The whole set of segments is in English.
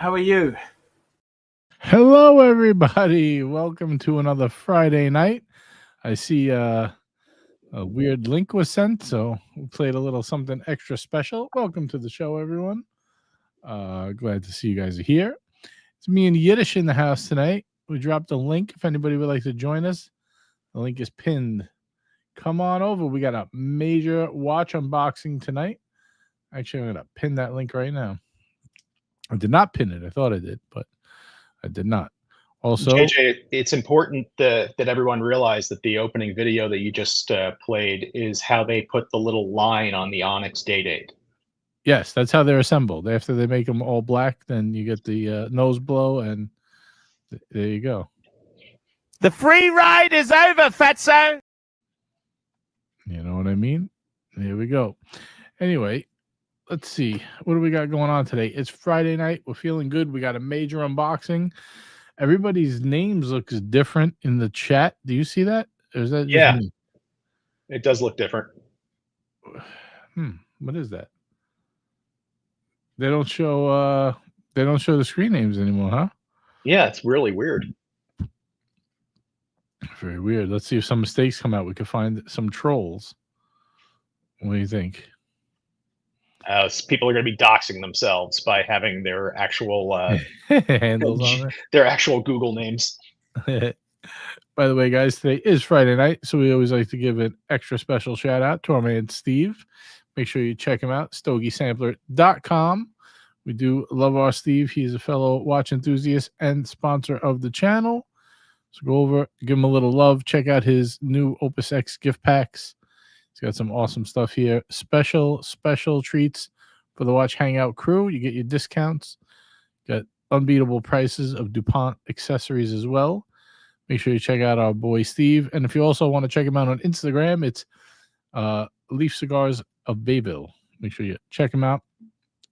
How are you? Hello, everybody. Welcome to another Friday night. I see a weird link was sent, so we played a little something extra special. Welcome to the show, everyone. Glad to see you guys are here. It's me and Yiddish in the house tonight. We dropped a link if anybody would like to join us. The link is pinned. Come on over. We got a major watch unboxing tonight. Actually, I'm going to pin that link right now. I did not pin it. I thought I did, but I did not. Also, JJ, it's important that everyone realize that the opening video that you just played is how they put the little line on the Onyx date. yes, that's how they're assembled. After they make them all black, then you get the nose blow, and there you go. The free ride is over, fatso. You know what I mean? Here we go. Anyway, let's see. What do we got going on today? It's Friday night. We're feeling good. We got a major unboxing. Everybody's names looks different in the chat. Do you see that? Or is that just me? It does look different. What is that? They don't show the screen names anymore, huh? Yeah, it's really weird. Very weird. Let's see if some mistakes come out. We could find some trolls. What do you think? People are going to be doxing themselves by having their actual handles on there. Their actual Google names. By the way, guys, today is Friday night, so we always like to give an extra special shout out to our man Steve. Make sure you check him out, stogiesampler.com. We do love our Steve. He's a fellow watch enthusiast and sponsor of the channel. So go over, give him a little love. Check out his new Opus X gift packs. He's got some awesome stuff here. Special treats for the Watch Hangout crew. You get your discounts. Got unbeatable prices of DuPont accessories as well. Make sure you check out our boy Steve. And if you also want to check him out on Instagram, it's Leaf Cigars of Bayville. Make sure you check him out.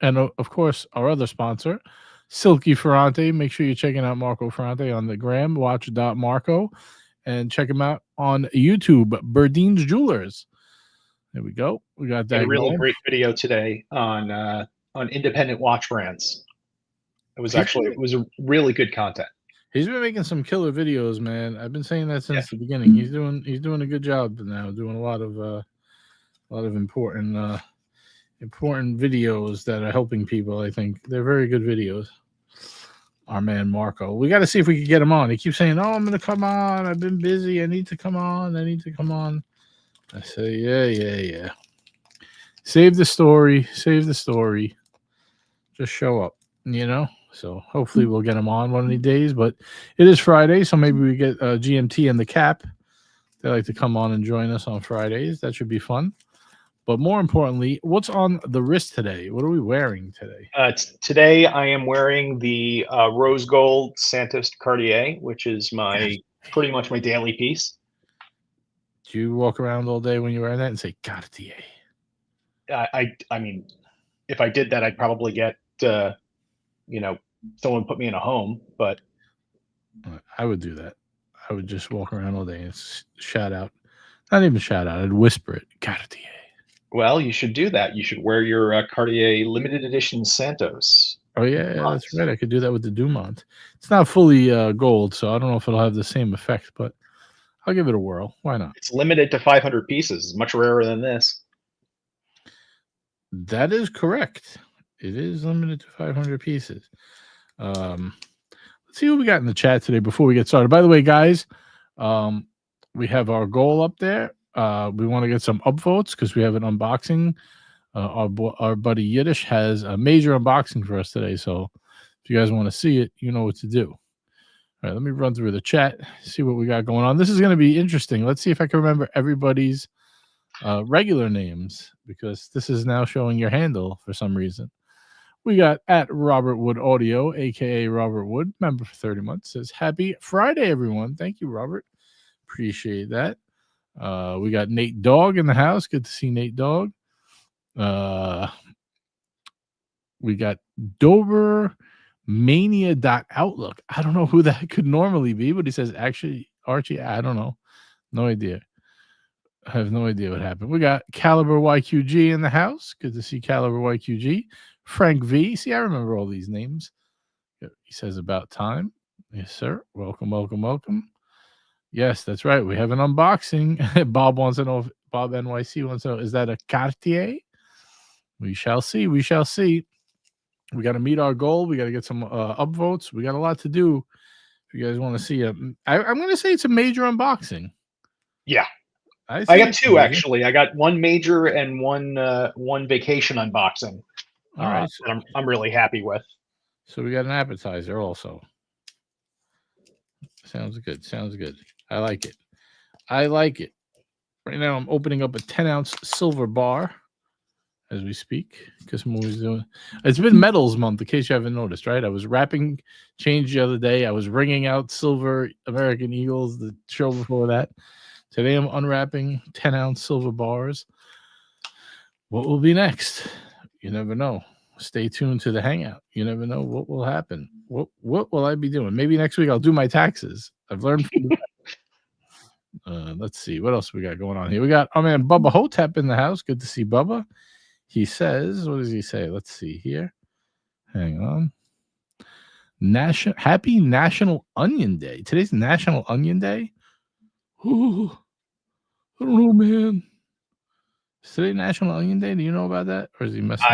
And of course, our other sponsor, Silky Ferrante. Make sure you're checking out Marco Ferrante on the gram, watch.marco. And check him out on YouTube, Berdine's Jewelers. There we go. We got that. A really great video today on independent watch brands. It was a really good content. He's been making some killer videos, man. I've been saying that since the beginning. He's doing a good job now, doing a lot of important videos that are helping people. I think they're very good videos. Our man Marco. We got to see if we can get him on. He keeps saying, "Oh, I'm going to come on. I've been busy. I need to come on. I say, yeah. Save the story. Just show up, you know? So hopefully we'll get him on one of these days. But it is Friday, so maybe we get GMT and the Cap. They like to come on and join us on Fridays. That should be fun. But more importantly, what's on the wrist today? What are we wearing today? Today I am wearing the rose gold Santos Cartier, which is pretty much my daily piece. Do you walk around all day when you're wearing that and say Cartier? I mean, if I did that, I'd probably get someone put me in a home. But I would do that. I would just walk around all day and shout out. Not even shout out. I'd whisper it. Cartier. Well, you should do that. You should wear your Cartier limited edition Santos. Oh, yeah, that's right. I could do that with the Dumont. It's not fully gold, so I don't know if it'll have the same effect, but I'll give it a whirl. Why not? It's limited to 500 pieces. It's much rarer than this. That is correct. It is limited to 500 pieces. Let's see what we got in the chat today before we get started. By the way, guys, we have our goal up there. We want to get some upvotes because we have an unboxing. Our buddy Yiddish has a major unboxing for us today. So if you guys want to see it, you know what to do. All right, let me run through the chat, see what we got going on. This is going to be interesting. Let's see if I can remember everybody's regular names because this is now showing your handle for some reason. We got at Robert Wood Audio, a.k.a. Robert Wood, member for 30 months, says, Happy Friday, everyone. Thank you, Robert. Appreciate that. We got Nate Dogg in the house. Good to see Nate Dogg. We got Dover Mania.outlook. I don't know who that could normally be, but he says, actually, Archie, I don't know. No idea. I have no idea what happened. We got Caliber YQG in the house. Good to see Caliber YQG. Frank V. See, I remember all these names. He says about time. Yes, sir. Welcome, welcome, welcome. Yes, that's right. We have an unboxing. Bob wants to know if Bob NYC wants to know, is that a Cartier? We shall see. We shall see. We got to meet our goal. We got to get some upvotes. We got a lot to do. If you guys want to see I'm going to say it's a major unboxing. Yeah. I got two, actually. I got one major and one vacation unboxing. All right. That I'm really happy with. So we got an appetizer also. Sounds good. Sounds good. I like it. I like it. Right now I'm opening up a 10-ounce silver bar as we speak, because I'm always doing. It's been metals month, in case you haven't noticed, right? I was wrapping change the other day. I was ringing out silver American Eagles the show before that. Today I'm unwrapping 10-ounce silver bars. What will be next? You never know. Stay tuned to the Hangout. You never know what will happen. What will I be doing? Maybe next week I'll do my taxes. I've learned from let's see. What else we got going on here? We got, oh man, Bubba Hotep in the house. Good to see Bubba. He says, what does he say? Let's see here. Hang on. Happy National Onion Day. Today's National Onion Day. Ooh, I don't know, man. Is today National Onion Day? Do you know about that? Or is he messing?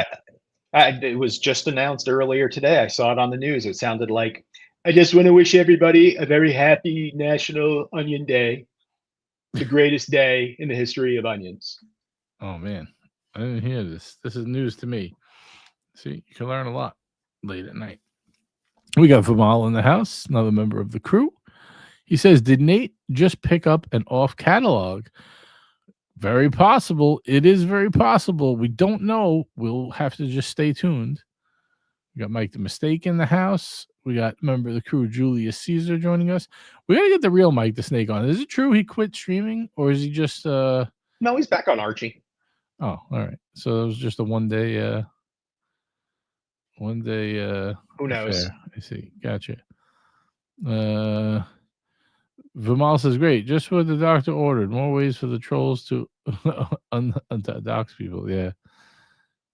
It was just announced earlier today. I saw it on the news. It sounded like, I just want to wish everybody a very happy National Onion Day. The greatest day in the history of onions. Oh, man. I didn't hear this. This is news to me. See, you can learn a lot late at night. We got Vimal in the house, another member of the crew. He says, did Nate just pick up an off catalog? Very possible. It is very possible. We don't know. We'll have to just stay tuned. We got Mike the Mistake in the house. We got member of the crew, Julius Caesar, joining us. We got to get the real Mike the Snake on. Is it true he quit streaming, or is he just... No, he's back on Archie. Oh, all right. So it was just a one-day... Who knows? Affair. I see. Gotcha. Vimal says, great. Just what the doctor ordered. More ways for the trolls to dox people. Yeah.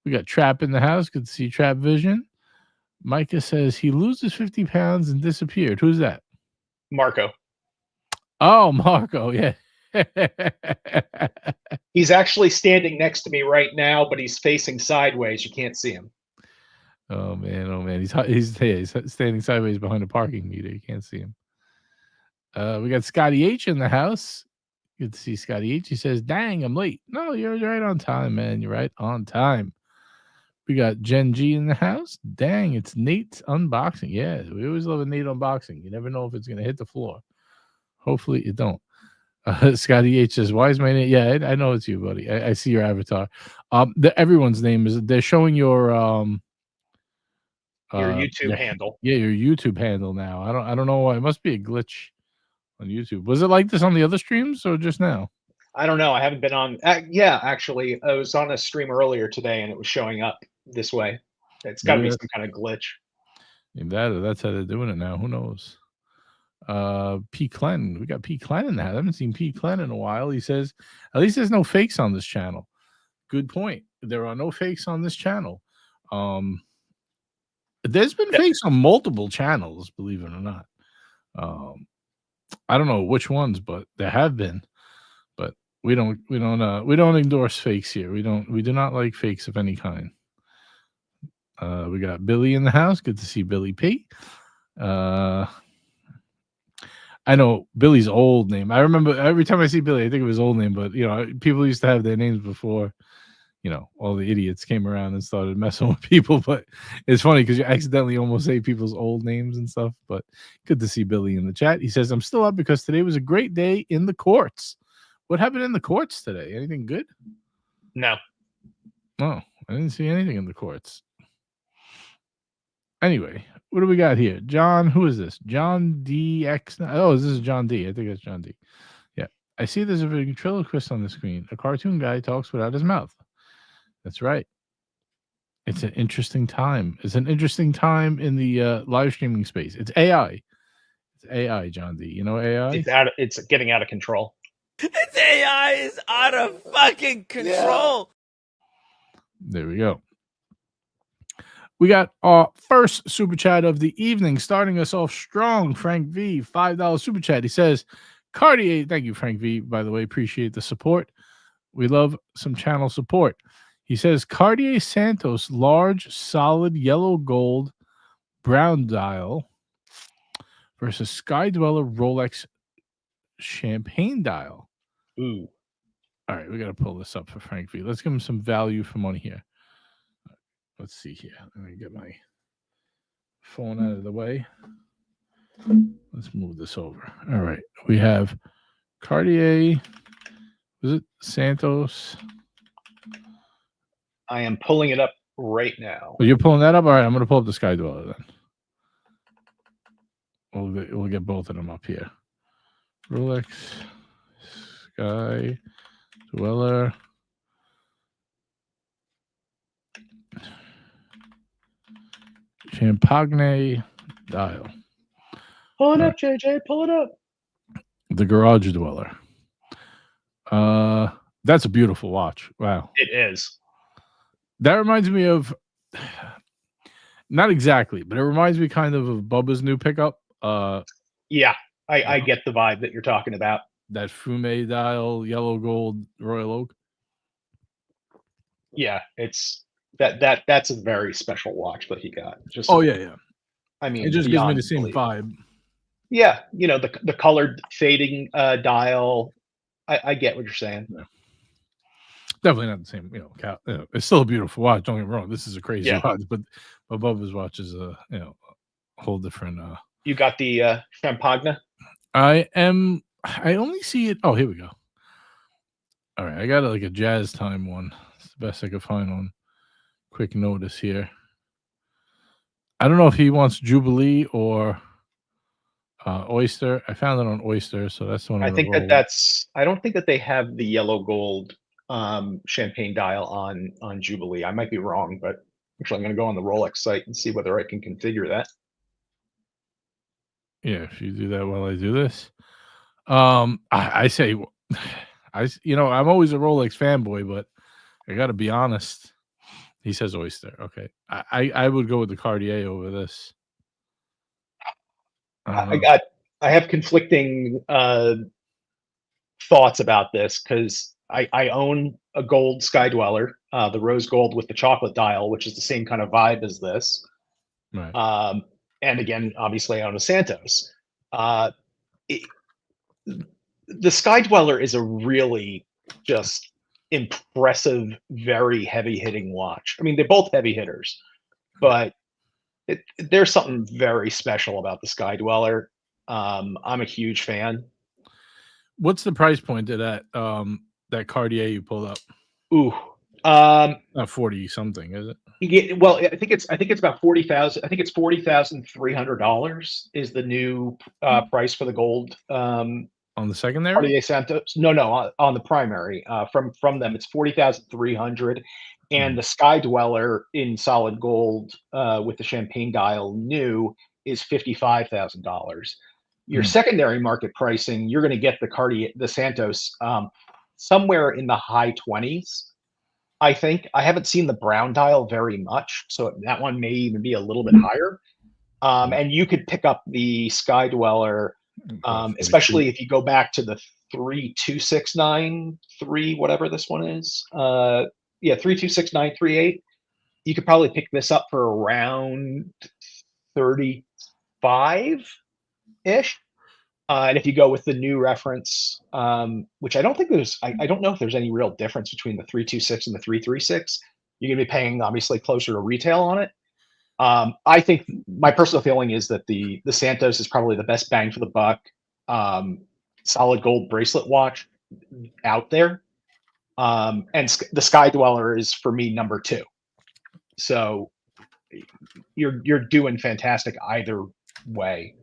We got Trap in the house. Good to see Trap Vision. Micah says he loses 50 pounds and disappeared. Who's that? Marco. Oh, Marco. Yeah. He's actually standing next to me right now, but he's facing sideways. You can't see him. Oh, man. Oh, man. He's standing sideways behind a parking meter. You can't see him. We got Scotty H in the house. Good to see Scotty H. He says, dang, I'm late. No, you're right on time, man. You're right on time. We got Jen G in the house. Dang, it's Nate's unboxing. Yeah, we always love a Nate unboxing. You never know if it's going to hit the floor. Hopefully it don't. Scotty H says, why is my name? Yeah, I know it's you, buddy. I see your avatar. Everyone's name is, they're showing your YouTube handle. Yeah, your YouTube handle now. I don't know why. It must be a glitch on YouTube. Was it like this on the other streams or just now? I don't know. I haven't been on. Yeah, actually, I was on a stream earlier today and it was showing up this way. It's got to be some kind of glitch. That's how they're doing it now. Who knows? P. Clen. We got P. Clen in that. I haven't seen P. Clen in a while. He says, at least there's no fakes on this channel. Good point. There are no fakes on this channel. There's been fakes on multiple channels, believe it or not. I don't know which ones, but there have been. But we don't endorse fakes here. We do not like fakes of any kind. We got Billy in the house. Good to see Billy P. I know Billy's old name. I remember every time I see Billy, I think of his old name, but people used to have their names before, all the idiots came around and started messing with people. But it's funny because you accidentally almost say people's old names and stuff. But good to see Billy in the chat. He says, I'm still up because today was a great day in the courts. What happened in the courts today? Anything good? No. Oh, I didn't see anything in the courts. Anyway, what do we got here? John, who is this? John DX. Oh, this is John D. I think that's John D. Yeah. I see there's a ventriloquist on the screen. A cartoon guy talks without his mouth. That's right. It's an interesting time. It's an interesting time in the live streaming space. It's AI. It's AI, John D. You know AI? It's getting out of control. It's AI is out of fucking control. Yeah. There we go. We got our first super chat of the evening, starting us off strong. Frank V, $5 super chat. He says, Cartier, thank you, Frank V, by the way, appreciate the support. We love some channel support. He says, Cartier Santos, large, solid, yellow gold, brown dial versus Sky Dweller Rolex champagne dial. Ooh. All right, we got to pull this up for Frank V. Let's give him some value for money here. Let's see here. Let me get my phone out of the way. Let's move this over. All right. We have Cartier. Is it Santos? I am pulling it up right now. Oh, you're pulling that up? All right. I'm going to pull up the Sky Dweller then. We'll get both of them up here. Rolex, Sky Dweller. Champagne dial. Pull it up, JJ. Pull it up. The Garage Dweller. That's a beautiful watch. Wow. It is. That reminds me of, not exactly, but it reminds me kind of Bubba's new pickup. Yeah, I get the vibe that you're talking about. That Fume dial, yellow gold, Royal Oak. Yeah, it's that's a very special watch that he got. Just yeah. I mean, It just gives me the beyond same belief. vibe. Yeah, you know, the colored fading dial. I get what you're saying. Yeah. Definitely not the same, it's still a beautiful watch. Don't get me wrong. This is a crazy watch, but Bubba's watch is a whole different. You got the Champagne? I only see it. Oh, here we go. All right, I got like a jazz time one. It's the best I could find on quick notice here. I don't know if he wants Jubilee or Oyster. I found it on Oyster, so that's the one. I think that's. I don't think that they have the yellow gold champagne dial on Jubilee. I might be wrong, but actually, I'm going to go on the Rolex site and see whether I can configure that. Yeah, if you do that while I do this, I say, I'm always a Rolex fanboy, but I got to be honest. He says Oyster. Okay, I would go with the Cartier over this. I have conflicting thoughts about this because I own a gold Sky Dweller, the rose gold with the chocolate dial, which is the same kind of vibe as this. Right. And again, obviously, I own a Santos. The Sky Dweller is a really just impressive, very heavy hitting watch. I mean, they're both heavy hitters, but there's something very special about the Sky Dweller. I'm a huge fan. What's the price point to that Cartier you pulled up? Ooh, not 40 something, is it? Well, I think it's about 40,000. I think it's $40,300 is the new price for the gold. On the secondary? Cartier Santos. No, on the primary. From them, it's 40,300, and the Sky Dweller in solid gold with the champagne dial new is $55,000. Your secondary market pricing, you're going to get the Santos somewhere in the high 20s. I think I haven't seen the brown dial very much, so that one may even be a little bit higher. And you could pick up the Sky Dweller, especially if you go back to the 32693, whatever this one is. 326,938. You could probably pick this up for around 35-ish. And if you go with the new reference, which I don't think I don't know if there's any real difference between the 326 and the 336. You're going to be paying obviously closer to retail on it. I think my personal feeling is that the Santos is probably the best bang for the buck solid gold bracelet watch out there. And the Sky Dweller is for me number 2. So you're doing fantastic either way.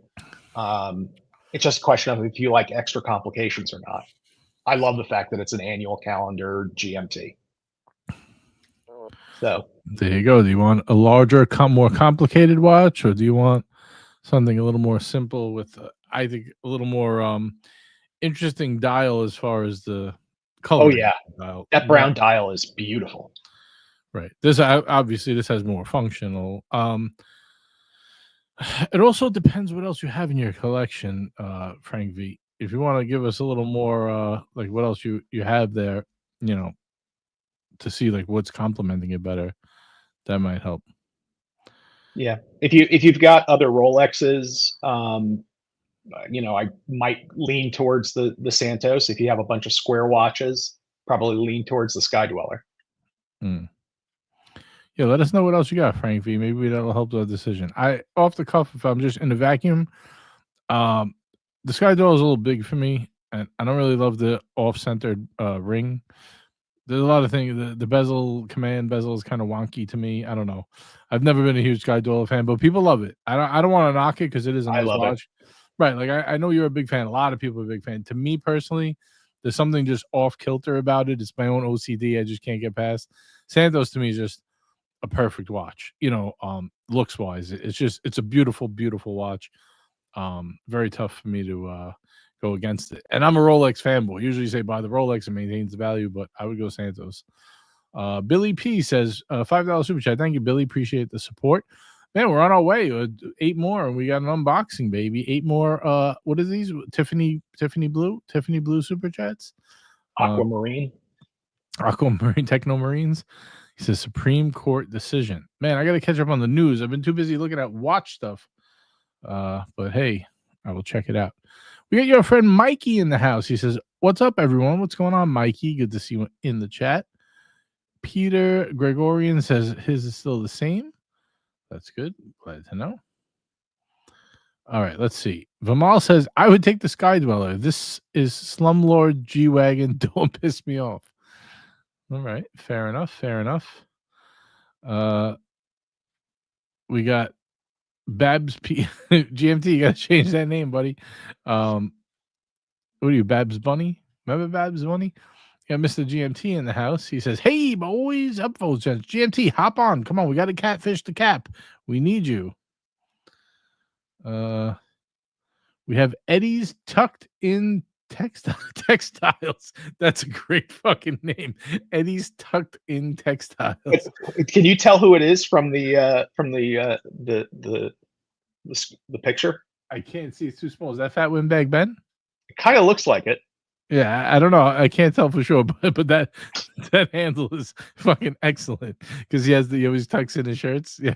It's just a question of if you like extra complications or not. I love the fact that it's an annual calendar GMT. So there you go. Do you want a larger, more complicated watch, or do you want something a little more simple with, I think, a little more interesting dial as far as the color? Oh yeah, dial. That brown dial is beautiful. Right. This obviously this has more functional. It also depends what else you have in your collection, Frank V. If you want to give us a little more, like what else you have there, you know, to see like what's complementing it better, that might help. Yeah, if you've got other Rolexes, I might lean towards the Santos. If you have a bunch of square watches, probably lean towards the Sky Dweller. Mm. Yeah, let us know what else you got, Frank V. Maybe that'll help the decision. I off the cuff, if I'm just in a vacuum, um, the Sky Dweller is a little big for me, and I don't really love the off-centered ring. There's a lot of things. The bezel, command bezel, is kind of wonky to me. I don't know. I've never been a huge Sky Dweller fan, but people love it. I don't want to knock it because it is a I nice love it. watch. Right. Like I know you're a big fan. A lot of people are a big fan. To me personally, there's something just off kilter about it. It's my own OCD. I just can't get past. Santos to me is just a perfect watch. Looks wise. It's a beautiful, beautiful watch. Very tough for me to go against it. And I'm a Rolex fanboy. Usually say buy the Rolex, it maintains the value, but I would go Santos. Billy P says $5 super chat. Thank you, Billy. Appreciate the support. Man, we're on our way. 8 more, and we got an unboxing, baby. 8 more. What are these? Tiffany Blue super chats. Aquamarine. Aquamarine Techno Marines. He says Supreme Court decision. Man, I got to catch up on the news. I've been too busy looking at watch stuff. But hey, I will check it out. We got your friend Mikey in the house. He says, "What's up, everyone? What's going on, Mikey? Good to see you in the chat." Peter Gregorian says his is still the same. That's good. Glad to know. All right, let's see. Vimal says, I would take the Sky Dweller. This is Slumlord G-Wagon. Don't piss me off. All right, fair enough. We got Babs P. GMT, you got to change that name, buddy. What are you, Babs Bunny? Remember Babs Bunny? Got Mr. GMT in the house. He says, hey, boys, up, folks, gents. GMT, hop on. Come on, we got to catfish the cap. We need you. We have Eddie's Tucked In Textiles. That's a great fucking name. Eddie's Tucked In Textiles. Can you tell who it is from the picture? I can't see. It's too small. Is that Fat Windbag Ben? It kind of looks like it. Yeah, I don't know. I can't tell for sure, but that handle is fucking excellent because he always tucks in his shirts. Yeah.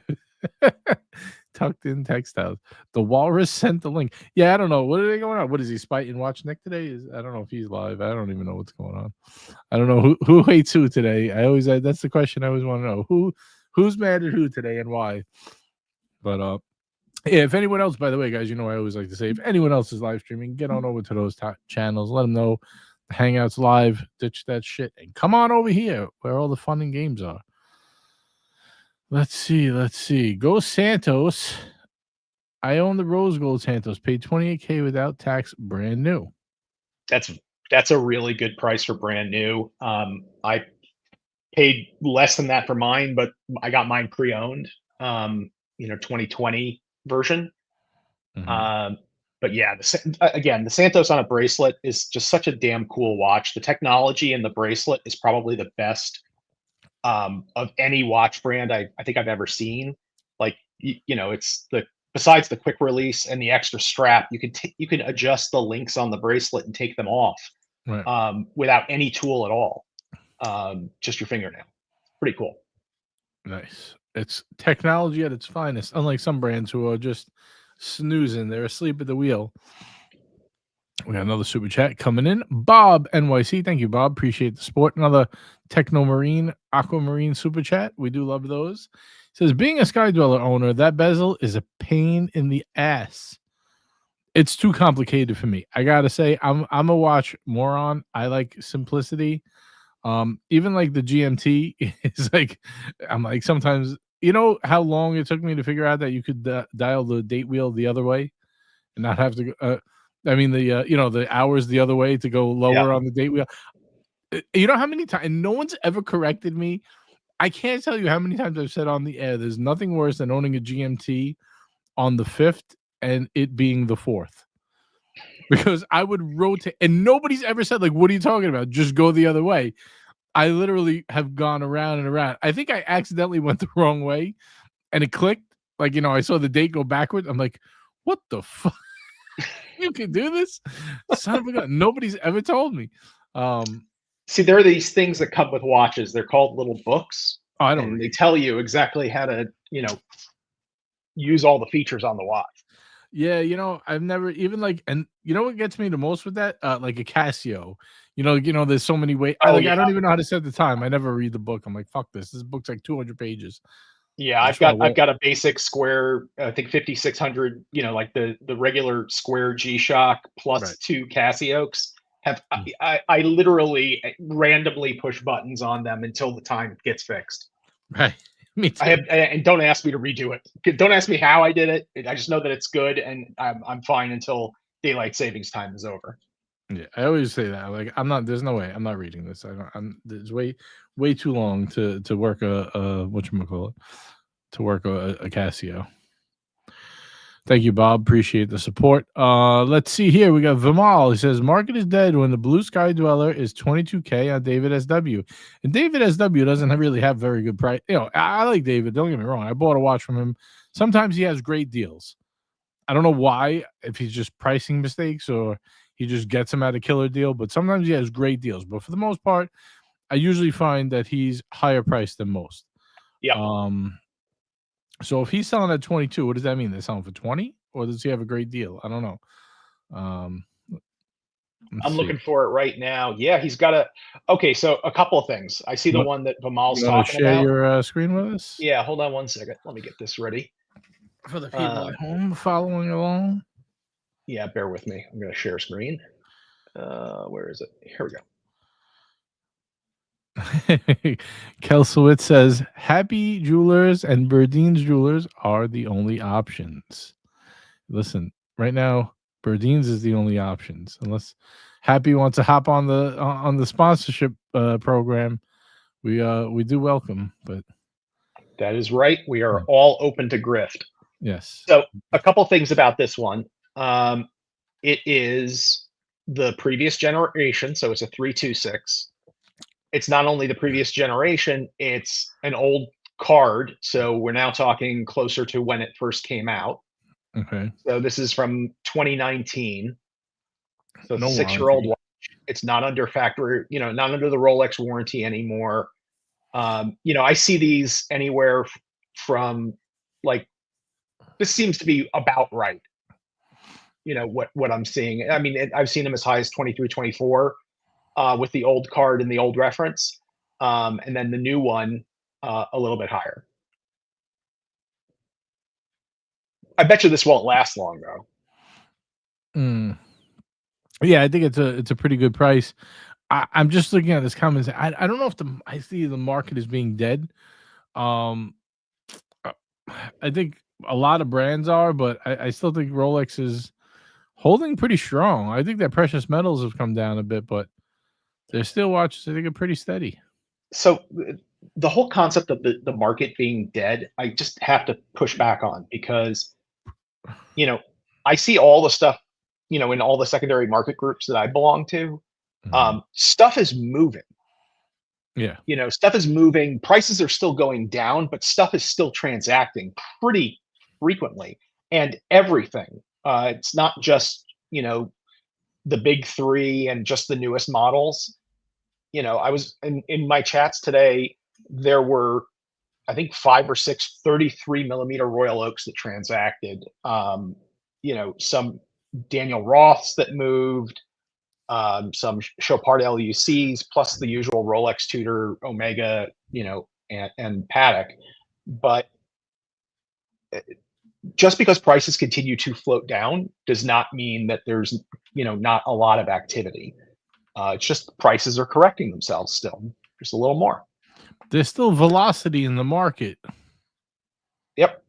Tucked In Textiles. The Walrus sent the link. Yeah, I don't know. What are they going on? What is he spiting Watch Nick today? I don't know if he's live. I don't even know what's going on. I don't know who hates who today. That's the question I always want to know. Who's mad at who today and why? But yeah, if anyone else, by the way, guys, I always like to say, if anyone else is live streaming, get on over to those channels. Let them know the Hangout's live. Ditch that shit and come on over here where all the fun and games are. Let's see. Go Santos. I own the rose gold Santos. Paid $28,000 without tax, brand new. That's a really good price for brand new. I paid less than that for mine, but I got mine pre-owned. 2020 version. Mm-hmm. But yeah, the Santos on a bracelet is just such a damn cool watch. The technology in the bracelet is probably the best of any watch brand I think I've ever seen. Like, it's besides the quick release and the extra strap, you can adjust the links on the bracelet and take them off, right, without any tool at all. Just your fingernail. Pretty cool. Nice. It's technology at its finest, unlike some brands who are just snoozing. They're asleep at the wheel. We got another super chat coming in. Bob NYC. Thank you, Bob. Appreciate the support. Another Techno Marine, Aquamarine super chat. We do love those. It says, being a Sky Dweller owner, that bezel is a pain in the ass. It's too complicated for me. I gotta say, I'm a watch moron. I like simplicity. Even like the GMT is like, I'm like, sometimes, how long it took me to figure out that you could dial the date wheel the other way and not have to go, the hours the other way to go lower on the date wheel. You know how many times, and no one's ever corrected me. I can't tell you how many times I've said on the air, there's nothing worse than owning a GMT on the 5th and it being the 4th. Because I would rotate, and nobody's ever said, like, what are you talking about? Just go the other way. I literally have gone around and around. I think I accidentally went the wrong way, and it clicked. Like, I saw the date go backward. I'm like, what the fuck? You can do this? Son of a gun. Nobody's ever told me. See, there are these things that come with watches. They're called little books, I don't and they read. tell you exactly how to, use all the features on the watch. Yeah, I've never even and what gets me the most with that? Like a Casio. There's so many ways. Oh I yeah, don't even know how to set the time. I never read the book. I'm like, fuck this. This book's like 200 pages. yeah. I I've just want got to I've walk. got a basic square. I think 5600. Like the regular square G-Shock Right. plus two Casios. Have Mm. I literally randomly push buttons on them until the time gets fixed. Right. Me I too. have, and don't ask me to redo it. Don't ask me how I did it. I just know that it's good, and I'm fine until daylight savings time is over. Yeah, I always say that. Like, I'm not. There's no way. I'm not reading this. I don't. It's way too long to work a whatchamacallit, to work a Casio. Thank you, Bob. Appreciate the support. Let's see here. We got Vimal. He says, market is dead when the Blue Sky Dweller is $22K on David SW. And David SW doesn't really have very good price. I like David. Don't get me wrong. I bought a watch from him. Sometimes he has great deals. I don't know why, if he's just pricing mistakes or he just gets them at a killer deal, but sometimes he has great deals. But for the most part, I usually find that he's higher priced than most. Yep. So if he's selling at 22, what does that mean? They're selling for 20, or does he have a great deal? I don't know. I'm looking for it right now. Yeah, he's got a. Okay, so a couple of things. I see the You one that Vimal's want to talking share about. your screen with us? Yeah, hold on one second. Let me get this ready. For the people at home following along. Yeah, bear with me. I'm going to share screen. Where is it? Here we go. Kelsowitz says, Happy Jewelers and Berdine's Jewelers are the only options. Listen, right now, Berdine's is the only options. Unless Happy wants to hop on the sponsorship program, we do welcome. But That is right. We are all open to grift. yes. So a couple things about this one. It is the previous generation, so it's a 326. It's not only the previous generation, it's an old card. So we're now talking closer to when it first came out. Okay. So this is from 2019. So it's No a 6-year-old watch. It's not under factory, not under the Rolex warranty anymore. I see these anywhere from like, this seems to be about right. What I'm seeing. I mean, I've seen them as high as 23, 24 with the old card and the old reference. And then the new one a little bit higher. I bet you this won't last long though. Yeah, I think it's a pretty good price. I'm just looking at this comments. I don't know if I see the market as being dead. I think a lot of brands are, but I still think Rolex is holding pretty strong. I think that precious metals have come down a bit, but they're still watches. I think are pretty steady. So the whole concept of the market being dead, I just have to push back on because, I see all the stuff, in all the secondary market groups that I belong to. Stuff is moving. Yeah. Stuff is moving. Prices are still going down, but stuff is still transacting pretty frequently. And everything. It's not just, the big three and just the newest models. I was in my chats today, there were, I think, 5 or 6 33mm Royal Oaks that transacted. Some Daniel Roths that moved, some Chopard LUCs, plus the usual Rolex Tudor, Omega, and Patek. But just because prices continue to float down does not mean that there's, not a lot of activity. It's just prices are correcting themselves still, just a little more. There's still velocity in the market. Yep.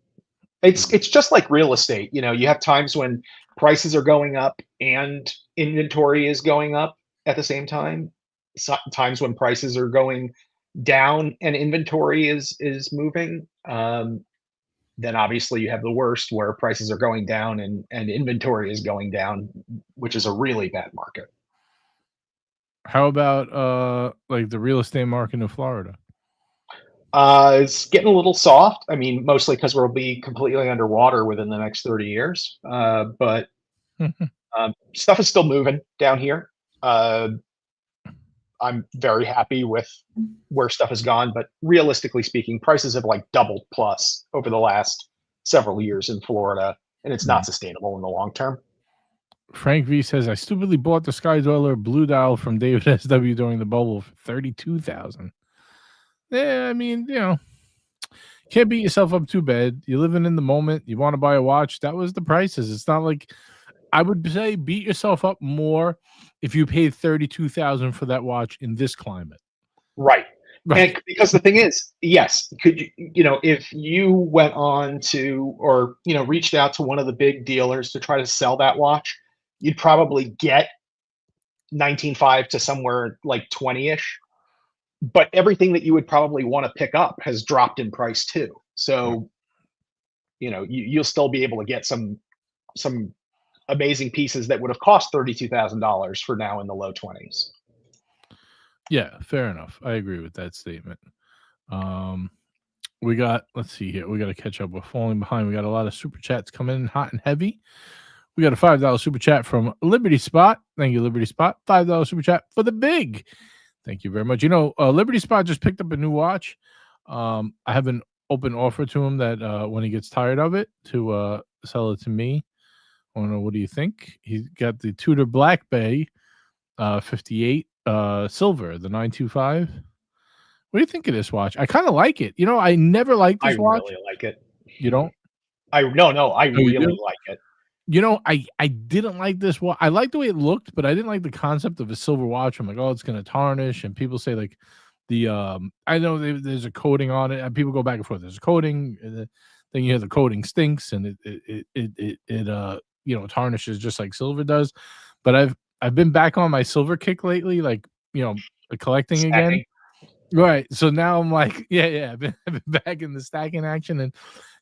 It's just like real estate. You have times when prices are going up and inventory is going up at the same time. Times when prices are going down and inventory is moving. Then obviously you have the worst where prices are going down and inventory is going down, which is a really bad market. How about like the real estate market in Florida? It's getting a little soft. I mean, mostly because we'll be completely underwater within the next 30 years. But stuff is still moving down here. I'm very happy with where stuff has gone, but realistically speaking, prices have like doubled plus over the last several years in Florida, and it's not sustainable in the long term. Frank V says, I stupidly bought the Sky Dweller Blue Dial from David SW during the bubble for $32,000. Yeah, I mean, can't beat yourself up too bad. You're living in the moment. You want to buy a watch. That was the prices. It's not like, I would say beat yourself up more if you paid $32,000 for that watch in this climate. Right. And because the thing is, yes, could you, if you went on to, or, reached out to one of the big dealers to try to sell that watch, you'd probably get 19.5 to somewhere like 20-ish. But everything that you would probably want to pick up has dropped in price too. So, you'll still be able to get some amazing pieces that would have cost $32,000 for now in the low 20s. Yeah, fair enough. I agree with that statement. We got, let's see here. We got to catch up. We're falling behind. We got a lot of super chats coming in hot and heavy. We got a $5 super chat from Liberty Spot. Thank you, Liberty Spot. $5 super chat for the big. Thank you very much. Liberty Spot just picked up a new watch. I have an open offer to him that when he gets tired of it, to sell it to me. I don't know. What do you think? He's got the Tudor Black Bay 58 silver, the 925. What do you think of this watch? I kind of like it. I never liked this watch. I really like it. You don't? I really like it. I didn't like this watch. I liked the way it looked, but I didn't like the concept of a silver watch. I'm like, oh, it's going to tarnish. And people say like I know there's a coating on it, and people go back and forth. There's a coating, and then you hear the coating stinks, and it tarnishes just like silver does. But I've been back on my silver kick lately, like collecting Stacking again. Right. So now I'm like, I've been back in the stacking action, and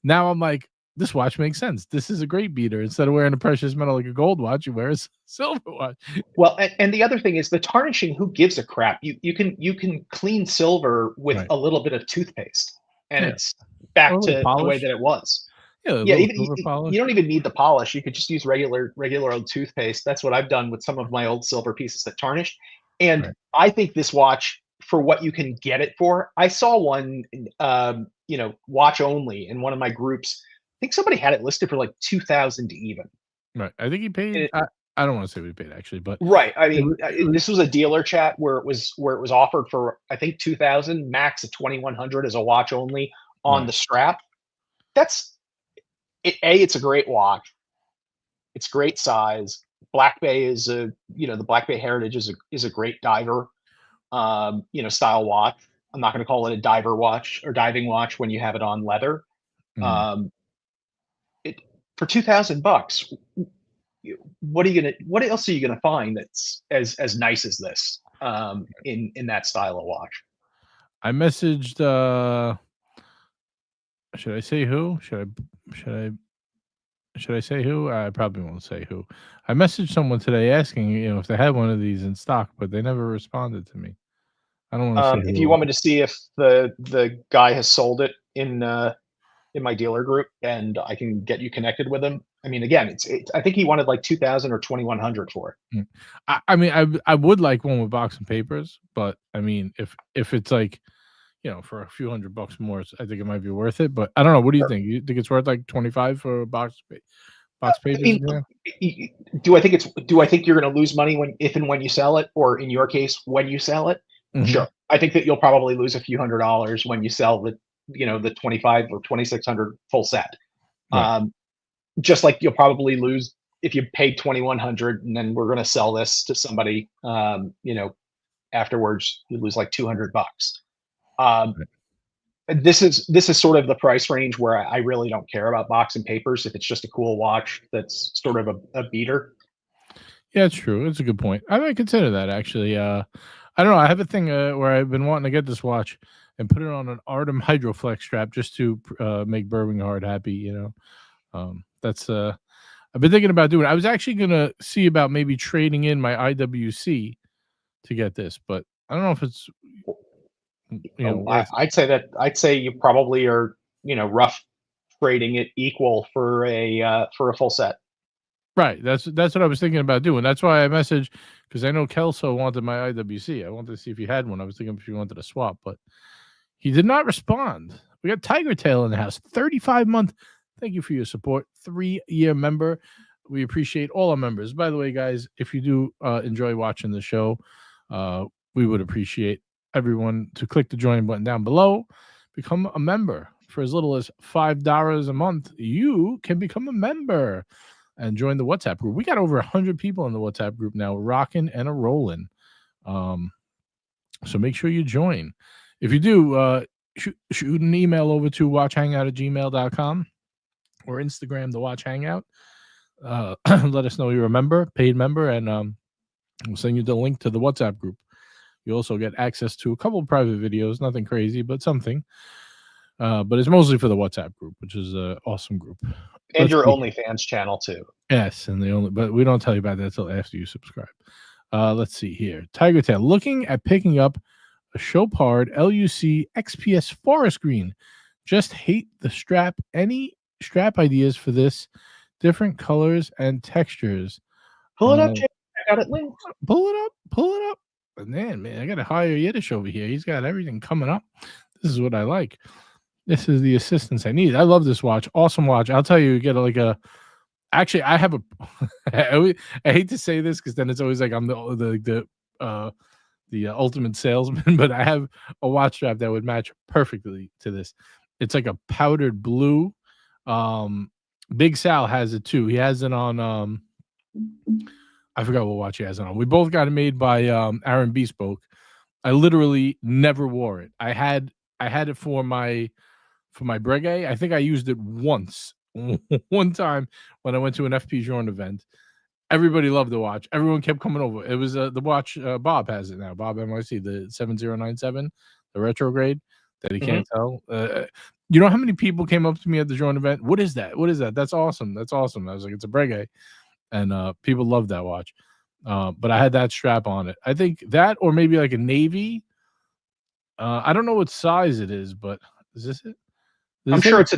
now I'm like, this watch makes sense. This is a great beater. Instead of wearing a precious metal like a gold watch, you wear a silver watch. Well, and the other thing is the tarnishing. Who gives a crap? You can clean silver with a little bit of toothpaste, and it's back to the way that it was. Yeah, you don't even need the polish. You could just use regular old toothpaste. That's what I've done with some of my old silver pieces that tarnished. And I think this watch, for what you can get it for, I saw one, watch only in one of my groups. I think somebody had it listed for like 2,000 even. Right. I think he paid. I don't want to say what he paid actually, but right. I mean, this was a dealer chat where it was offered for, I think, 2,000, max of 2,100 as a watch only on the strap. That's it. It's a great watch. It's great size. Black Bay is the Black Bay Heritage is a great diver, style watch. I'm not going to call it a diver watch or diving watch when you have it on leather. For $2,000, what else are you gonna find that's as nice as this in that style of watch? I messaged should I say who? Should I say who? I probably won't say who. I messaged someone today asking, if they had one of these in stock, but they never responded to me. I don't want to say if you want me to see if the guy has sold it in my dealer group, and I can get you connected with him. I mean, again, I think he wanted like 2,000 or 2,100 for it. I mean, I would like one with box and papers, but I mean, if it's like, for a few $100 more, I think it might be worth it. But I don't know. What do you think? You think it's worth like 25 for a box papers? I mean, do I think you're going to lose money if and when you sell it, or in your case, when you sell it? Mm-hmm. Sure. I think that you'll probably lose a few $100 when you sell the 25 or 2,600 full set. Right. Just like you'll probably lose if you paid 2,100 and then we're going to sell this to somebody, afterwards, you lose like $200. Right. This is sort of the price range where I really don't care about box and papers if it's just a cool watch that's sort of a beater. Yeah, it's true. It's a good point. I might consider that actually. I don't know. I have a thing where I've been wanting to get this watch and put it on an Artem Hydroflex strap just to make Birmingham happy. That's I've been thinking about doing it. I was actually gonna see about maybe trading in my IWC to get this, but I don't know if it's I'd say you probably are, rough trading it equal for a full set. right. That's what I was thinking about doing. That's why I messaged, because I know Kelso wanted my IWC. I wanted to see if he had one. I was thinking if he wanted to swap, but he did not respond. We got Tiger Tail in the house, 35-month. Thank you for your support. 3-year member. We appreciate all our members. By the way, guys, if you do enjoy watching the show, we would appreciate everyone to click the join button down below. Become a member. For as little as $5 a month, you can become a member and join the WhatsApp group. We got over 100 people in the WhatsApp group now, rocking and a rolling. So make sure you join. If you do, shoot an email over to watchhangout@gmail.com or Instagram, the Watch Hangout. Let us know you're a member, paid member, and we'll send you the link to the WhatsApp group. You also get access to a couple of private videos, nothing crazy, but something. But it's mostly for the WhatsApp group, which is an awesome group. And your OnlyFans channel too. Yes, but we don't tell you about that until after you subscribe. Let's see here. Tiger Tail, looking at picking up a Chopard LUC XPS Forest Green. Just hate the strap. Any strap ideas for this? Different colors and textures. Pull it up, Jay. I got it linked. Pull it up. And man, I got to hire Yiddish over here. He's got everything coming up. This is what I like. This is the assistance I need. I love this watch. Awesome watch. I'll tell you, get actually, I have I hate to say this because then it's always like I'm the ultimate salesman, but I have a watch strap that would match perfectly to this. It's like a powdered blue. Big Sal has it too. He has it on I forgot what watch he has it on. We both got it made by Aaron Bespoke. I literally never wore it. I had it for my Breguet. I think I used it once, one time when I went to an FP Journe event. Everybody loved the watch. Everyone kept coming over. It was the watch. Bob has it now. Bob NYC, the 7097, the retrograde that he can't tell. You know how many people came up to me at the Journe event? What is that? What is that? That's awesome. That's awesome. I was like, it's a Breguet. And people love that watch. But I had that strap on it. I think that, or maybe like a navy. I don't know what size it is, but is this it? I'm sure it's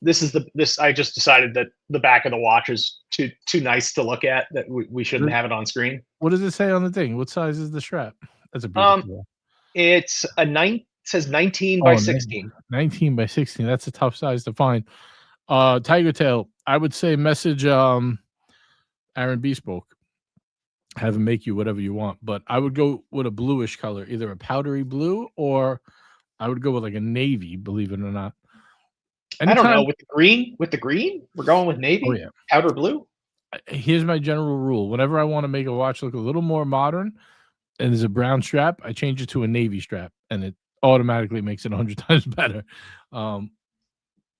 this. I just decided that the back of the watch is too nice to look at, that we shouldn't have it on screen. What does it say on the thing? What size is the strap? That's a beautiful. It's it says 19 by 16. 19 by 16. That's a tough size to find. Tiger Tail, I would say message Aaron Bespoke. Have him make you whatever you want, but I would go with a bluish color, either a powdery blue or I would go with like a navy, believe it or not. Anytime, I don't know, with the green, we're going with navy. Oh, yeah. Powder blue. Here's my general rule. Whenever I want to make a watch look a little more modern and there's a brown strap, I change it to a navy strap and it automatically makes it 100 times better.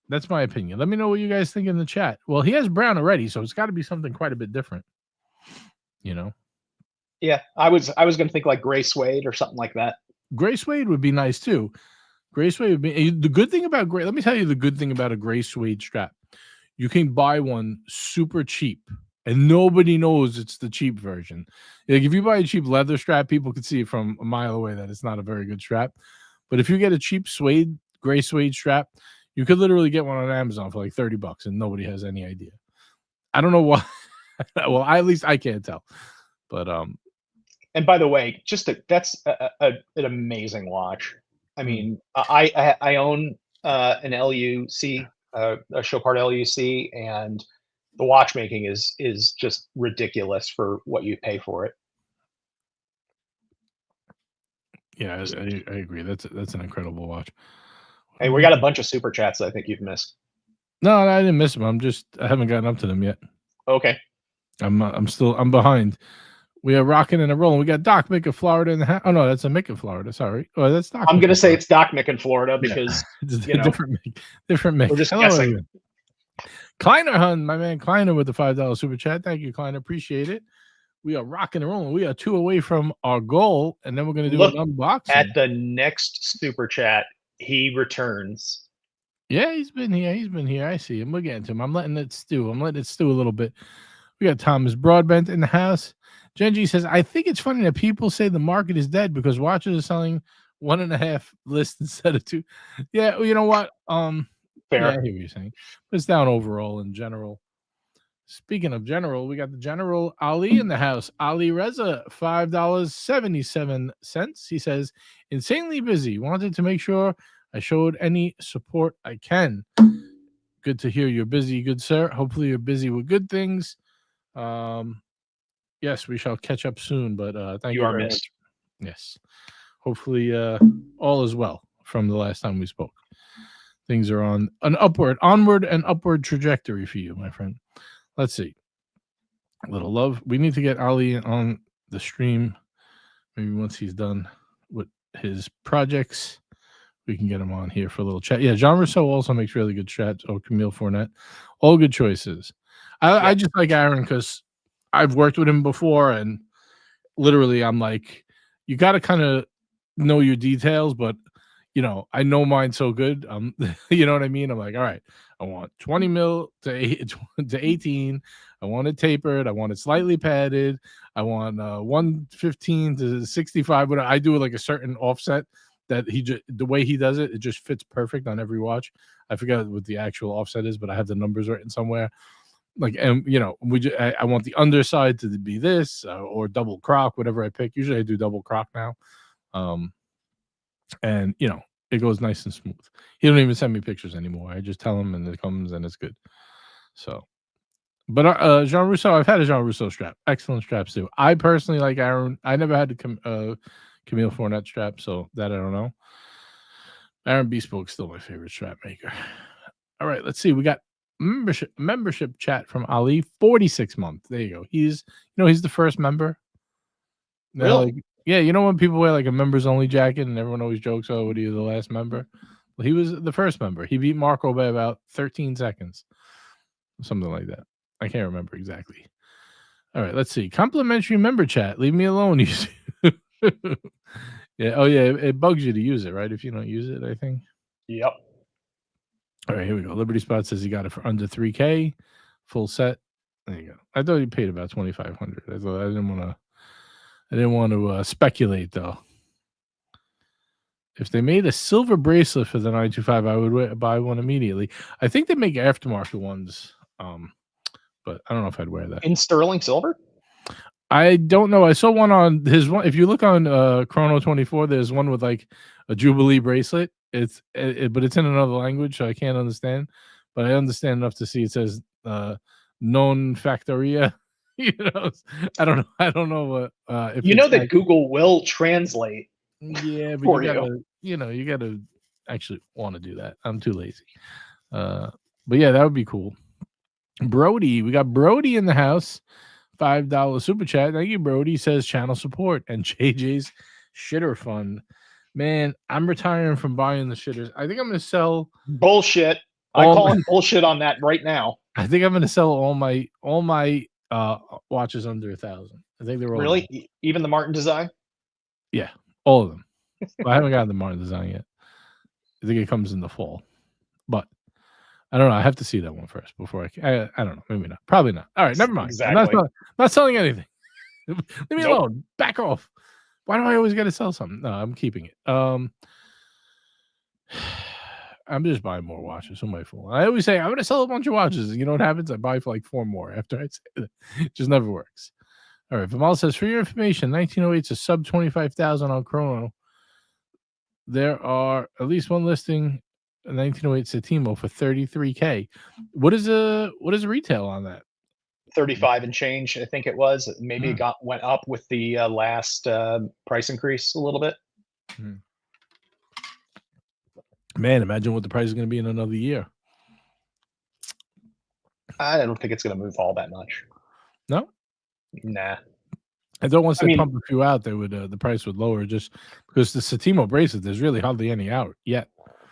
That's my opinion. Let me know what you guys think in the chat. Well, he has brown already, so it's got to be something quite a bit different. You know? Yeah, I was going to think like gray suede or something like that. Gray suede would be nice too. Gray suede would be the good thing about gray. Let me tell you the good thing about a gray suede strap. You can buy one super cheap, and nobody knows it's the cheap version. Like if you buy a cheap leather strap, people can see from a mile away that it's not a very good strap. But if you get a cheap gray suede strap, you could literally get one on Amazon for like $30, and nobody has any idea. I don't know why. Well, at least I can't tell. But and by the way, that's an amazing watch. I mean, I own an LUC, a Chopard LUC, and the watchmaking is just ridiculous for what you pay for it. Yeah, I agree. That's an incredible watch. Hey, we got a bunch of super chats that I think you've missed. No, I didn't miss them. I haven't gotten up to them yet. Okay. I'm behind. We are rocking and rolling. We got Doc Mick of Florida in the house. Oh no, that's a Mick of Florida. Sorry. Oh, that's Doc. I'm gonna say it's Doc Mick in Florida because different Mick. We're just guessing. Kleiner Hun, my man Kleiner with the $5 super chat. Thank you, Kleiner. Appreciate it. We are rocking and rolling. We are 2 away from our goal, and then we're gonna do an unboxing. At the next super chat, he returns. Yeah, he's been here. I see him. We're getting to him. I'm letting it stew a little bit. We got Thomas Broadbent in the house. Genji says, I think it's funny that people say the market is dead because watches are selling 1.5 lists instead of 2. Yeah, well, you know what? Fair. Yeah, I hear what you're saying. But it's down overall in general. Speaking of general, we got the General Ali in the house. Ali Reza, $5.77. He says, insanely busy. Wanted to make sure I showed any support I can. Good to hear you're busy, good sir. Hopefully you're busy with good things. Yes, we shall catch up soon, but thank you You are very missed. much. Yes. Hopefully all is well from the last time we spoke. Things are on an onward and upward trajectory for you, my friend. Let's see. A little love. We need to get Ali on the stream. Maybe once he's done with his projects, we can get him on here for a little chat. Yeah, Jean Rousseau also makes really good chats. Or Camille Fournette. All good choices. I just like Aaron because I've worked with him before, and literally I'm like, you got to kind of know your details, but you know, I know mine so good. You know what I mean? I'm like, all right, I want 20 mil to 18. I want it tapered. I want it slightly padded. I want 115 to 65. But I do it like a certain offset that the way he does it, it just fits perfect on every watch. I forget what the actual offset is, but I have the numbers written somewhere. Like, and you know, I want the underside to be this or double croc, whatever I pick. Usually I do double croc now. And you know, it goes nice and smooth. He don't even send me pictures anymore. I just tell him and it comes and it's good. So, but Jean Rousseau, I've had a Jean Rousseau strap. Excellent straps too. I personally like Aaron. I never had the Camille Fournette strap, so that I don't know. Aaron Bespoke's still my favorite strap maker. All right, let's see. We got membership chat from Ali, 46 month. There you go. He's the first member. Really? Like, yeah, you know when people wear like a members only jacket and everyone always jokes, oh, what are you, the last member? Well, he was the first member. He beat Marco by about 13 seconds. Something like that. I can't remember exactly. All right, let's see. Complimentary member chat. Leave me alone. Yeah. Oh, yeah. It bugs you to use it, right? If you don't use it, I think. Yep. All right, here we go. Liberty Spot says he got it for under $3K, full set. There you go. I thought he paid about $2,500. I didn't want to speculate though. If they made a silver bracelet for the 925, I would buy one immediately. I think they make aftermarket ones, but I don't know if I'd wear that. In sterling silver? I don't know. I saw one on his one. If you look on Chrono 24, there's one with like a Jubilee bracelet. But it's in another language, so I can't understand. But I understand enough to see it says non factoria. You know, I don't know what. If you know that Google will translate. Yeah, but you gotta actually want to do that. I'm too lazy. But yeah, that would be cool. Brody, we got Brody in the house. $5 super chat. Thank you, Brody. Says channel support and JJ's shitter fund. Man, I'm retiring from buying the shitters. I think I'm gonna sell bullshit. I call him bullshit on that right now. I think I'm gonna sell all my watches under 1,000. I think they're all really even the Martin design. Yeah, all of them. I haven't gotten the Martin design yet. I think it comes in the fall, but I don't know. I have to see that one first before I don't know. Maybe not. Probably not. All right, never mind. Exactly. I'm not selling anything. Leave me alone. Back off. Why do I always got to sell something? No, I'm keeping it. I'm just buying more watches. Who am I fooling? I always say I'm going to sell a bunch of watches. You know what happens? I buy for like 4 more after I say that. It just never works. All right. Vimal says, for your information, 1908 is a sub 25,000 on Chrono. There are at least one listing. 1908 Satimo for $33K. What is a retail on that? 35 and change, I think it was. Maybe it went up with the last price increase a little bit. Man, imagine what the price is going to be in another year. I don't think it's going to move all that much. No? Nah. I thought once they pump a few out, they would the price would lower just because the Satimo bracelet, there's really hardly any out yet.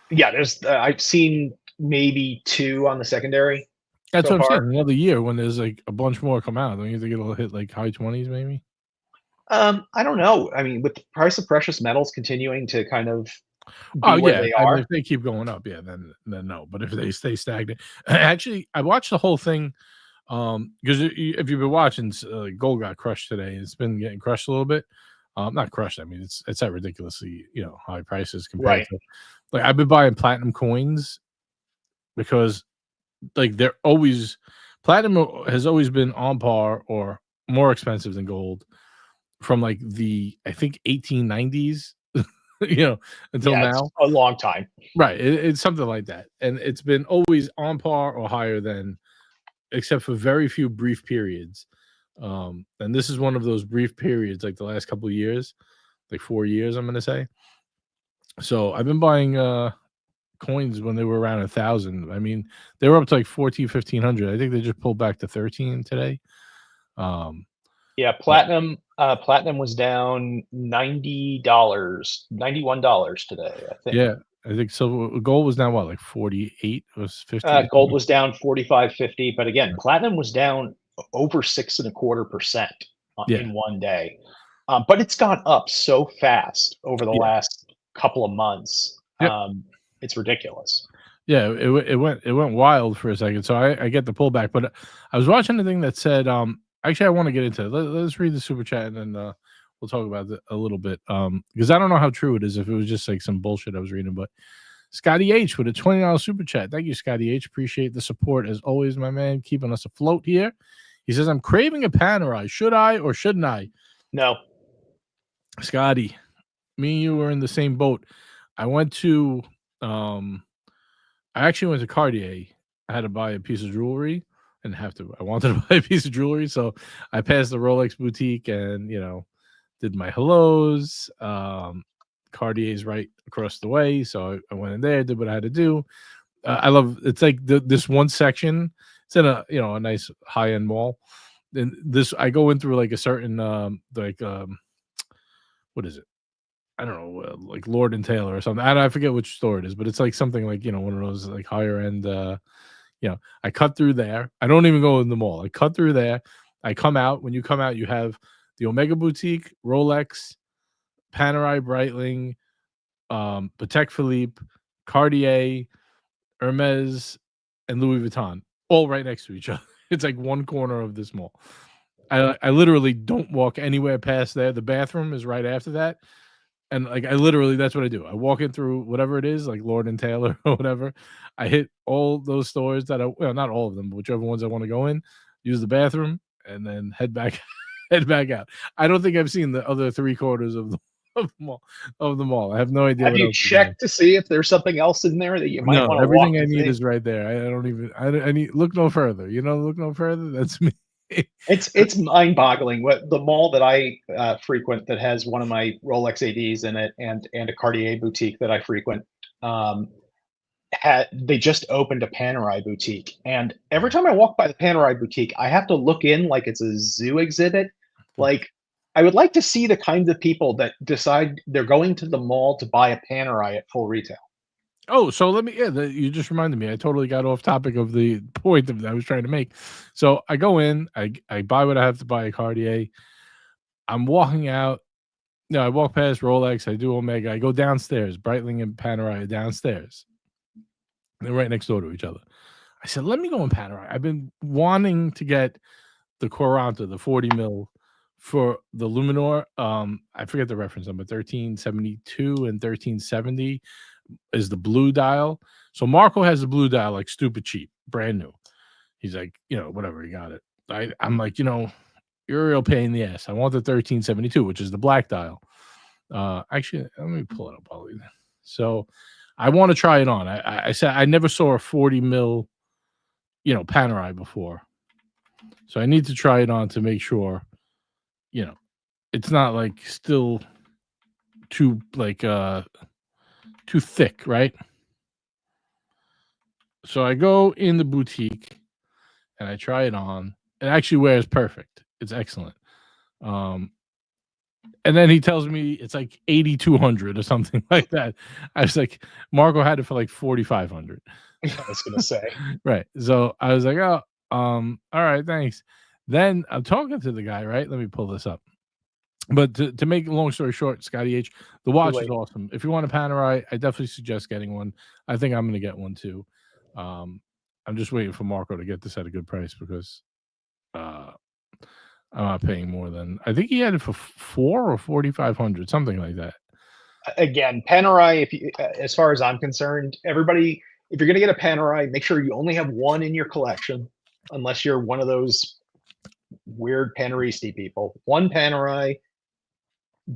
Yeah, there's I've seen maybe 2 on the secondary. That's what I'm saying. Another year when there's like a bunch more come out, don't you think it'll hit like high 20s maybe? I don't know. I mean, with the price of precious metals continuing to kind of be where they are. I mean, if they keep going up, then no. But if they stay stagnant, actually, I watched the whole thing Because if you've been watching, gold got crushed today. It's been getting crushed a little bit. Not crushed. I mean, it's at ridiculously high prices compared Right. to, like, I've been buying platinum coins because, like, they're always, platinum has always been on par or more expensive than gold from, like, the, I think, 1890s, until Yeah, it's now. a long time. Right. It's something like that. And it's been always on par or higher than, except for very few brief periods. And this is one of those brief periods, like the last couple of years, like 4 years, I'm going to say. So I've been buying coins when they were around 1,000. I mean, they were up to like 14, 1,500. I think they just pulled back to 13 today. Yeah, platinum was down $91 today, I think. Yeah, I think so. Gold was now what, like 48? It was 50. Gold was down 45.50, but again, platinum was down over 6.25% Yeah, in one day. But it's gone up so fast over the yeah, last couple of months. yep. It's ridiculous. Yeah, it went wild for a second. So I get the pullback, but I was watching the thing that said, actually I want to get into it. Let's read the super chat and then we'll talk about it a little bit. Because I don't know how true it is, if it was just like some bullshit I was reading, but Scotty H with a $20 super chat. Thank you, Scotty H. Appreciate the support as always, my man, keeping us afloat here. He says, I'm craving a Panerai. Should I or shouldn't I? No. Scotty, me and you were in the same boat. I actually went to Cartier. I had to buy a piece of jewelry and I wanted to buy a piece of jewelry. So I passed the Rolex boutique and, did my hellos. Cartier's right across the way. So I went in there, did what I had to do. I love, it's like this one section. It's in a nice high end mall. And I go in through like a certain, what is it? I don't know, like Lord and Taylor or something. I forget which store it is, but it's like something like, one of those like higher end, I cut through there. I don't even go in the mall. I cut through there. I come out. When you come out, you have the Omega Boutique, Rolex, Panerai, Breitling, Patek Philippe, Cartier, Hermes, and Louis Vuitton, all right next to each other. It's like one corner of this mall. I literally don't walk anywhere past there. The bathroom is right after that. And like that's what I do. I walk in through whatever it is, like Lord and Taylor or whatever. I hit all those stores that not all of them, but whichever ones I want to go in, use the bathroom, and then head back out. I don't think I've seen the other 3/4 of the mall. I have no idea. Have what you else checked to see if there's something else in there that you might want to walk? Everything I need is right there. I don't even. I need look no further. Look no further. That's me. It's mind-boggling. What the mall that I frequent, that has one of my Rolex ADs in it, and a Cartier boutique that I frequent, they just opened a Panerai boutique, and every time I walk by the Panerai boutique, I have to look in like it's a zoo exhibit. Like, I would like to see the kinds of people that decide they're going to the mall to buy a Panerai at full retail. Oh, so let me. Yeah, you just reminded me. I totally got off topic of the point that I was trying to make. So I go in, I buy what I have to buy at Cartier. I'm walking out. No, I walk past Rolex. I do Omega. I go downstairs. Breitling and Panerai are downstairs. They're right next door to each other. I said, let me go in Panerai. I've been wanting to get the Quaranta, the 40 mil for the Luminor. I forget the reference number, 1372 and 1370 is the blue dial. So Marco has the blue dial, like stupid cheap, brand new. He's like, whatever, he got it. I'm like, you're a real pain in the ass. I want the 1372, which is the black dial. Actually, let me pull it up. So I want to try it on. I said I never saw a 40 mil, Panerai before. So I need to try it on to make sure, it's not like still too too thick, right? So I go in the boutique and I try it on. It actually wears perfect. It's excellent. And then he tells me it's like 8,200 or something like that. I was like, Marco had it for like 4,500. I was gonna say. Right. So I was like, oh, all right, thanks. Then I'm talking to the guy, right? Let me pull this up. But to make a long story short, Scotty H, the watch is awesome. If you want a Panerai, I definitely suggest getting one. I think I'm going to get one too. I'm just waiting for Marco to get this at a good price because I'm not paying more than, I think he had it for 4 or 4,500, something like that. Again, Panerai, if you, as far as I'm concerned, everybody, if you're going to get a Panerai, make sure you only have one in your collection, unless you're one of those weird Paneristi people. One Panerai,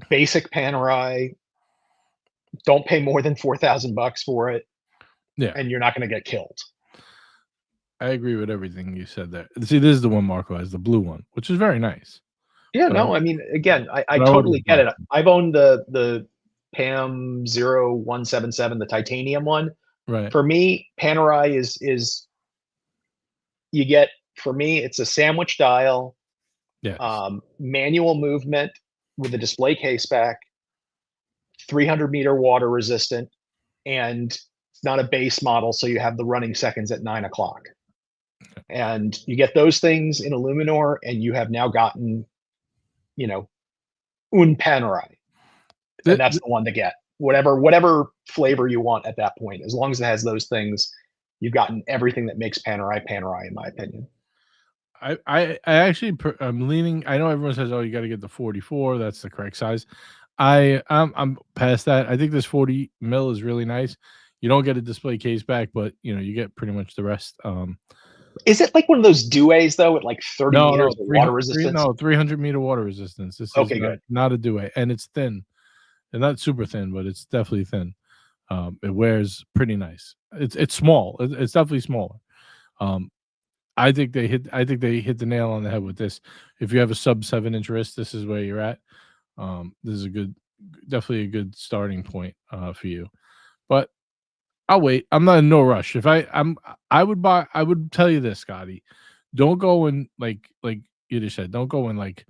basic Panerai. Don't pay more than $4,000 for it, Yeah, and you're not going to get killed. I agree with everything you said there. See, this is the one Marco has, the blue one, which is very nice. Yeah, But no, I mean, again, I but totally wouldn't get buy it. I've owned the PAM 0177, the titanium one. Right. For me, Panerai is you get, for me, it's a sandwich dial, Yes. manual movement with a display case back, 300-meter water resistant, and it's not a base model, so you have the running seconds at 9 o'clock. And you get those things in Illuminor, and you have now gotten, you know, un Panerai. And that's the one to get. Whatever flavor you want at that point, as long as it has those things, you've gotten everything that makes Panerai Panerai, in my opinion. I actually I'm leaning. I know everyone says, "Oh, you got to get the 44. That's the correct size." I'm past that. I think this 40 mil is really nice. You don't get a display case back, but you know you get pretty much the rest. Is it like one of those Duets though, with like 30 No, meters of water resistance? no, 300-meter water resistance. This Okay, is good. not a Duet, and it's thin, and not super thin, but it's definitely thin. It wears pretty nice. It's small. It's definitely smaller. I think they hit the nail on the head with this. If you have a sub 7-inch wrist, this is where you're at. This is definitely a good starting point for you. But I'll wait. I'm not in no rush. If I would tell you this, Scotty. Don't go and like you just said, don't go and like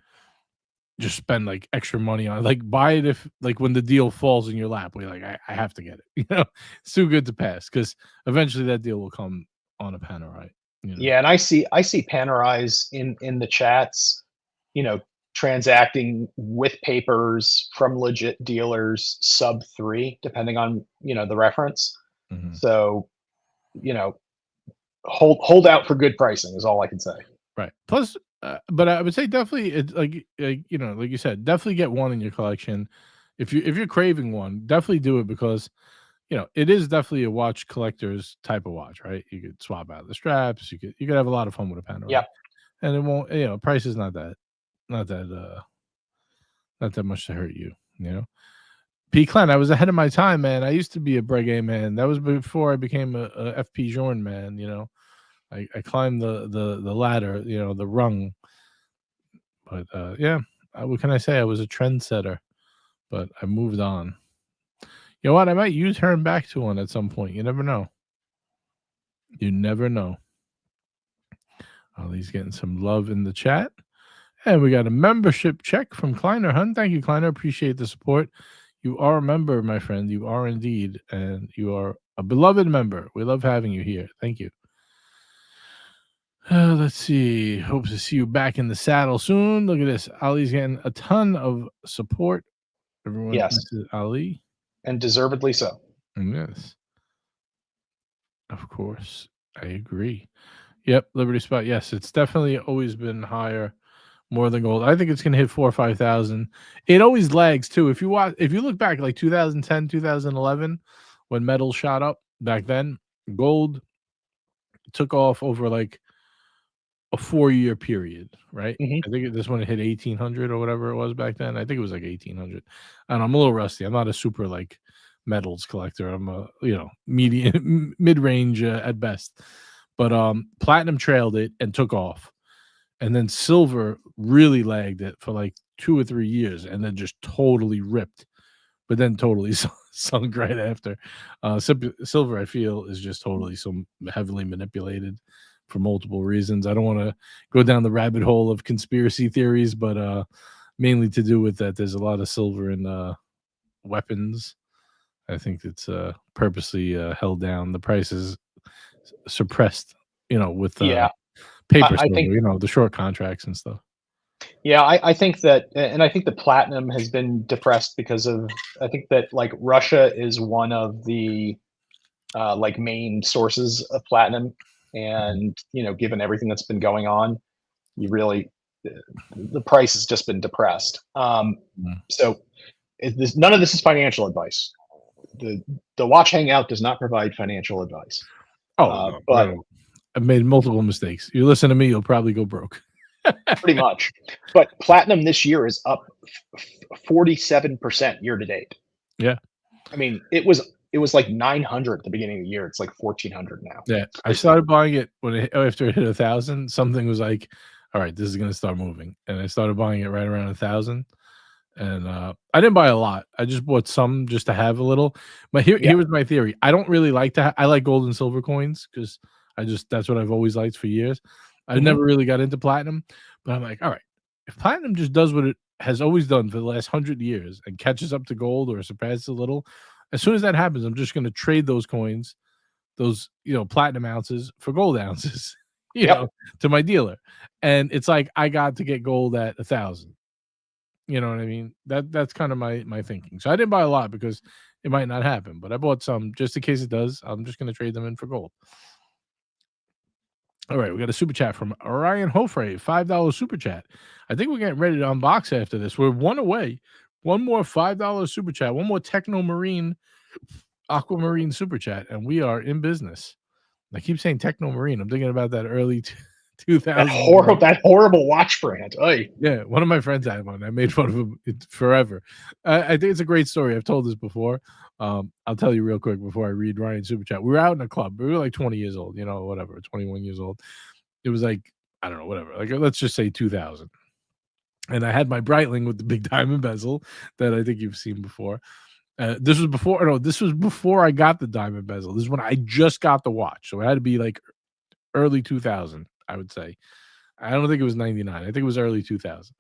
just spend like extra money on it. Like buy it if like when the deal falls in your lap, we're like, I have to get it. You know, it's too good to pass because eventually that deal will come on a Panerai. You know? Yeah, and I see Panerais in the chats, you know, transacting with papers from legit dealers sub 3, depending on, you know, the reference. Mhm. So, you know, hold out for good pricing is all I can say. Right. Plus, but I would say definitely it's like you know, like you said, definitely get one in your collection. If you're craving one, definitely do it because you know it is definitely a watch collector's type of watch, right? You could swap out the straps. You could have a lot of fun with a Panerai. Yeah. And it won't, you know, price is not that not that much to hurt you, you know. P. Clan, I was ahead of my time, man. I used to be a Breguet man. That was before I became a FP Journe man, you know. I climbed the ladder, you know, the rung. But yeah, what can I say? I was a trendsetter, but I moved on. You know what? I might U-turn back to one at some point. You never know. You never know. Ollie's getting some love in the chat. And we got a membership check from Kleiner Hunt. Thank you, Kleiner. Appreciate the support. You are a member, my friend. You are indeed. And you are a beloved member. We love having you here. Thank you. Let's see. Hope to see you back in the saddle soon. Look at this. Ali's getting a ton of support. Everyone Yes. misses Ali. And deservedly so. Yes. Of course. I agree. Yep. Liberty Spot. Yes. It's definitely always been higher, more than gold. I think it's going to hit 4,000 or 5,000. It always lags too. If you look back like 2010, 2011, when metal shot up back then, gold took off over like a 4-year period, right? Mhm. I think this one hit 1,800 or whatever it was back then. I think it was like 1,800. And I'm a little rusty. I'm not a super like metals collector. I'm a medium mid range at best. But platinum trailed it and took off, and then silver really lagged it for like 2 or 3 years, and then just totally ripped, but then totally sunk right after. Silver, I feel, is just totally so heavily manipulated for multiple reasons. I don't want to go down the rabbit hole of conspiracy theories, but mainly to do with that there's a lot of silver in weapons. I think it's purposely held down. The price is suppressed, you know, with paper I silver, think, you know, the short contracts and stuff. yeah, I think that, and I think the platinum has been depressed because of, I think that like Russia is one of the like main sources of platinum, and you know, given everything that's been going on, You really, the price has just been depressed. So none of this is financial advice. The Watch Hangout does not provide financial advice. Oh, but no. I've made multiple mistakes. You listen to me, you'll probably go broke. pretty much. But platinum this year is up 47% year to date. Yeah. I mean, it was like 900 at the beginning of the year. It's like 1400 now. Yeah, I started buying it after it hit 1,000. Something was like, all right, this is going to start moving, and I started buying it right around 1,000. And I didn't buy a lot. I just bought some just to have a little. But here was my theory. I don't really like to. I like gold and silver coins because that's what I've always liked for years. I never really got into platinum, but I'm like, all right, if platinum just does what it has always done for the last 100 years and catches up to gold or surpasses a little, as soon as that happens, I'm just going to trade those coins, those platinum ounces for gold ounces, to my dealer. And it's like I got to get gold at 1,000. You know what I mean? That's kind of my thinking. So I didn't buy a lot because it might not happen, but I bought some just in case it does. I'm just going to trade them in for gold. All right, we got a super chat from Orion Hofre, $5 super chat. I think we're getting ready to unbox after this. We're one away. One more $5 super chat. One more Techno Marine, Aquamarine super chat, and we are in business. I keep saying Techno Marine. I'm thinking about that early 2000. That horrible watch brand. Oy. Yeah, one of my friends had one. I made fun of him forever. I think it's a great story. I've told this before. I'll tell you real quick before I read Ryan's super chat. We were out in a club. We were like 20 years old, whatever, 21 years old. It was like, I don't know, whatever. Like, let's just say 2000. And I had my Breitling with the big diamond bezel that I think you've seen before. This was before I got the diamond bezel. This is when I just got the watch. So it had to be like early 2000, I would say. I don't think it was 99. I think it was early 2000.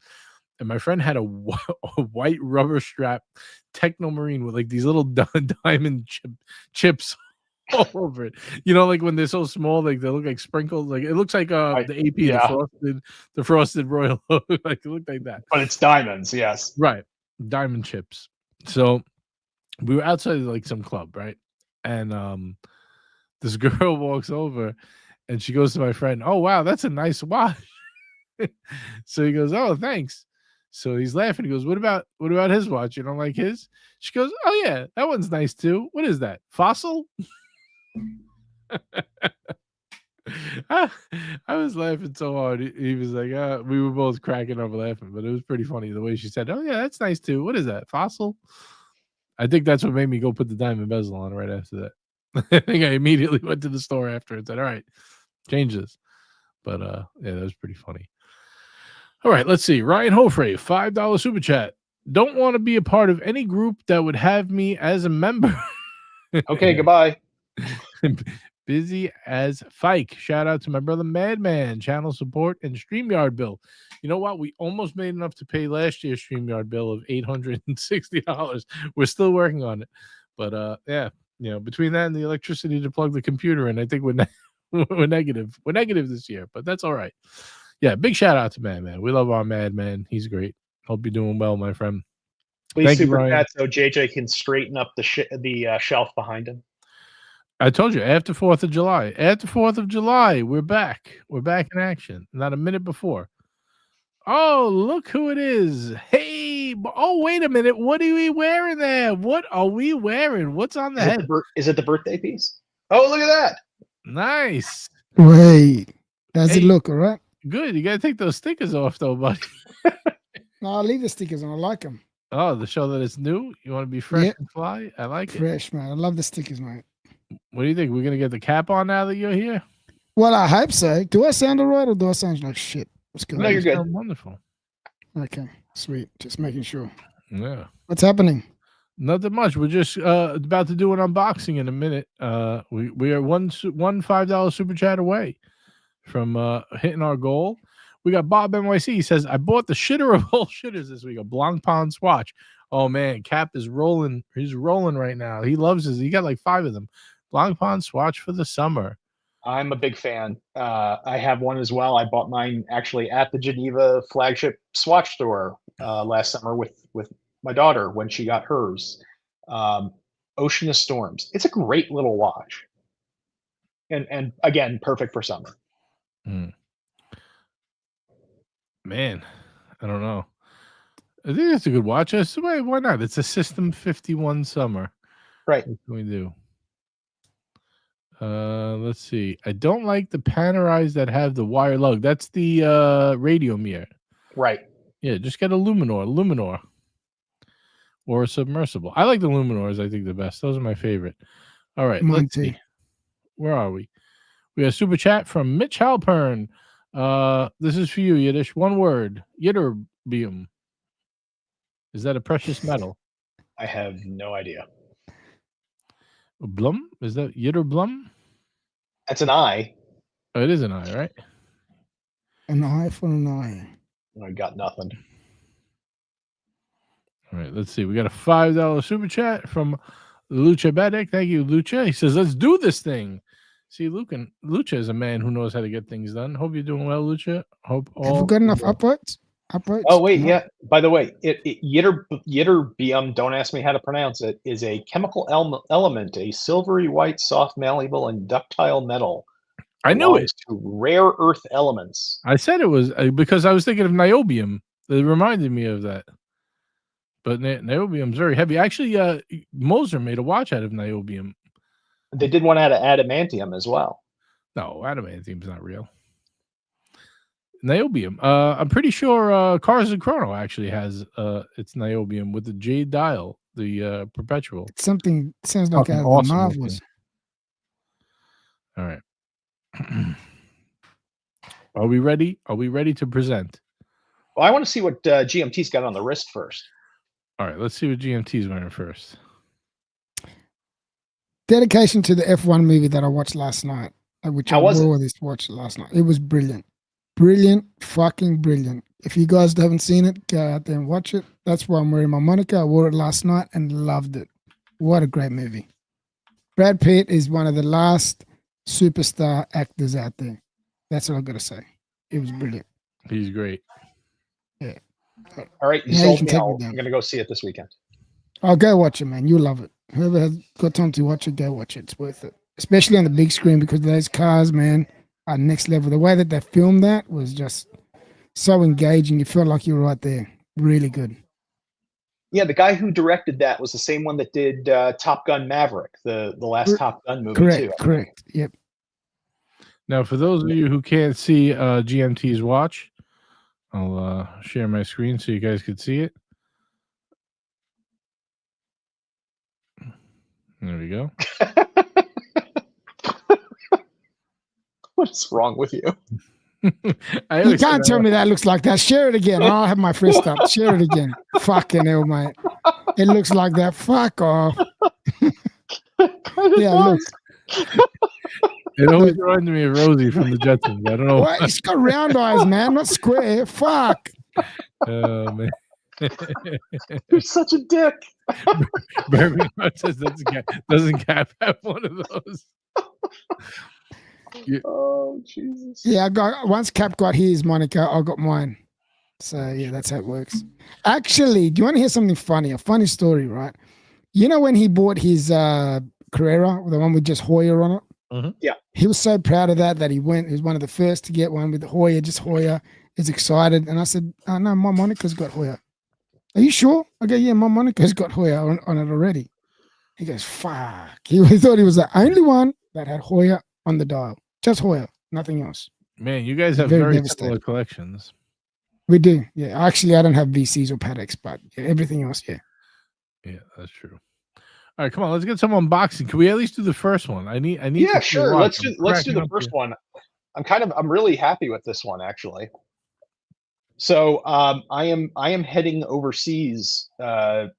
And my friend had a white rubber strap Techno Marine with like these little diamond chips all over it. Like when they're so small, like they look like sprinkles. Like it looks like the AP, the frosted royal. Like it looked like that. But it's diamonds, yes. Right. Diamond chips. So we were outside of like some club, right? And this girl walks over and she goes to my friend, "Oh wow, that's a nice watch." So he goes, "Oh, thanks." So he's laughing. He goes, "What about his watch? You don't like his?" She goes, "Oh yeah, that one's nice too. What is that? Fossil?" I was laughing so hard. He was like, we were both cracking up laughing, but it was pretty funny the way she said, "Oh yeah, that's nice too. What is that? Fossil?" I think that's what made me go put the diamond bezel on right after that. I think I immediately went to the store after and said, "All right, change this." But yeah, that was pretty funny. All right, let's see. Ryan Hofre, $5 super chat. Don't want to be a part of any group that would have me as a member. Okay, goodbye. Busy as Fike. Shout out to my brother Madman, channel support, and StreamYard bill. You know what? We almost made enough to pay last year's StreamYard bill of $860. We're still working on it. But yeah, between that and the electricity to plug the computer in, I think we're negative. We're negative this year, but that's all right. Yeah, big shout out to Madman. We love our Madman. He's great. Hope you're doing well, my friend. Please super chat so JJ can straighten up the shelf behind him. I told you, after 4th of July. After 4th of July, we're back. We're back in action. Not a minute before. Oh, look who it is. Hey, wait a minute. What are we wearing there? What are we wearing? What's on the head? Is it the birthday piece? Oh, look at that. Nice. Wait. Does it look all right? Good. You got to take those stickers off, though, buddy. No, I'll leave the stickers on. I like them. Oh, to show that it's new? You want to be fresh and fly? I like fresh, man. I love the stickers, mate. What do you think? We're going to get the cap on now that you're here? Well, I hope so. Do I sound all right or do I sound like shit? What's going on? No, you're good. Wonderful. Okay, sweet. Just making sure. Yeah. What's happening? Nothing much. We're just about to do an unboxing in a minute. We are one $5 super chat away from hitting our goal. We got Bob NYC. He says, "I bought the shitter of all shitters this week, a Blancpain swatch." Oh man, Cap is rolling. He's rolling right now. He loves his. He got like 5 of them. Blancpain swatch for the summer. I'm a big fan. I have one as well. I bought mine actually at the Geneva flagship swatch store last summer with my daughter when she got hers. Ocean of Storms. It's a great little watch, and again, perfect for summer. Man, I don't know. I think that's a good watch. Why not? It's a System 51 Summer. Right. What can we do? Let's see. I don't like the Panerais that have the wire lug. That's the radio mirror. Right. Yeah, just get a Luminor, or a submersible. I like the Luminors. I think the best. Those are my favorite. All right, Mine let's too. see. Where are we? We have a super chat from Mitch Halpern. This is for you, Yiddish. One word. Yitterbium. Is that a precious metal? I have no idea. Blum? Is that Yitterblum? That's an eye. Oh, it is an eye, right? An eye for an eye. I got nothing. All right, let's see. We got a $5 super chat from Lucha Bedek. Thank you, Lucha. He says, let's do this thing. See, Lucha is a man who knows how to get things done. Hope you're doing well, Lucha. Hope all. Have we got enough upvotes? Oh wait, yeah. By the way, ytterbium, don't ask me how to pronounce it, is a chemical element, a silvery white, soft, malleable, and ductile metal. I knew it. To rare earth elements. I said it was because I was thinking of niobium. It reminded me of that. But niobium's very heavy. Actually, Moser made a watch out of niobium. They did one out of adamantium as well. No, adamantium's not real. Niobium. I'm pretty sure Cars and Chrono actually has its niobium with the jade dial, the perpetual. It's something sounds like out of awesome the Marvels. All right. Are we ready? Are we ready to present? Well, I want to see what GMT's got on the wrist first. All right, let's see what GMT's wearing first. Dedication to the F1 movie that I watched last night, which I wore this watch last night. It was brilliant. Brilliant, fucking brilliant. If you guys haven't seen it, go out there and watch it. That's why I'm wearing my moniker. I wore it last night and loved it. What a great movie. Brad Pitt is one of the last superstar actors out there. That's all I've got to say. It was brilliant. He's great. Yeah. All right, you sold me. I'm going to go see it this weekend. Oh, go watch it, man. You'll love it. Whoever has got time to watch it, go watch it. It's worth it. Especially on the big screen because those cars, man, are next level. The way that they filmed that was just so engaging. You felt like you were right there. Really good. Yeah, the guy who directed that was the same one that did Top Gun Maverick, the last Top Gun movie, too. Correct. Yep. Now, for those of you who can't see GMT's watch, I'll share my screen so you guys can see it. There we go. What is wrong with you? You can't tell me that looks like that. Share it again. I'll have my fist up. Share it again. Fucking hell, mate. It looks like that. Fuck off. Yeah, look. It always reminds me of Rosie from the Jetsons. I don't know. What? It's got round eyes, man, not square. Fuck. Oh, man. You're such a dick. Birmingham says doesn't Cap have one of those? Yeah. Oh, Jesus. Yeah, once Cap got his moniker, I got mine. So, yeah, that's how it works. Actually, do you want to hear something funny? A funny story, right? You know when he bought his Carrera, the one with just Hoya on it? Mm-hmm. Yeah. He was so proud of that he was one of the first to get one with Hoya, just Hoya. He's excited. And I said, oh, no, my moniker's got Hoya. Are you sure? I go, yeah, my moniker's got Hoya on it already. He goes, fuck. He thought he was the only one that had Hoya on the dial. Just Hoya, nothing else. Man, you guys have very similar collections. We do. Yeah. Actually, I don't have VCs or Pateks, but everything else, yeah. Yeah, that's true. All right, come on, let's get some unboxing. Can we at least do the first one? I need. Yeah, sure. Let's do the first one. I'm really happy with this one, actually. So I am heading overseas at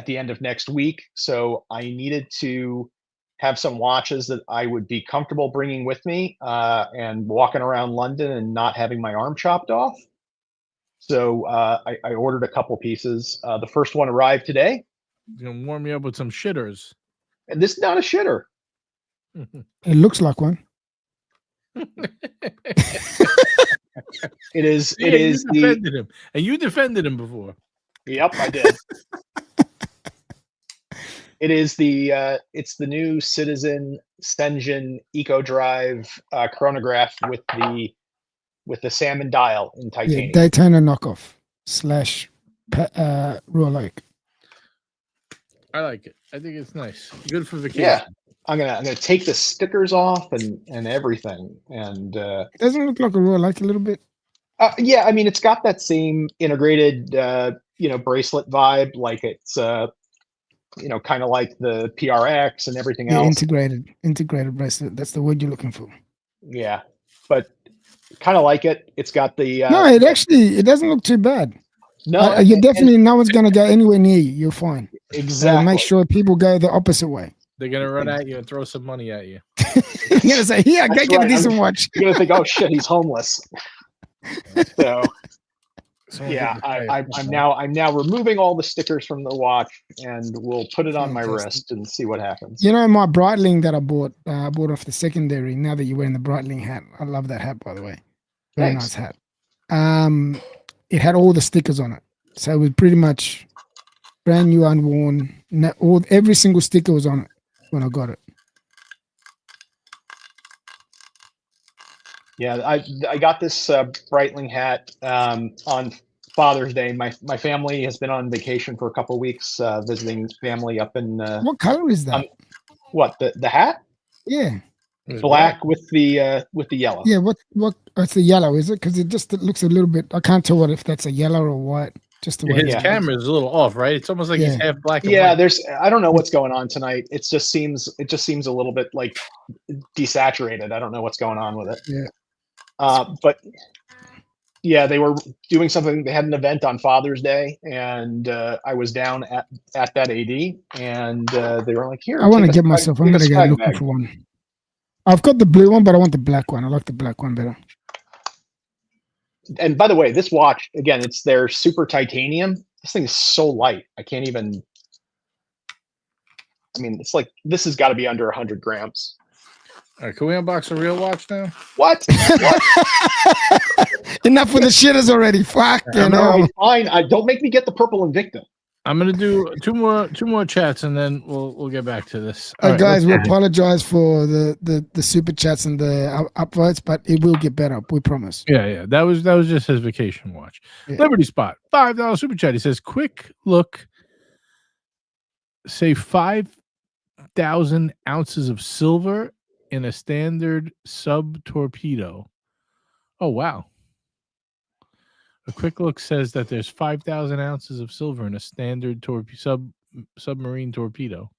the end of next week. So I needed to have some watches that I would be comfortable bringing with me and walking around London and not having my arm chopped off. So I ordered a couple pieces. The first one arrived today. You're gonna warm me up with some shitters. And this is not a shitter. It looks like one. It is. Yeah, it is you defended him, and you defended him before. Yep, I did. It is it's the new Citizen Senjin Eco Drive chronograph with the with the salmon dial in titanium. Yeah, Daytona knockoff / Rolex. I like it. I think it's nice. Good for vacation. Yeah, I'm gonna take the stickers off and everything. And It doesn't look like a Rolex a little bit. yeah, I mean, it's got that same integrated, bracelet vibe. Like it's, kind of like the PRX and everything else. Integrated bracelet. That's the word you're looking for. Yeah, but kind of like it. It's got the. No, it doesn't look too bad. No, you're definitely no one's gonna go anywhere near you. You're fine. Exactly. Make sure people go the opposite way. They're gonna run at you and throw some money at you. You're gonna say, "Here, go get a decent watch." You're gonna think, "Oh shit, he's homeless." So yeah, I'm now removing all the stickers from the watch, and we'll put it on my wrist and see what happens. You know, my Breitling that I bought off the secondary. Now that you're wearing the Breitling hat, I love that hat, by the way. Very nice hat. It had all the stickers on it, so it was pretty much brand new, unworn. Every single sticker was on it when I got it. Yeah, I got this Breitling hat on Father's Day. My family has been on vacation for a couple of weeks, visiting family up in. What color is that? What the hat? Yeah, black with the yellow. Yeah, what? It's the yellow, is it? Because it looks a little bit. I can't tell if that's a yellow or white. Just the way his camera is a little off, right? It's almost like he's half black. And white. I don't know what's going on tonight. It just seems a little bit like desaturated. I don't know what's going on with it. Yeah. But yeah, they were doing something. They had an event on Father's Day, and I was down at that AD, and they were like, "Here, I want to get myself. I'm gonna go looking for one. I've got the blue one, but I want the black one. I like the black one better." And by the way, this watch, again, it's their super titanium. This thing is so light. I can't even. I mean, it's like this has got to be under 100 grams. All right, can we unbox a real watch now? What? Enough with the shitters already. Fuck. Fine. Don't make me get the purple Invicta. I'm gonna do two more chats and then we'll get back to this. All right, guys, we apologize for the super chats and the upvotes, but it will get better. We promise. Yeah. That was just his vacation watch. Yeah. Liberty Spot, $5 super chat. He says, "Quick look. Say 5,000 ounces of silver in a standard sub torpedo." Oh wow. A quick look says that there's 5,000 ounces of silver in a standard submarine torpedo.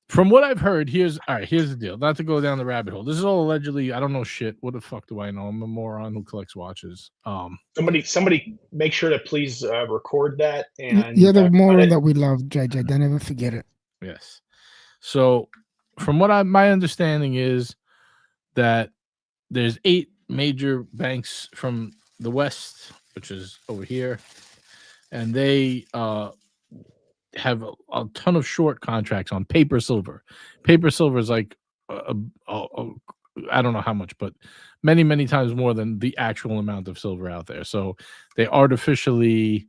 From what I've heard, here's the deal. Not to go down the rabbit hole. This is all allegedly. I don't know shit. What the fuck do I know? I'm a moron who collects watches. Somebody make sure to please record that. And you're the moron that we love, JJ. Don't ever forget it. Yes. So, from what my understanding is that there's 8 major banks from the West, which is over here, and they have a ton of short contracts on paper silver. Paper silver is like I don't know how much, but many times more than the actual amount of silver out there. So they artificially,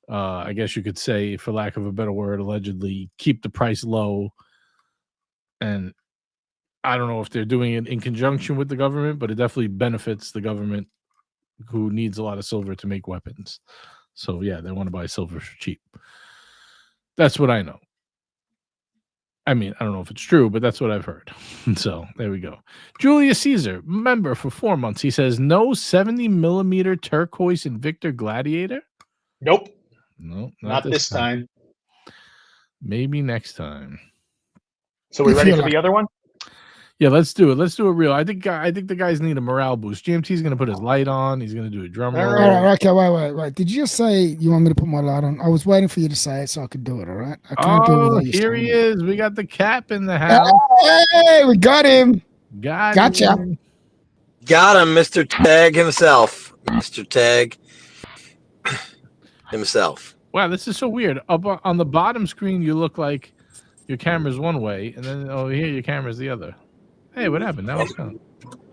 I guess you could say, for lack of a better word, allegedly keep the price low. And I don't know if they're doing it in conjunction with the government, but it definitely benefits the government, who needs a lot of silver to make weapons. So yeah, they want to buy silver for cheap. That's what I know. I mean, I don't know if it's true, but that's what I've heard. So there we go. Julius Caesar, member for 4 months. He says, no 70mm turquoise Invicta Gladiator? Nope. No, not this time. Maybe next time. So we ready for the other one? Yeah, let's do it. Let's do it real. I think the guys need a morale boost. GMT's going to put his light on. He's going to do a drum roll. All right, okay, wait. Did you just say you want me to put my light on? I was waiting for you to say it so I could do it, all right? I can't do it here he is. We got the cap in the house. Hey, we got him. Gotcha. Him. Got him, Mr. Tag himself. Mr. Tag himself. Wow, this is so weird. Up on the bottom screen, you look like your camera's one way, and then over here, your camera's the other. Hey, what happened? Now it's gone.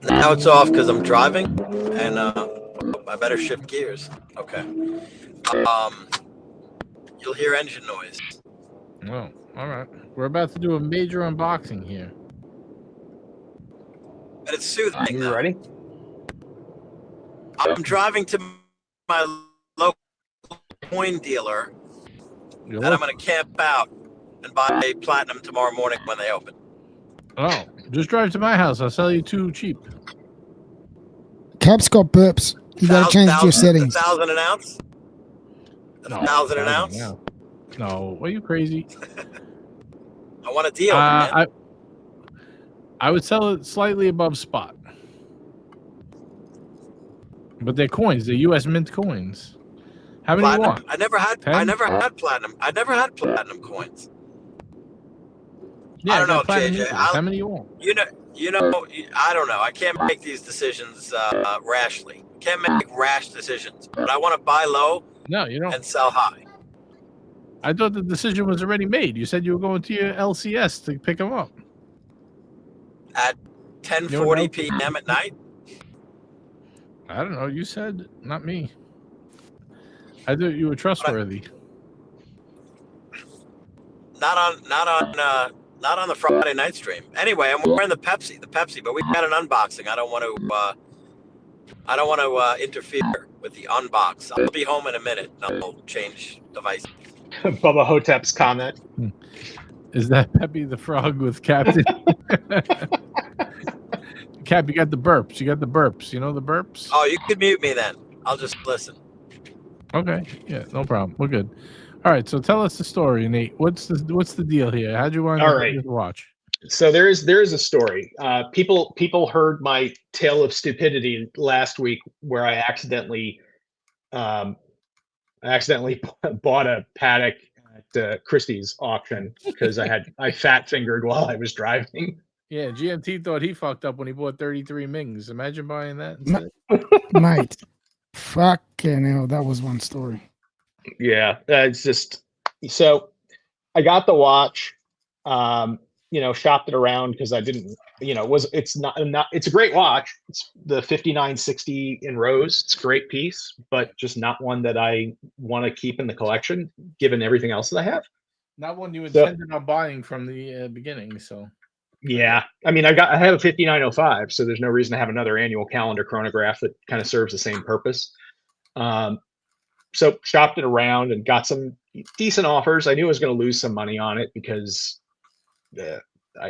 Now it's off because I'm driving, and I better shift gears. Okay. You'll hear engine noise. Oh, all right. We're about to do a major unboxing here. But it's soothing. You ready? I'm driving to my local coin dealer, and I'm going to camp out and buy platinum tomorrow morning when they open. Oh, just drive to my house. I'll sell you 2 cheap. Cap's got burps. You got to change your settings. 1,000 an ounce? No, 1,000 an ounce? No, are you crazy? I want a deal, man. I would sell it slightly above spot. But they're coins. They're U.S. Mint coins. How many platinum? you want? I never had platinum. I never had platinum coins. Yeah, I don't know, JJ. JJ. How many you want? You know, I don't know. I can't make these decisions rashly. Can't make rash decisions. But I want to buy low. No, you don't. And sell high. I thought the decision was already made. You said you were going to your LCS to pick them up at 10:40 p.m. at night. I don't know. You said, not me. I thought you were trustworthy. Not on the Friday night stream. Anyway, I'm wearing the Pepsi, but we got an unboxing. I don't want to interfere with the unbox. I'll be home in a minute and I'll change devices. Bubba Hotep's comment. Is that Peppy the Frog with Captain? Cap, you got the burps. You know the burps? Oh, you could mute me then. I'll just listen. Okay. Yeah, no problem. We're good. All right. So tell us the story, Nate. What's the deal here? How'd you want to watch? So there is a story. People heard my tale of stupidity last week, where I accidentally bought a Patek at Christie's auction because I fat fingered while I was driving. Yeah, GMT thought he fucked up when he bought 33 Mings. Imagine buying that instead. Mate, fucking hell, that was one story. Yeah, it's just so I got the watch. Shopped it around because I didn't, it's a great watch. It's the 5960 in rose. It's a great piece, but just not one that I want to keep in the collection, given everything else that I have. Not one you intended on buying from the beginning. So, yeah, I mean, I have a 5905, so there's no reason to have another annual calendar chronograph that kind of serves the same purpose. So shopped it around and got some decent offers. I knew I was going to lose some money on it because.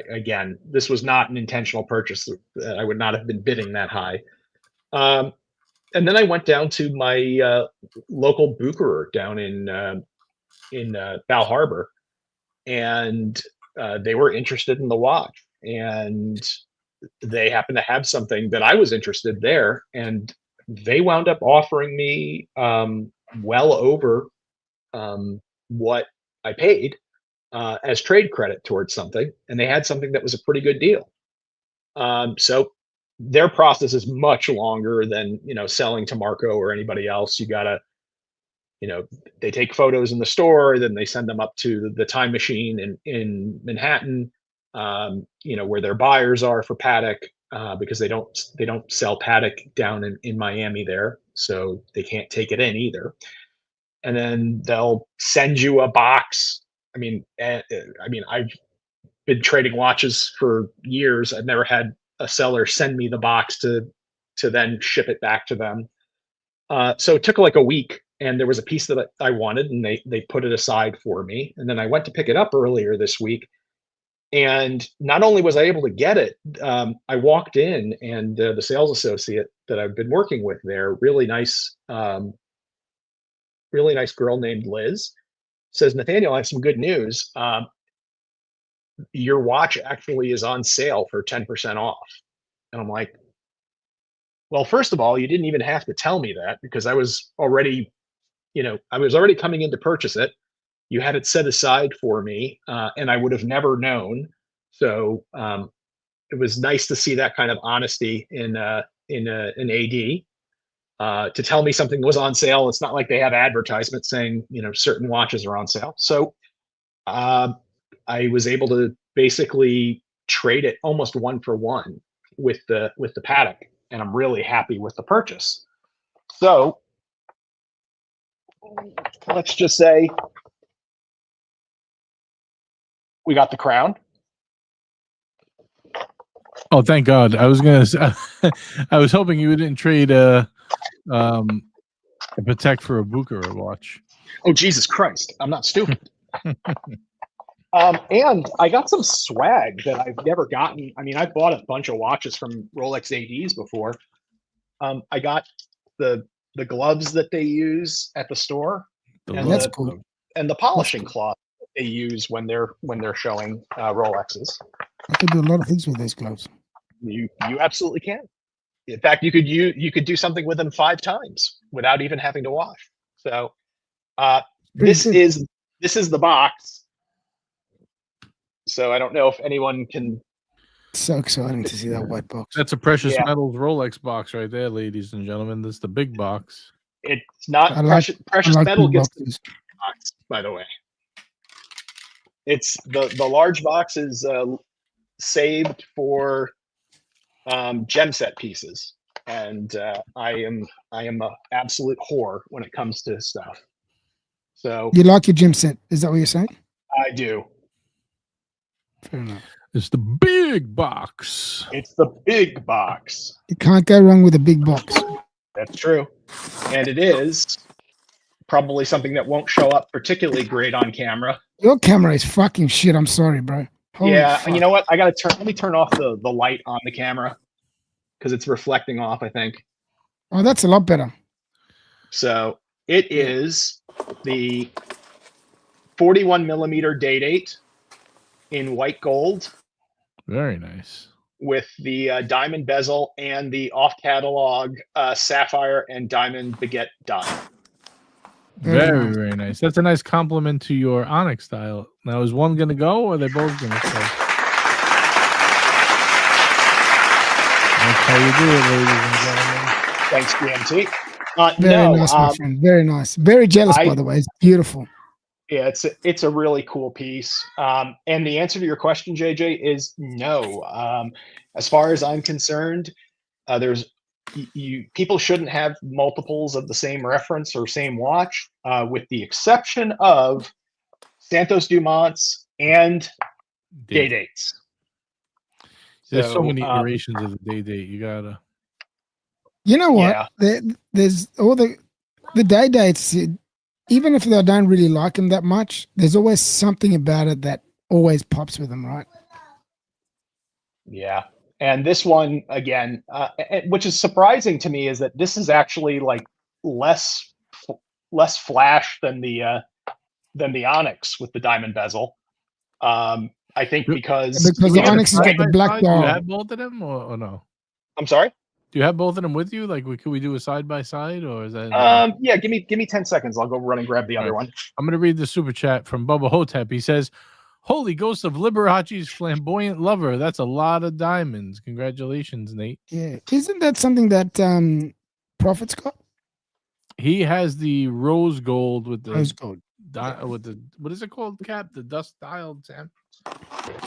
Again, this was not an intentional purchase. I would not have been bidding that high. And then I went down to my local bookerer down in Bal Harbor, and they were interested in the watch, and they happened to have something that I was interested there, and they wound up offering me well over what I paid. As trade credit towards something, and they had something that was a pretty good deal. So their process is much longer than selling to Marco or anybody else. You gotta, they take photos in the store, then they send them up to the time machine in Manhattan, where their buyers are for Patek, because they don't sell Patek down in Miami there, so they can't take it in either. And then they'll send you a box. I mean, I've been trading watches for years. I've never had a seller send me the box to then ship it back to them. So it took like a week, and there was a piece that I wanted, and they put it aside for me. And then I went to pick it up earlier this week, and not only was I able to get it, I walked in, and the sales associate that I've been working with there, really nice girl named Liz, says, Nathaniel, I have some good news. Your watch actually is on sale for 10% off. And I'm like, well, first of all, you didn't even have to tell me that, because I was already coming in to purchase it. You had it set aside for me, and I would have never known. So it was nice to see that kind of honesty in an AD. To tell me something was on sale. It's not like they have advertisements saying, certain watches are on sale. So I was able to basically trade it almost 1-for-1 with the Patek, and I'm really happy with the purchase. So let's just say we got the crown. Oh, thank God. I was hoping you didn't trade a Patek for a Bucherer watch. Oh, Jesus Christ. I'm not stupid. And I got some swag that I've never gotten. I mean, I've bought a bunch of watches from Rolex ADs before. I got the gloves that they use at the store, That's cool. and the polishing cloth that they use when they're showing Rolexes. I could do a lot of things with those gloves. You absolutely can. In fact, you could do something with them 5 times without even having to wash. So this is the box. So I don't know if anyone can. So exciting to see that white box. That's a precious metals Rolex box right there, ladies and gentlemen. This is the big box. It's not precious metal gets the box, by the way. It's the large box is saved for gem set pieces, and I am a absolute whore when it comes to stuff. So you like your gem set? Is that what you're saying? I do. Fair enough. It's the big box. It's the big box. You can't go wrong with a big box. That's true. And it is probably something that won't show up particularly great on camera. Your camera is fucking shit. I'm sorry, bro. Holy fuck. And you know what? Let me turn off the light on the camera because it's reflecting off, I think. Oh, that's a lot better. So it is the 41 millimeter day date in white gold. Very nice. With the diamond bezel and the off-catalog sapphire and diamond baguette die. Very, very nice. That's a nice compliment to your Onyx style. Now, is one going to go, or are they both going to stay? That's how you do it, ladies and gentlemen. Thanks, GMT. Very nice, my friend. Very nice. Very jealous, by the way. It's beautiful. Yeah, it's a really cool piece. And the answer to your question, JJ, is no. As far as I'm concerned, people shouldn't have multiples of the same reference or same watch, with the exception of Santos Dumonts and day dates. There's so many iterations of the day date. You gotta. You know what? Yeah. There's all the day dates. Even if they don't really like them that much, there's always something about it that always pops with them, right? Yeah. And this one, again, which is surprising to me, is that this is actually like less flash than the Onyx with the diamond bezel. I think because the Onyx has got the black bar. Do you have both of them or no? I'm sorry? Do you have both of them with you? Like, could we do a side by side, or is that? Yeah. Give me 10 seconds. I'll go run and grab the other one. I'm gonna read the super chat from Bubba Hotep. He says, "Holy ghost of Liberace's flamboyant lover. That's a lot of diamonds. Congratulations, Nate." Yeah, isn't that something that Prophet's got? He has the rose gold with the rose gold. With the what is it called? Cap the dust dial.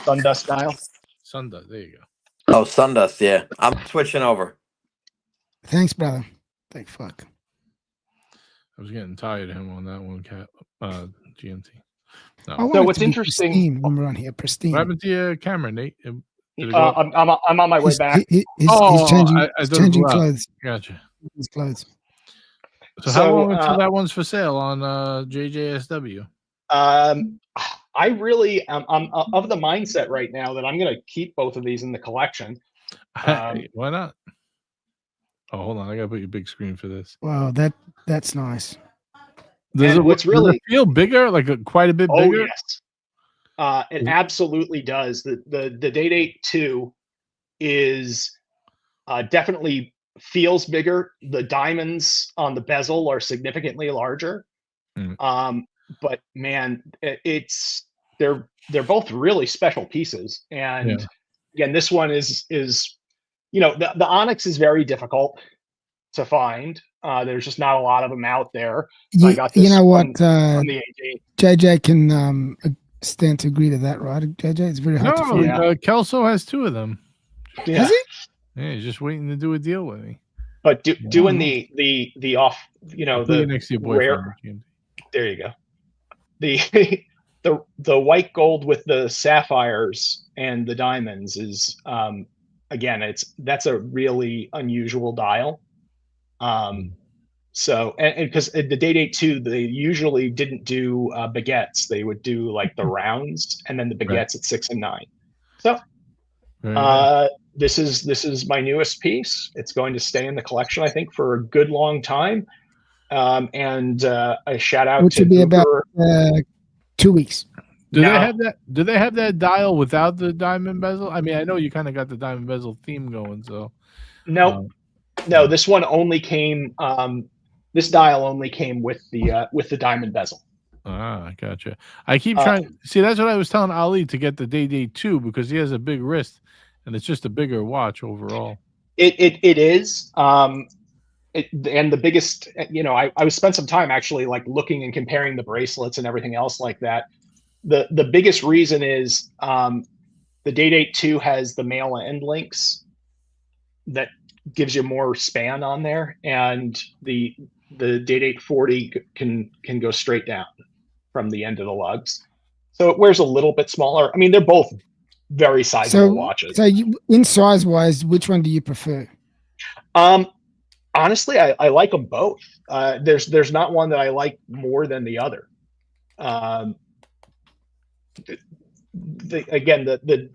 Sundust dial. Sundust. There you go. Oh, Sundust. Yeah, I'm switching over. Thanks, brother. Thank fuck. I was getting tired of him on that one, Cap. GMT. No. So what's interesting? When we're on here, pristine. What happened to your camera, Nate? I'm on my way back. He's changing clothes. Gotcha. His clothes. So how long until that one's for sale on JJSW? I really am of the mindset right now that I'm going to keep both of these in the collection. Why not? Oh, hold on. I got to put your big screen for this. Wow, that's nice. Does it feel bigger? Like quite a bit bigger? Oh, yes. It absolutely does. The Day Date 2 is definitely feels bigger. The diamonds on the bezel are significantly larger. But man, they're both really special pieces. And again, this one is the Onyx is very difficult to find. There's just not a lot of them out there. So I got this. You know what? JJ can stand to agree to that, right? JJ, it's very hard to find. Kelso has 2 of them. Yeah. Has he? Yeah, he's just waiting to do a deal with me. But doing the off, the next to your boyfriend. Rare, there you go. The white gold with the sapphires and the diamonds is again, that's a really unusual dial. So, and because the Day-Date 2, they usually didn't do baguettes. They would do like the rounds and then the baguettes at 6 and 9. So, this is my newest piece. It's going to stay in the collection, I think, for a good long time. And a shout out which to would be about 2 weeks. Do they have that? Do they have that dial without the diamond bezel? I mean, I know you kind of got the diamond bezel theme going, so no. This one only came. This dial only came with the diamond bezel. Ah, I gotcha. I keep trying. See, that's what I was telling Ali to get the Day-Date 2 because he has a big wrist, and it's just a bigger watch overall. It is. And the biggest, I spent some time actually like looking and comparing the bracelets and everything else like that. The biggest reason is the Day-Date 2 has the male end links that gives you more span on there, and the Day-Date 40 can go straight down from the end of the lugs. So it wears a little bit smaller. I mean, they're both very sizable watches. So in size wise, which one do you prefer? Honestly, I like them both. There's not one that I like more than the other. The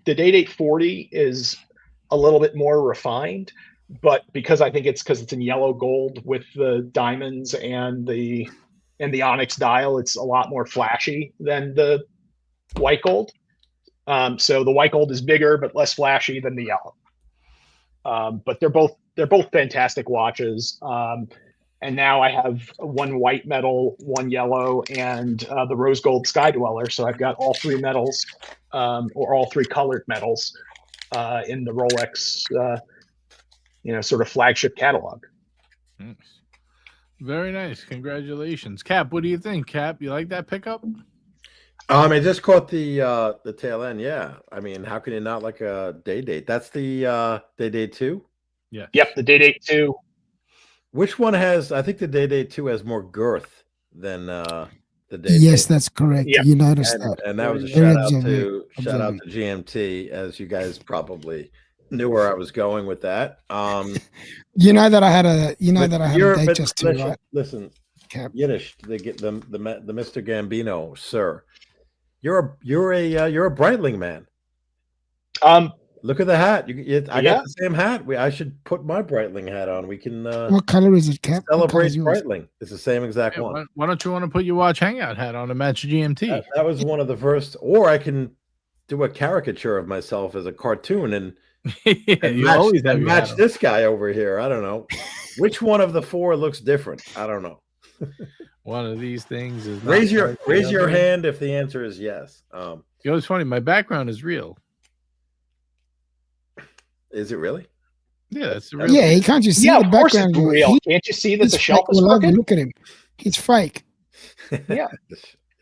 Day-Date 40 is a little bit more refined, but because I think it's in yellow gold with the diamonds and the onyx dial, it's a lot more flashy than the white gold. So the white gold is bigger but less flashy than the yellow. But they're both fantastic watches. And now I have one white medal, one yellow, and the rose gold Sky Dweller. So I've got all three medals, or all three colored medals, in the Rolex, sort of flagship catalog. Nice. Very nice. Congratulations, Cap. What do you think, Cap? You like that pickup? I just caught the tail end. Yeah. I mean, how can you not like a Day-Date? That's the Day-Date 2? Yeah. Yep, the Day-Date 2. Which one has? I think the Day-Date 2 has more girth than the Day-Date. Yes, that's correct. Yep. You noticed that. And that was a Very shout out to GMT, as you guys probably knew where I was going with that. You know that I had a date just to right? Listen, Cap. Yiddish. They get the Mr. Gambino, sir. You're a Breitling man. Look at the hat. I got the same hat. I should put my Breitling hat on. We can. What color is it, Cap? Celebrate Breitling. It's the same exact one. Why don't you want to put your Watch Hangout hat on to match GMT? That was one of the first. Or I can do a caricature of myself as a cartoon and match this guy over here. I don't know. Which one of the four looks different? I don't know. One of these things is raise your hand if the answer is yes. It's funny. My background is real. Is it really? Yeah, that's real. Yeah, can't you see the background? Real. Can't you see that the shelf is crooked? Look at him. He's fake. Yeah.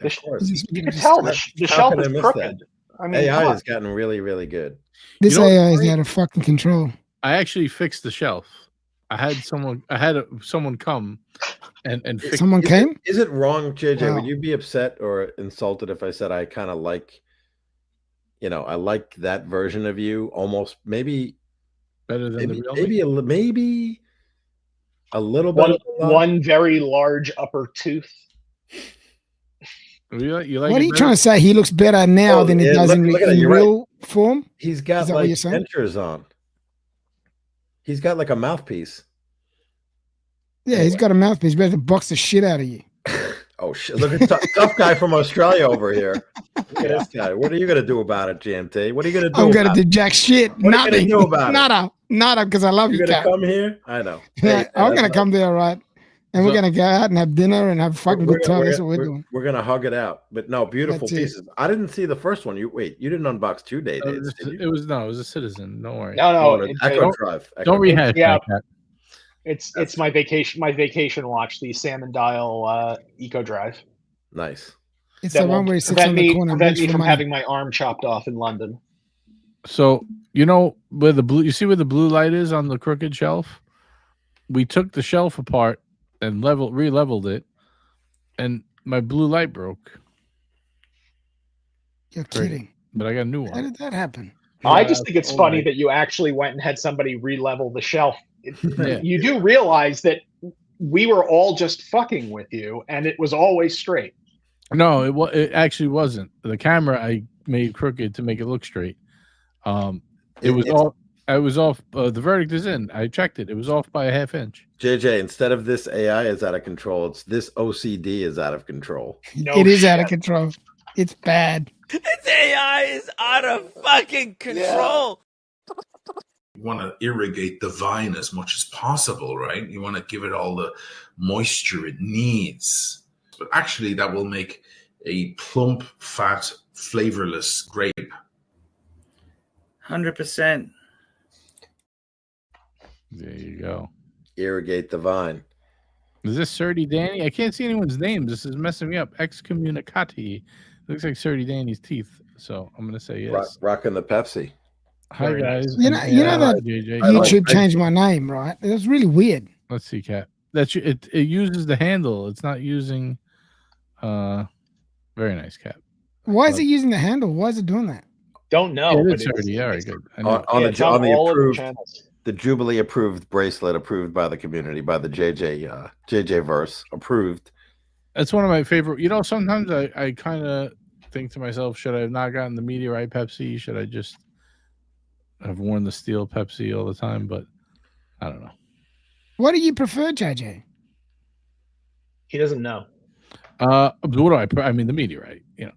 Of course. You can tell the shelf is crooked. I mean, AI has gotten really, really good. This AI is out of fucking control. I actually fixed the shelf. I had someone come and fix. Someone came? Is it wrong, JJ? Wow. Would you be upset or insulted if I said I kind of like, I like that version of you almost maybe better than the real maybe a little bit one very large upper tooth. You like what are you trying to say? He looks better now than he does in real form? He's got like dentures on. He's got like a mouthpiece. Yeah, he's got a mouthpiece. Better box the shit out of you. Oh shit! Look at tough guy from Australia over here. Look at this guy. What are you gonna do about it, GMT? What are you gonna do? I'm gonna do jack shit. What are you gonna do about it? Nada, because I love you. You're gonna come here? I know. Yeah, I'm gonna come there, right? And we're gonna go out and have dinner and have a fucking good time. That's what we're doing. We're gonna hug it out. But no, beautiful pieces. I didn't see the first one. You didn't unbox 2 Day Dates. It was a Citizen. Don't worry. No. Echo Drive. Don't rehash. Yeah. It's my vacation watch, the Salmon Dial Eco Drive. Nice. It's the one where he sits on the corner. Prevent me from having my arm chopped off in London. So where the blue, you see where the blue light is on the crooked shelf? We took the shelf apart and re-leveled it, and my blue light broke. You're kidding. But I got a new one. How did that happen? I just think it's funny that you actually went and had somebody re-level the shelf. You do realize that we were all just fucking with you, and it was always straight. No, it actually wasn't. The camera I made crooked to make it look straight. It was off. I was off. The verdict is in. I checked it. It was off by a half inch. JJ, instead of this AI is out of control, it's this OCD is out of control. It is out of control. It's bad. This AI is out of fucking control. You want to irrigate the vine as much as possible, right? You want to give it all the moisture it needs. But actually, that will make a plump, fat, flavorless grape. 100%. There you go. Irrigate the vine. Is this Surdy Danny? I can't see anyone's name. This is messing me up. Excommunicati. Looks like Surdy Danny's teeth. So I'm gonna say yes. Rocking the Pepsi. Hi guys. You know that JJ. YouTube changed my name, right? It was really weird. Let's see, Cat. It uses the handle. It's not using. Very nice, Cat. Why is it using the handle? Why is it doing that? Don't know. Yeah, but it's already all right. Good. On the approved, the Jubilee approved bracelet, approved by the community, by the JJ verse, approved. That's one of my favorite. You know, sometimes I kind of think to myself, should I have not gotten the meteorite Pepsi? Should I just have worn the steel Pepsi all the time? But I don't know. What do you prefer, JJ? He doesn't know. What do I mean, the meteorite, you know.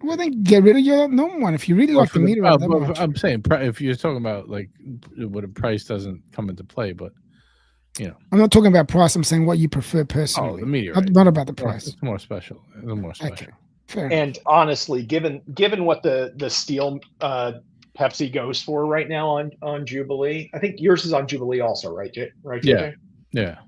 Well, then get rid of your normal one. If you really like the meteorite, I'm saying if you're talking about like what a price doesn't come into play, but you know, I'm not talking about price. I'm saying what you prefer personally. Oh, the meteorite. Not about the price. It's more special. It's more special. Okay, fair And honestly, given what the steel Pepsi goes for right now on Jubilee, I think yours is on Jubilee also, right? Right, JJ? Yeah.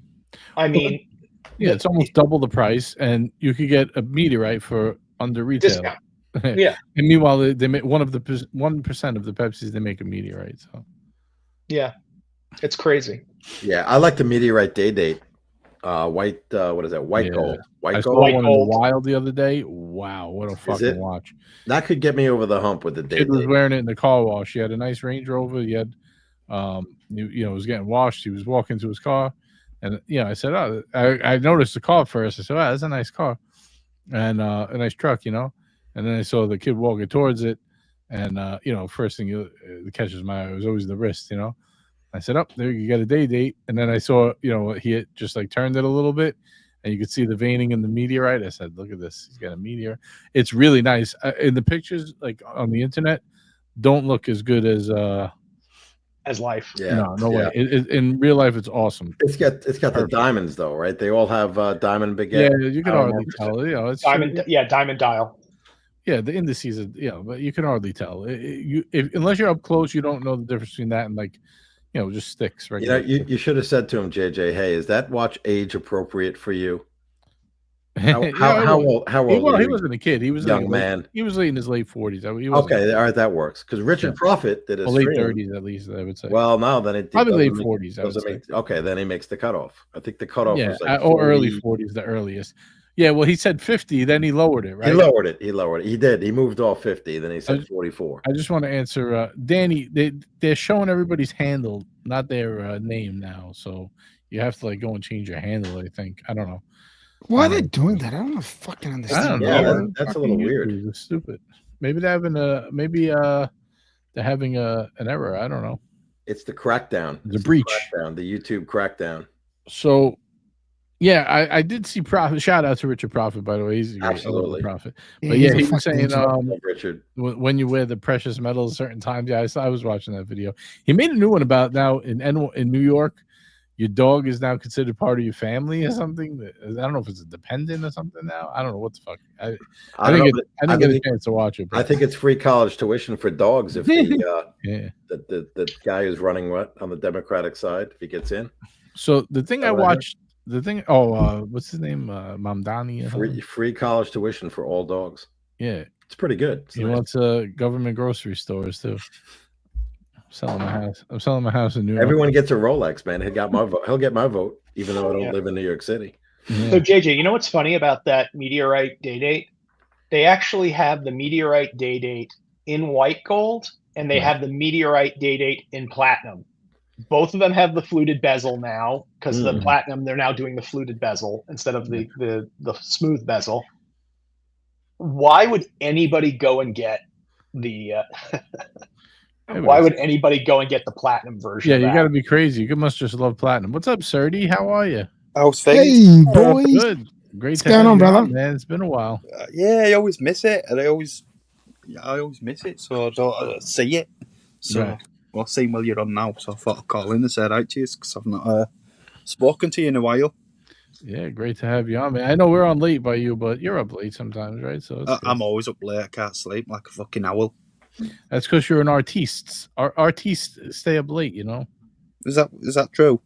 I mean, yeah, it's almost double the price, and you could get a meteorite for under retail. Discount. Yeah. And meanwhile, they make 1% of the Pepsis they make a meteorite. So yeah, it's crazy. Yeah, I like the meteorite day date. White, what is that? White gold. I saw one in the wild the other day. Wow, what a fucking watch! That could get me over the hump with the day. Kid was wearing it in the car wash. He had a nice Range Rover. He had, it was getting washed. He was walking to his car, and I said, "Oh, I noticed the car first." I said, "Wow, that's a nice car, and a nice truck, And then I saw the kid walking towards it, and first thing that catches my eye was always the wrist. I said, "Up there, you got a day date." And then I saw, he had just like turned it a little bit, and you could see the veining in the meteorite. I said, "Look at this, he's got a meteor." It's really nice. In the pictures, like on the internet, don't look as good as life. Yeah, no way. In real life, it's awesome. It's got the diamonds though, right? They all have diamond Piguet. Yeah, you can hardly tell. It's diamond. Diamond dial. Yeah, the indices, but you can hardly tell. Unless you're up close, you don't know the difference between that and just sticks. Right. You should have said to him, JJ, hey, is that watch age appropriate for you? How old? Well, he wasn't a kid. He was a young man. He was in his late 40s. Okay, all right, that works. Because Richard Prophet did his late 30s at least, I would say. Well, no, then it probably late 40s. Okay, then he makes the cutoff. I think the cutoff was like or early 40s, the earliest. Yeah, well, he said 50, then he lowered it, right? He lowered it. He did. He moved off 50, then he said 44. I just want to answer, Danny. They're showing everybody's handle, not their name now. So you have to go and change your handle. I think. I don't know. Why are they doing that? I don't fucking understand. I don't know. That's a little weird. It's stupid. Maybe they're having they're having an error. I don't know. It's the crackdown. The breach. The YouTube crackdown. So. Yeah, I did see Prophet. Shout out to Richard Prophet, by the way. He's a great Prophet. But he was saying Richard, when you wear the precious metals certain times. Yeah, I was watching that video. He made a new one about now in New York. Your dog is now considered part of your family or something. I don't know if it's a dependent or something now. I don't know what the fuck. I didn't get a chance to watch it. I think it's free college tuition for dogs if the guy who's running on the Democratic side, if he gets in. So the thing I watched. The thing, what's his name? Mamdani. Free college tuition for all dogs. Yeah, it's pretty good. He wants government grocery stores too. I'm selling my house in New York. Everyone gets a Rolex, man. He got my vote. He'll get my vote, even though I don't live in New York City. Yeah. So JJ, you know what's funny about that meteorite day date? They actually have the meteorite day date in white gold, and they have the meteorite day date in platinum. Both of them have the fluted bezel now because the platinum, they're now doing the fluted bezel instead of the smooth bezel. Why would anybody go and get the why would anybody go and get the platinum version? Yeah, of you that? got to be crazy. You must just love platinum. What's up, Serdy? How are you? How's things? Hey, boys. Good. Great What's to going have on, you brother? on, man. It's been a while. Yeah, I always miss it, and I always miss it, so I don't see it. So, Right. well, seeing while you're on now, so I thought I'd call in and say hi to you because I've not spoken to you in a while. Yeah, great to have you on, man. I know we're on late by you, but you're up late sometimes, right? So it's I'm always up late. I can't sleep like a fucking owl. that's because you're an artiste. Artists stay up late, you know. Is that true?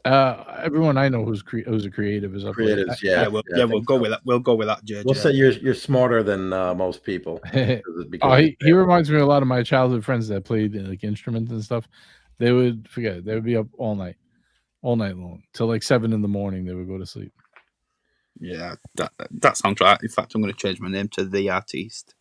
Everyone I know who's a creative is up late. Creatives, yeah. We'll go with that. We'll go with that, JJ. We'll say you're smarter than most people. He reminds me a lot of my childhood friends that played like instruments and stuff. They would they would be up all night long till like 7 a.m. They would go to sleep. Yeah, that sounds right. In fact, I'm going to change my name to The Artiste.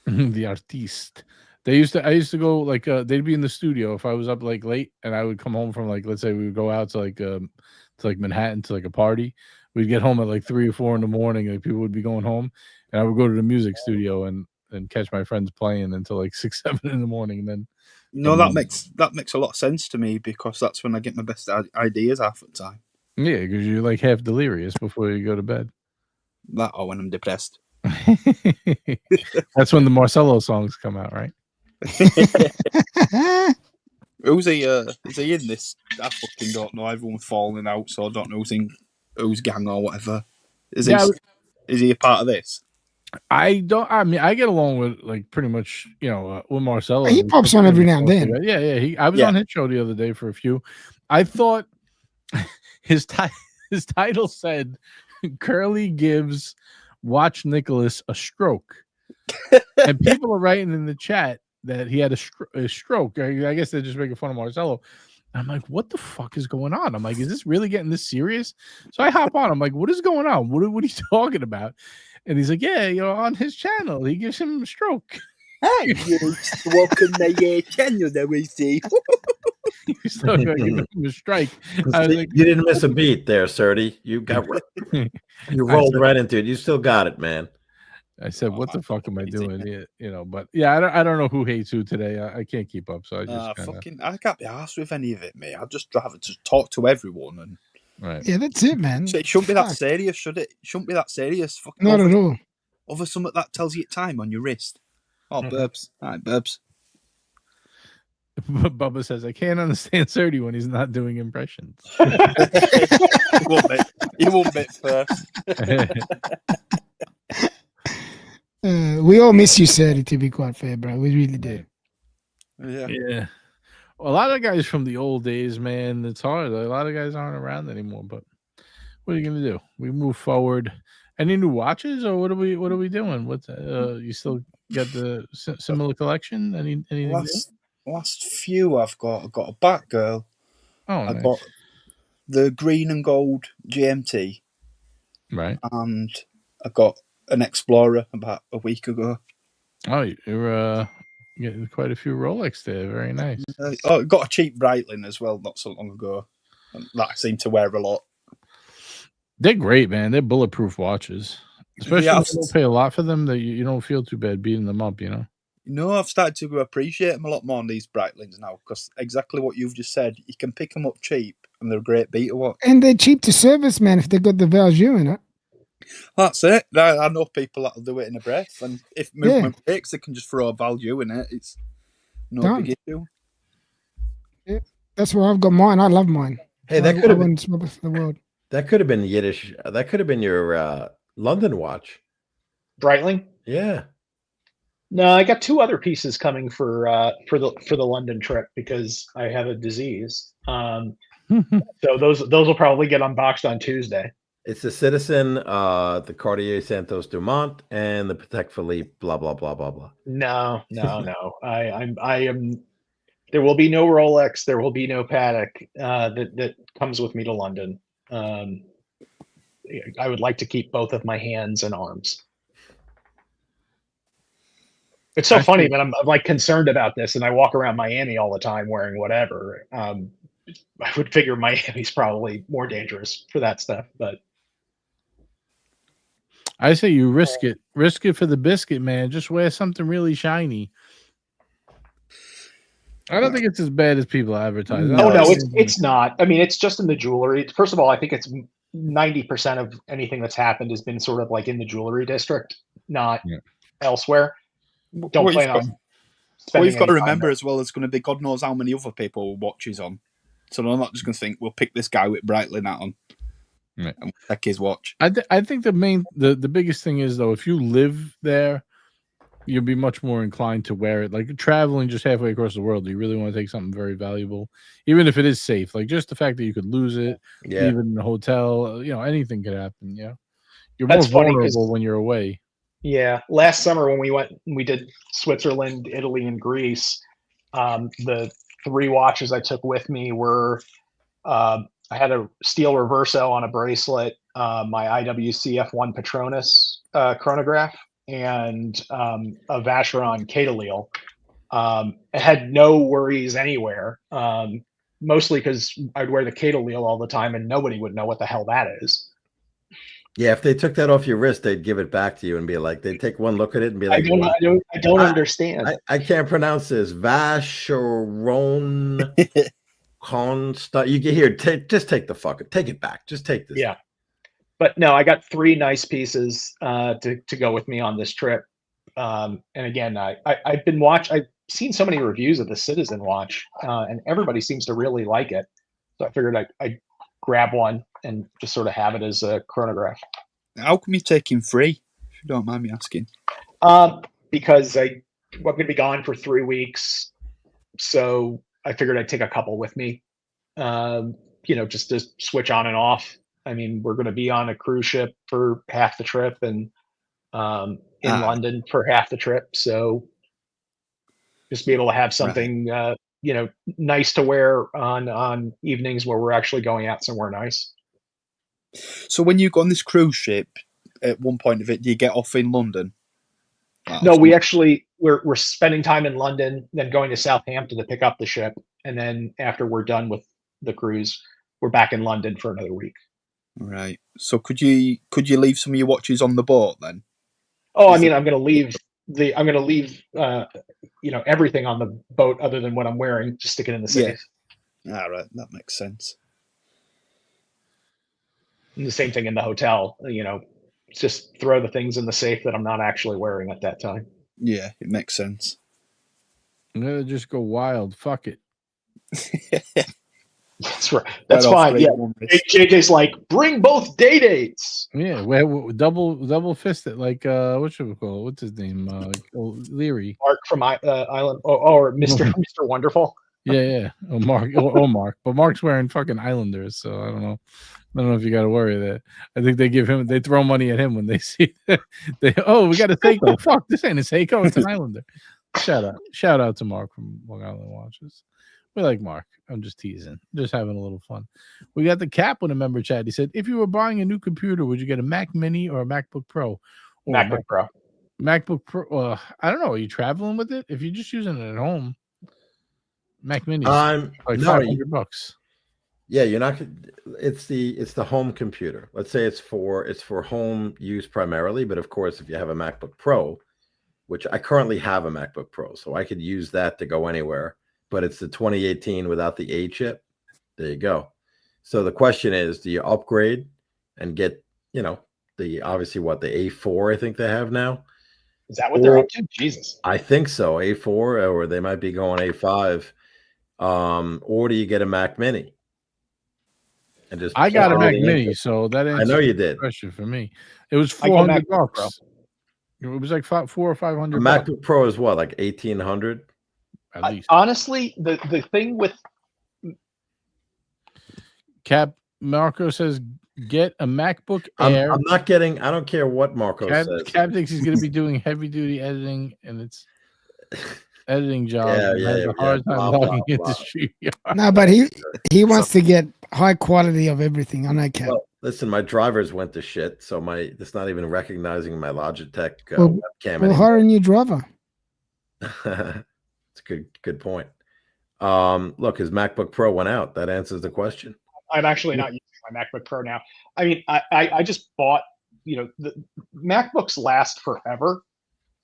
The Artiste. I used to go like they'd be in the studio if I was up like late and I would come home from like, let's say we would go out to like Manhattan to like a party. We'd get home at like 3 or 4 a.m. Like people would be going home, and I would go to the music studio and catch my friends playing until like 6, 7 a.m. And then that makes a lot of sense to me because that's when I get my best ideas half the time. Yeah, because you're like half delirious before you go to bed. That or when I'm depressed. That's when the Marcello songs come out, right? Who's he in this? I fucking don't know. Everyone's falling out, so I don't know who's gang or whatever. Is he a part of this? I don't. I mean, I get along with like pretty much, with Marcello. He pops on every now and then. Yeah. I was on his show the other day for a few. I thought his title said Curly gives Watch Nicholas a stroke, and people are writing in the chat that he had a stroke. I guess they're just making fun of Marcello. I'm like, what the fuck is going on? I'm like, is this really getting this serious? So I hop on. I'm like, what is going on? What are you talking about? And he's like, yeah, on his channel, he gives him a stroke. Hey, you welcome my channel, there we see. He's talking about giving him a strike. You didn't miss a beat there, Serdy. You got you rolled right into it. You still got it, man. I said, "What the fuck am I doing?" But yeah, I don't know who hates who today. I can't keep up, so I just I can't be arsed with any of it, mate. I'd just rather to talk to everyone and. Right. Yeah, that's it, man. So it shouldn't be that serious, should it? It shouldn't be that serious. Fucking Not at all. Over something that tells you time on your wrist. Oh, Burbs. All right, Burbs. Bubba says, I can't understand Serdy when he's not doing impressions. He won't bet first. We all miss you, Serdy, to be quite fair, bro. We really do. Yeah. Well, a lot of guys from the old days, man, it's hard. A lot of guys aren't around anymore, but what are you gonna do? We move forward. Any new watches, or what are we doing? What you still got the similar collection? Anything last few I've got a Batgirl. Oh, I got the green and gold GMT. Right. And I got an Explorer about a week ago. Oh, you're getting quite a few Rolex there. Very nice. I got a cheap Breitling as well not so long ago. That I seem to wear a lot. They're great, man. They're bulletproof watches. Especially if you don't pay a lot for them, that you don't feel too bad beating them up, No, I've started to appreciate them a lot more on these Breitlings now because exactly what you've just said. You can pick them up cheap and they're a great beat to watch. And they're cheap to service, man, if they've got the value in it. That's it. I know people that'll do it in a breath, and if movement breaks, they can just throw a value in it. It's no big issue. Yeah, that's why I've got mine. I love mine. Hey, that could have been for the world. That could have been Yiddish. That could have been your London watch. Breitling? Yeah. No, I got 2 other pieces coming for the London trip because I have a disease. So those will probably get unboxed on Tuesday. It's the Citizen, the Cartier Santos Dumont, and the Patek Philippe. Blah blah blah blah blah. No. I am. There will be no Rolex. There will be no Patek that comes with me to London. I would like to keep both of my hands and arms. It's so funny that I'm like concerned about this, and I walk around Miami all the time wearing whatever. I would figure Miami's probably more dangerous for that stuff, but I say you risk it for the biscuit, man. Just wear something really shiny. I don't think it's as bad as people advertise. No, it's not. I mean, it's just in the jewelry. First of all, I think it's 90% of anything that's happened has been sort of like in the jewelry district, not elsewhere. Don't plan on. What you've got to remember as well is going to be God knows how many other people watches on. So they're not just going to think we'll pick this guy with Breitling hat on and we'll take his watch. I think the biggest thing is though, if you live there, you'll be much more inclined to wear it. Like traveling just halfway across the world, do you really want to take something very valuable, even if it is safe? Like just the fact that you could lose it, even in a hotel, anything could happen. Yeah, you're more vulnerable when you're away. Yeah, last summer when we did Switzerland, Italy, and Greece, the 3 watches I took with me were I had a steel reverso on a bracelet, my IWC F1 Patronus chronograph, and a Vacheron Catalil. I had no worries anywhere, mostly because I'd wear the Catalil all the time and nobody would know what the hell that is. Yeah, if they took that off your wrist, they'd give it back to you and be like, they'd take one look at it and be like, I don't understand. I can't pronounce this. Vacheron Constant. You get here, just take take it back. Just take this. Yeah. But no, I got 3 nice pieces to go with me on this trip. And again, I've seen so many reviews of the Citizen watch, and everybody seems to really like it. So I figured I'd grab one and just sort of have it as a chronograph. How come you're taking 3, if you don't mind me asking? Because I'm going to be gone for 3 weeks, so I figured I'd take a couple with me, just to switch on and off. I mean, we're going to be on a cruise ship for half the trip and in London for half the trip, so just be able to have something nice to wear on evenings where we're actually going out somewhere nice. So when you go on this cruise ship, at one point of it, do you get off in London? No, we're spending time in London, then going to Southampton to pick up the ship, and then after we're done with the cruise, we're back in London for another week. Right. So could you leave some of your watches on the boat then? Oh, I'm going to leave everything on the boat other than what I'm wearing, just stick it in the safe. Yeah. All right, that makes sense. And the same thing in the hotel, just throw the things in the safe that I'm not actually wearing at that time. Yeah, it makes sense. I'm gonna just go wild. Fuck it. That's right. That's fine. Yeah. JJ's like, bring both day dates. Yeah, double fisted, like what should we call it? What's his name? Leary. Mark from Island, or Mr. Wonderful. Yeah. Oh, Mark. Mark. But Mark's wearing fucking Islanders, so I don't know. I don't know if you got to worry that. I think they throw money at him when they see that. We got a Seiko. Fuck, this ain't a Seiko, it's an Islander. Shout out to Mark from Long Island Watches. We like Mark. I'm just teasing. Just having a little fun. We got the Cap on a member chat. He said, if you were buying a new computer, would you get a Mac Mini or a MacBook Pro? MacBook Pro. MacBook Pro. I don't know. Are you traveling with it? If you're just using it at home, Mac Mini, like $500. Yeah, you're not. It's the home computer. Let's say it's for home use primarily, but of course, if you have a MacBook Pro, which I currently have a MacBook Pro, so I could use that to go anywhere. But it's the 2018 without the A chip. There you go. So the question is, do you upgrade and get the A4? I think they have now. Is that what they're up to? Jesus, I think so. A4, or they might be going A5. Or do you get a Mac Mini? I got a Mac Mini, so that answers I know you did. Question for me. It was $400. It was like $400 or $500. A MacBook Pro is what, like $1,800? At least. Honestly, the thing with Cap Marco says get a MacBook Air. I'm not getting. I don't care what Marco says. Cap thinks he's going to be doing heavy duty editing, and it's editing job. Has a hard time logging into StreamYard. No, but he wants to get high quality of everything. I know, Cap. Well, listen, my drivers went to shit, so it's not even recognizing my Logitech webcam. Well, hire a new driver. It's a good point. Look, his MacBook Pro went out. That answers the question. I'm actually not using my MacBook Pro now. I mean, I just bought, the MacBooks last forever.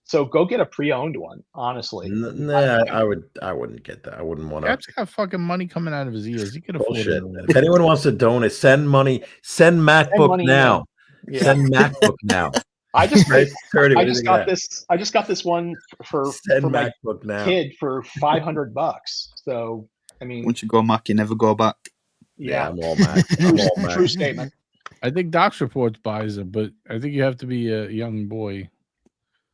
So go get a pre-owned one, honestly. Nah, I wouldn't get that. I wouldn't want to. Cap's got fucking money coming out of his ears. He could afford it. If anyone wants to donate, send money. Send MacBook now. Yeah. Send MacBook now. I just got this one for my now. kid for $500. So I mean, once you go Mac, you never go back. Yeah, I'm all Mac. True statement. I think Docs Reports buys it, but I think you have to be a young boy.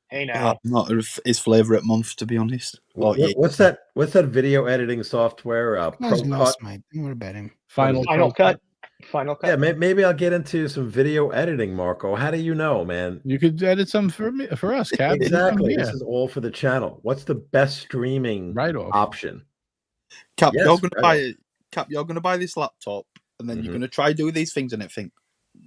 Hey now, not his favorite month, to be honest. Well, what's that? What's that video editing software? Lost, mate. Don't worry about him. Final Cut. Final Cut. Yeah, maybe I'll get into some video editing, Marco. How do you know, man? You could edit some for us, Cap. Exactly. This is all for the channel. What's the best streaming option? Cap, you're gonna buy this laptop, and then you're gonna try do these things, and think,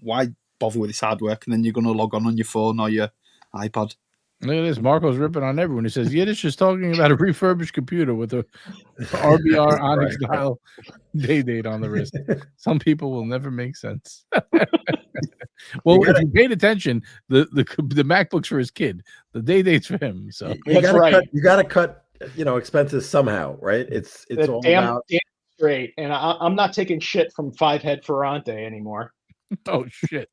why bother with this hard work? And then you're gonna log on your phone or your iPad. Look at this. Marco's ripping on everyone. He says, Yiddish is talking about a refurbished computer with a RBR Onyx dial date on the wrist. Some people will never make sense. Well, if you paid attention, the MacBook's for his kid. The date's for him. So you gotta cut expenses somehow, right? It's all about damn straight. And I'm not taking shit from Five Head Ferrante anymore. Oh shit.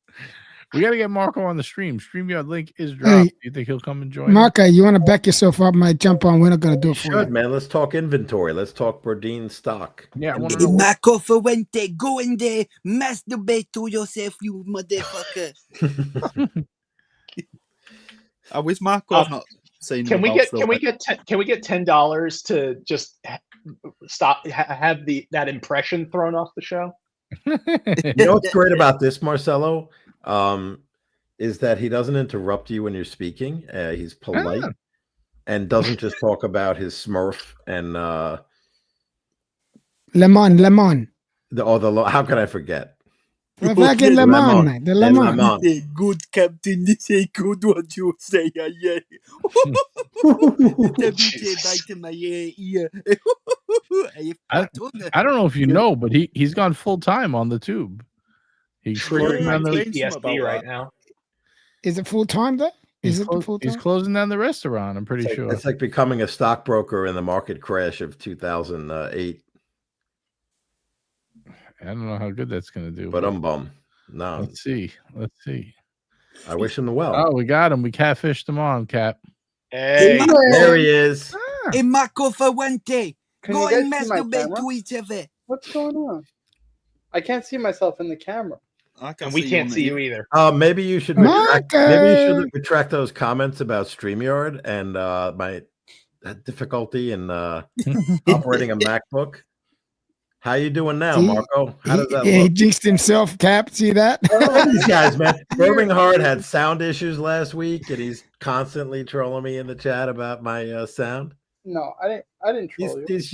We got to get Marco on the stream. StreamYard link is dropped. Do you think he'll come and join? Marco, you want to back yourself up? Might jump on. We're not going to do it for you. Man. Let's talk inventory. Let's talk Burdine stock. Yeah, Marco Fuente, go in there, masturbate to yourself, you motherfucker. I wish Marco. I've not seen. Can we get $10 to just stop have that impression thrown off the show? You know what's great about this, Marcelo? Is that he doesn't interrupt you when you're speaking. He's polite and doesn't just talk about his Smurf and Lemon. How can I forget? Fucking Lemon. The Lemon. Good captain, this ain't good what you say. Yeah. Biting my ear. I don't know if you know, but he's gone full time on the tube. He's triggering my PTSD right now. Is it full time though? Is it full time? He's closing down the restaurant. I'm pretty sure. It's like becoming a stockbroker in the market crash of 2008. I don't know how good that's going to do. But I'm bummed. No. Let's see. I wish him the well. Oh, we got him. We catfished him on, Cap. Hey, there he is. Hey, Marco Fuente. Go and masturbate to each other. What's going on? I can't see myself in the camera. And we can't see you either. Maybe you should retract those comments about StreamYard and my difficulty in operating a MacBook. How you doing now, Marco? How does that look? He jinxed himself, Cap. See that? These guys, man. Birmingham Hard had sound issues last week, and he's constantly trolling me in the chat about my sound. No, I didn't troll you. These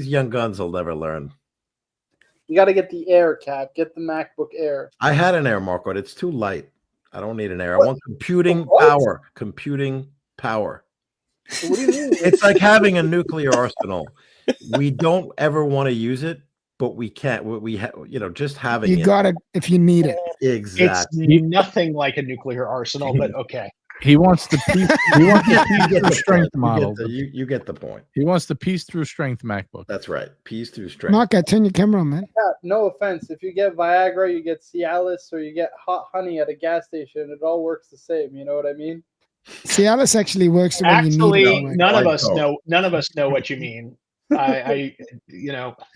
young guns will never learn. You got to get the Air, Cap. Get the MacBook Air. I had an Air, Marco. It's too light. I don't need an Air. I want computing power. Computing power. What do you mean? It's like having a nuclear arsenal. We don't ever want to use it, but we can't. Just having it. You got it if you need it. Exactly. It's nothing like a nuclear arsenal, but okay. He wants the piece. He wants the piece through strength model. You get the point. He wants the piece through strength MacBook. That's right. Piece through strength. Marco, turn your camera on, man. Yeah, no offense. If you get Viagra, you get Cialis, or you get hot honey at a gas station, it all works the same. You know what I mean? Cialis actually works when you need it. None of us know what you mean. I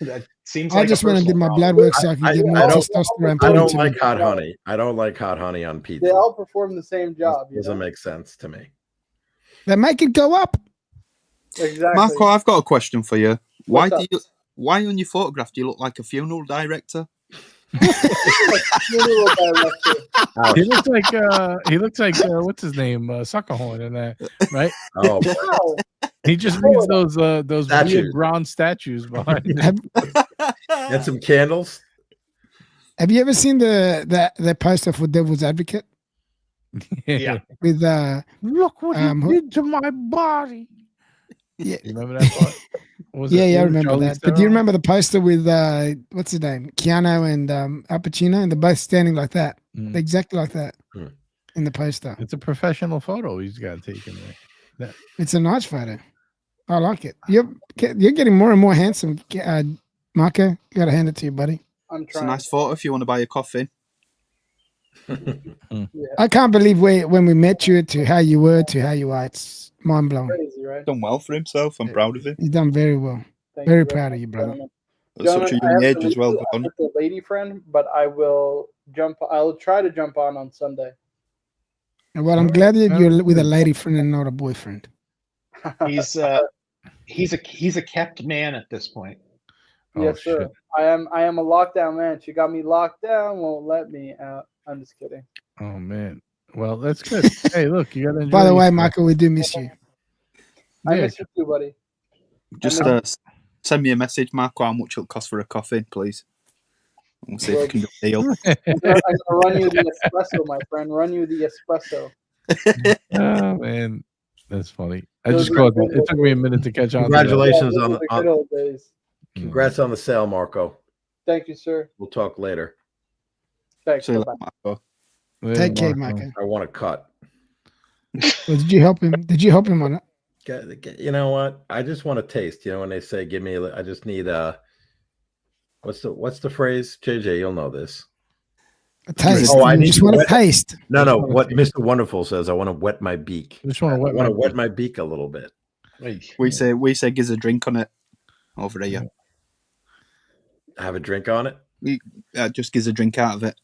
that seems. I just want to get my blood work so I can get more testosterone. I don't like hot honey. I don't like hot honey on pizza. They all perform the same job. It doesn't make sense to me. They make it go up. Exactly. Marco, I've got a question for you. Why on your photograph do you look like a funeral director? He looks like what's his name, Suckerhorn in that, right? Oh, wow. He just needs those weird bronze statues behind him. And some candles. Have you ever seen the poster for Devil's Advocate? Yeah. With look what he did to my body. Yeah. You remember that part? I remember Charlize that. But do you Theron? remember the poster with what's his name, Keanu and Al Pacino, and they're both standing like that, exactly like that in the poster. It's a professional photo he's got taken there. It's a nice photo. I like it. You're getting more and more handsome, Marco. You got to hand it to you, buddy. It's a nice photo if you want to buy a coffee. I can't believe when we met you to how you were to how you are. It's mind blowing. Crazy, right? Done well for himself. I'm proud of him. He's done very well. Very proud of you, brother. At such a young age as well. I'm with a lady friend, but I will jump. I'll try to jump on Sunday. Well, I'm glad that you're with a lady friend and not a boyfriend. He's a kept man at this point. Yes, sir. Shit. I am a lockdown man. She got me locked down, won't let me out. I'm just kidding. Oh man. Well, that's good. Hey, look, you got to enjoy. By the way, Michael, we do miss you. I miss you too, buddy. Just send me a message, Marco, how much it'll cost for a coffee, please. We'll see if we can do a deal. I'm gonna run you the espresso, my friend. Run you the espresso. Oh man, that's funny. I just caught that. It took me a minute to catch on. Congratulations Yeah, on the good old days. Congrats on the sale, Marco. Thank you, sir. We'll talk later. Thanks. See you Bye-bye. later, Marco. Take care, Michael. I want to cut. Well, did you help him? Did you help him on it? You know what? I just want to taste. You know when they say, "Give me," I just need what's the phrase? JJ, you'll know this. A taste. Oh, I You need just to want to wet- taste. No. What Mr. Wonderful says, I want to wet my beak. I just want to I want to wet my beak a little bit. We say gives a drink on it over here. Have a drink on it. Just gives a drink out of it.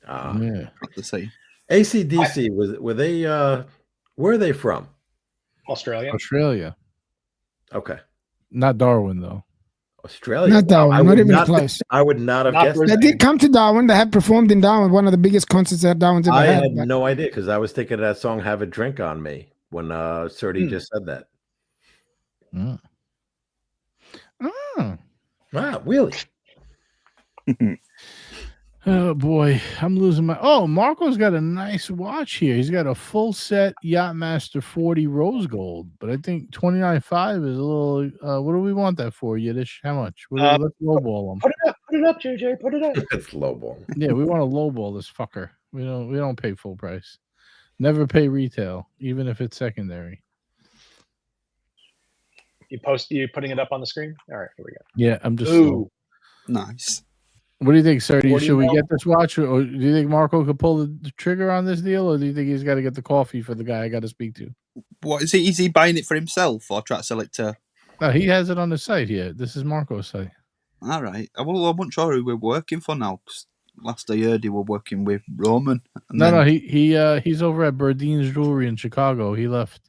Yeah. The same. AC/DC were they? Where are they from? Australia. Okay. Not Darwin though. Australia. Not Darwin. Not even close. I would not have guessed. They did come to Darwin. They had performed in Darwin, one of the biggest concerts that Darwin's ever I had. had no idea because I was thinking of that song "Have a Drink on Me" when Serty just said that. Wow, really? Oh boy, I'm losing my. Oh, Marco's got a nice watch here. He's got a full set Yachtmaster 40 rose gold, but I think 29.5 is a little. What do we want that for, Yiddish? How much? Let's lowball them. Put it up, JJ. Put it up. It's lowball. Yeah, we want to lowball this fucker. We don't pay full price. Never pay retail, even if it's secondary. You putting it up on the screen? All right, here we go. Yeah, I'm just. Ooh, nice. What do you think, sir? $40 Should we get this watch, or do you think Marco could pull the trigger on this deal, or do you think he's got to get the coffee for the guy I got to speak to? What is he? Is he buying it for himself or try to sell it to? No, he has it on the site here. This is Marco's site. All right. Well, I wasn't sure who we're working for now. 'Cause last I heard, he were working with Roman. No, he's over at Berdine's Jewelry in Chicago. He left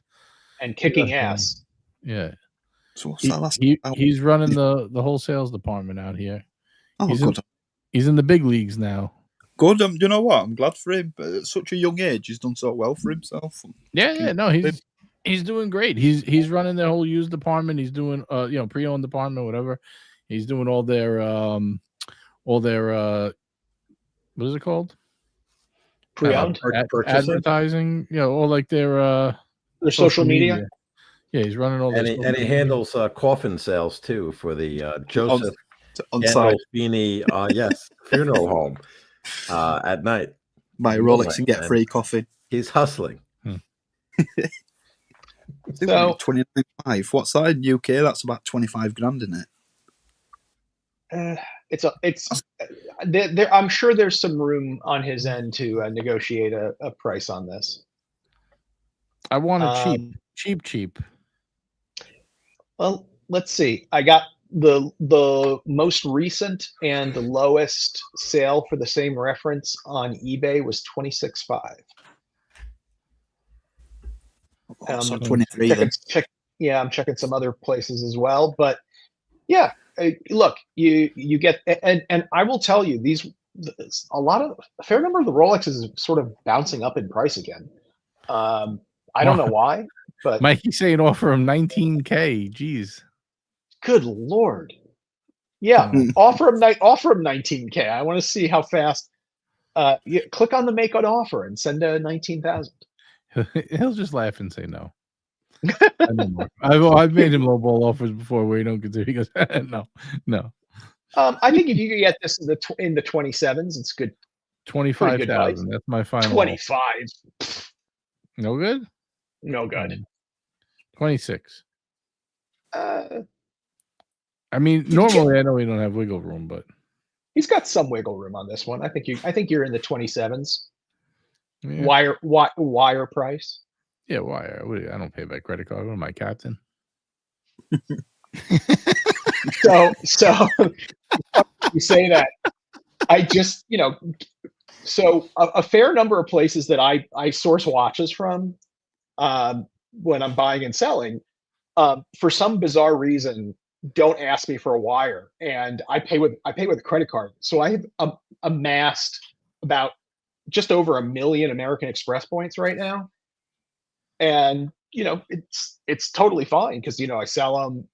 and kicking ass. Yeah. So what's that last? He's running the whole sales department out here. Oh, good. He's in the big leagues now. Good. You know what? I'm glad for him. But at such a young age, he's done so well for himself. Yeah. No, he's doing great. He's running their whole used department. He's doing pre-owned department, whatever. He's doing all their what is it called? Pre-owned advertising. All like their social media. Yeah, he's running all. And he handles coffin sales too for the Joseph on site. Yes, funeral home at night. Buy a Rolex and get free coffee. He's hustling. So 25. What's that in UK? That's about 25 grand, isn't it? I'm sure there's some room on his end to negotiate a price on this. I want it cheap. Well, let's see. I got the most recent and the lowest sale for the same reference on eBay was 26.5. So 23 then. I'm checking some other places as well, but yeah, look, you get, and I will tell you, a fair number of the Rolexes is sort of bouncing up in price again. I don't know why, but Mikey's saying offer him $19K. Jeez. Good Lord. Yeah. offer him $19K. I want to see how fast. Click on the make an offer and send a 19,000. He'll just laugh and say no. I know Mark. I've made him lowball offers before where he don't consider. He goes, no. I think if you could get this in the 27s, it's good. 25,000. That's my final. 25. No good. No good. 26. I mean, normally I know we don't have wiggle room, but he's got some wiggle room on this one. I think you're in the 27s. Yeah. Wire price. Yeah, wire. I don't pay by credit card. What am I, captain? So you say that. I just, so a fair number of places that I source watches from when I'm buying and selling, for some bizarre reason, don't ask me for a wire, and I pay with a credit card. So I have amassed about just over 1 million American Express points right now, and it's totally fine because I sell them,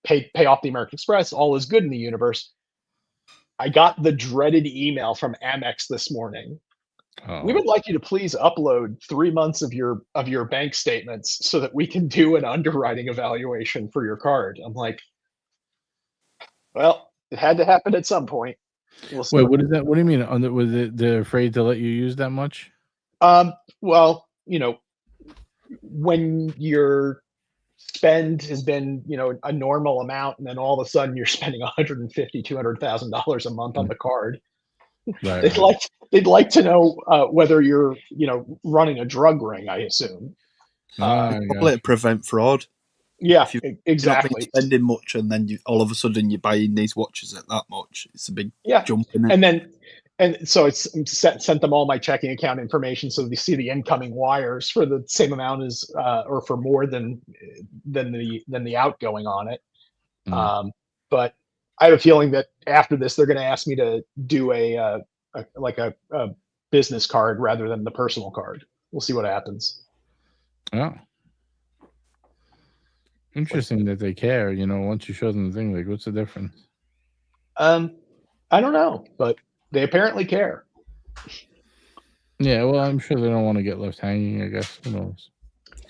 pay off the American Express. All is good in the universe. I got the dreaded email from Amex this morning. Oh. We would like you to please upload 3 months of your bank statements so that we can do an underwriting evaluation for your card. I'm like, well, it had to happen at some point. Wait, what is that? What do you mean? Was they're afraid to let you use that much? Well, when your spend has been, a normal amount, and then all of a sudden you're spending $150,000-$200,000 a month on the card. Right. They'd like to know whether you're, running a drug ring, I assume. Probably to prevent fraud. Yeah, You're exactly. not spending much, and then all of a sudden you're buying these watches at that much. It's a big jump in it. And so it's sent them all my checking account information, so they see the incoming wires for the same amount as, or for more than the outgoing on it. But I have a feeling that after this, they're going to ask me to do a business card rather than the personal card. We'll see what happens. Oh, interesting that they care. Once you show them the thing, like, what's the difference? I don't know, but they apparently care. Yeah, well, I'm sure they don't want to get left hanging, I guess. Who knows?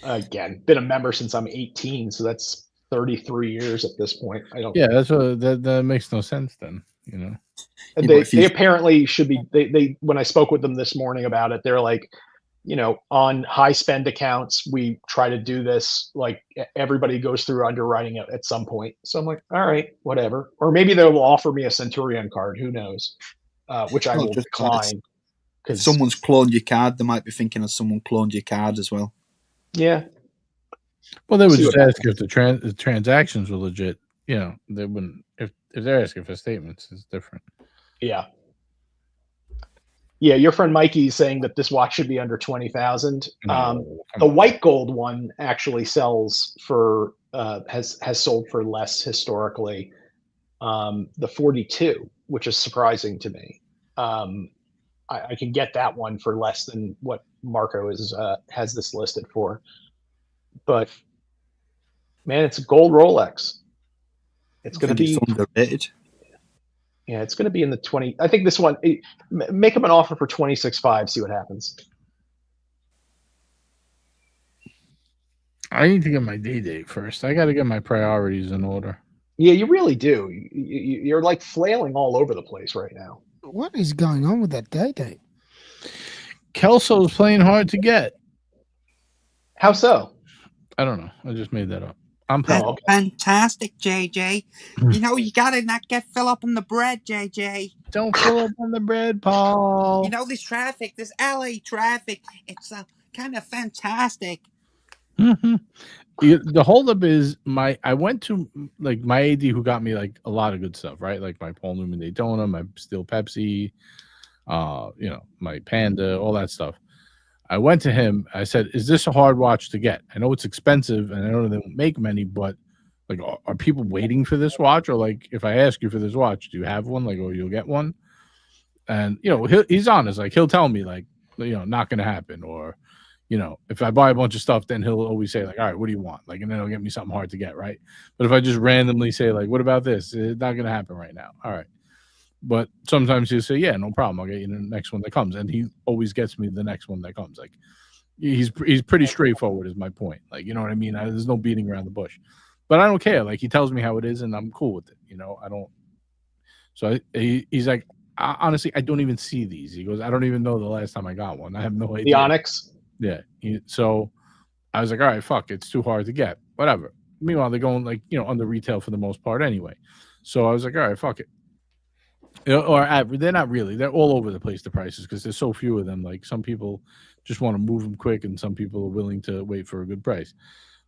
Again, been a member since I'm 18, so that's 33 years at this point. Yeah, that's what that makes no sense then, They apparently should be. They when I spoke with them this morning about it, they're like, on high spend accounts, we try to do this. Like everybody goes through underwriting at some point. So I'm like, all right, whatever. Or maybe they'll offer me a Centurion card. Who knows? Which I will decline. If someone's cloned your card, they might be thinking of someone cloned your card as well. Yeah. Well, they would just ask if the transactions were legit. They wouldn't. If they're asking for statements, it's different. Yeah. Yeah, your friend Mikey is saying that this watch should be under 20,000. The white gold one actually sells for has sold for less historically. The 42, which is surprising to me. I can get that one for less than what Marco has this listed for. But man, it's a gold Rolex. It's going to be underrated. Yeah, it's going to be in the 20. I think this one, make him an offer for 26.5. See what happens. I need to get my date first. I got to get my priorities in order. Yeah, you really do. You're like flailing all over the place right now. What is going on with that date? Kelso's playing hard to get. How so? I don't know. I just made that up. That's fantastic, JJ. You gotta not get fill up on the bread, JJ. Don't fill up on the bread, Paul. This traffic, this LA traffic, it's kind of fantastic. Mm-hmm. The holdup is I went to my AD who got me a lot of good stuff, right? Like my Paul Newman Daytona, my Steel Pepsi, my Panda, all that stuff. I went to him. I said, "Is this a hard watch to get? I know it's expensive, and I know they don't make many, but are people waiting for this watch? Or if I ask you for this watch, do you have one? Or you'll get one?" And he's honest. He'll tell me not going to happen. Or if I buy a bunch of stuff, then he'll always say all right, what do you want? And then he'll get me something hard to get, right? But if I just randomly say what about this? It's not going to happen right now. All right. But sometimes he'll say, yeah, no problem. I'll get you the next one that comes. And he always gets me the next one that comes. he's pretty straightforward. Is my point. Like, you know what I mean? There's no beating around the bush. But I don't care. Like, he tells me how it is, and I'm cool with it. You know, I don't. So he's like, honestly, I don't even see these. He goes, I don't even know the last time I got one. I have no idea. The Onyx. Yeah. So I was like, all right, fuck, it's too hard to get. Whatever. Meanwhile, they're going like, you know, under retail for the most part anyway. So I was like, all right, fuck it. You know, or they're not really. They're all over the place, the prices, because there's so few of them. Like, some people just want to move them quick, and some people are willing to wait for a good price.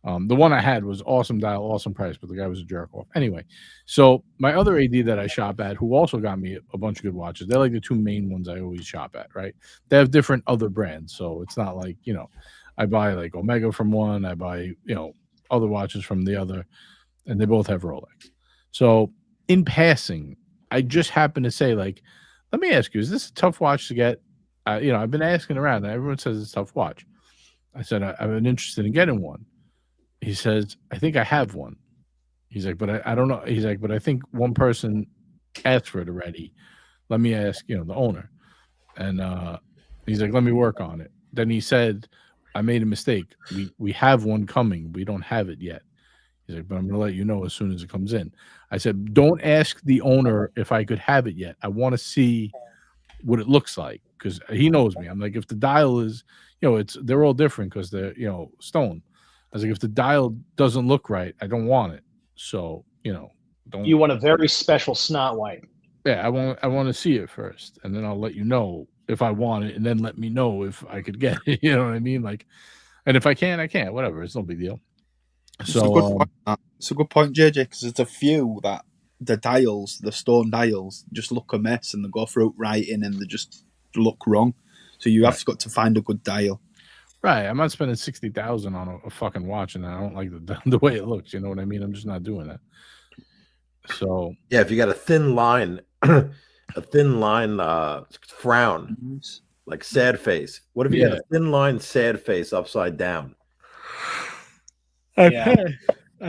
The one I had was awesome dial, awesome price, but the guy was a jerk off. Anyway, so my other AD that I shop at, who also got me a bunch of good watches, they're like the two main ones I always shop at, right? They have different other brands, so it's not like, you know, I buy like Omega from one, I buy, you know, other watches from the other, and they both have Rolex. So in passing, I just happen to say, like, let me ask you, is this a tough watch to get? You know, I've been asking around, and everyone says it's a tough watch. I said, I've been interested in getting one. He says, I think I have one. He's like, but I don't know. He's like, but I think one person asked for it already. Let me ask, you know, the owner. And he's like, let me work on it. Then he said, I made a mistake. We have one coming. We don't have it yet. He's like, but I'm going to let you know as soon as it comes in. I said, don't ask the owner if I could have it yet. I want to see what it looks like, because he knows me. I'm like, if the dial is, you know, they're all different because they're, you know, stone. I was like, if the dial doesn't look right, I don't want it. So, you know, don't. You want a very special snot wipe. Yeah, I want to see it first, and then I'll let you know if I want it, and then let me know if I could get it. You know what I mean? Like, and if I can't, I can't. Whatever, it's no big deal. So it's a good point, JJ, because there's a few that the dials, the stone dials, just look a mess, and they go through writing, and they just look wrong. So you have got to find a good dial. Right, I'm not spending $60,000 on a fucking watch, and I don't like the way it looks. You know what I mean? I'm just not doing that. So yeah, if you got a thin line, frown, like sad face. What if you got a thin line, sad face upside down? I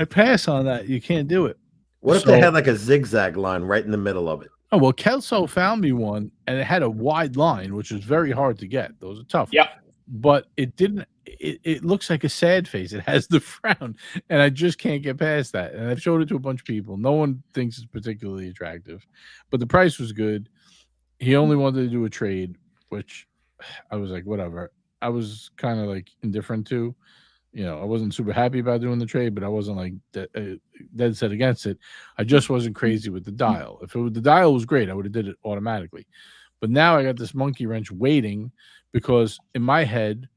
pass on that. You can't do it. What if they had like a zigzag line right in the middle of it? Oh, well, Kelso found me one, and it had a wide line, which was very hard to get. Those are tough. Yep. But it didn't. It looks like a sad face. It has the frown, and I just can't get past that. And I've showed it to a bunch of people. No one thinks it's particularly attractive, but the price was good. He only wanted to do a trade, which I was like, whatever. I was kind of like indifferent to. You know, I wasn't super happy about doing the trade, but I wasn't like dead set against it. I just wasn't crazy with the dial. If the dial was great, I would have did it automatically. But now I got this monkey wrench waiting, because in my head,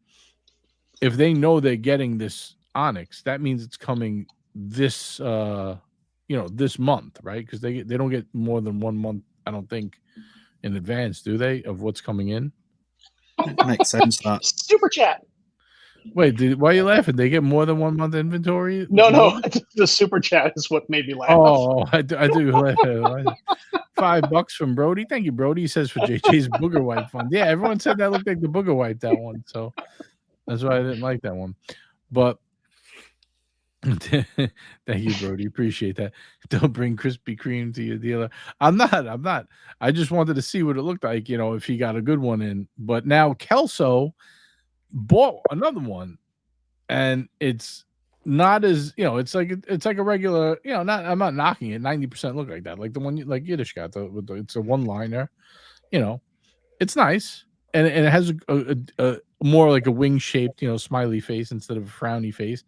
if they know they're getting this Onyx, that means it's coming this, this month, right? Because they don't get more than 1 month, I don't think, in advance, do they, of what's coming in? It makes sense. That super chat. Wait, why are you laughing? They get more than 1 month inventory? No, the super chat is what made me laugh. Oh, I do laugh. $5 from Brody. Thank you, Brody. He says for JJ's booger wipe fund. Yeah, everyone said that looked like the booger wipe, that one. So that's why I didn't like that one. But thank you, Brody. Appreciate that. Don't bring Krispy Kreme to your dealer. I'm not. I just wanted to see what it looked like, you know, if he got a good one in. But now Kelso bought another one, and it's not as, you know, it's like a regular, you know, I'm not knocking it. 90% look like that, like the one like Yiddish got it's a one-liner, you know, it's nice, and it has a more like a wing shaped, you know, smiley face instead of a frowny face.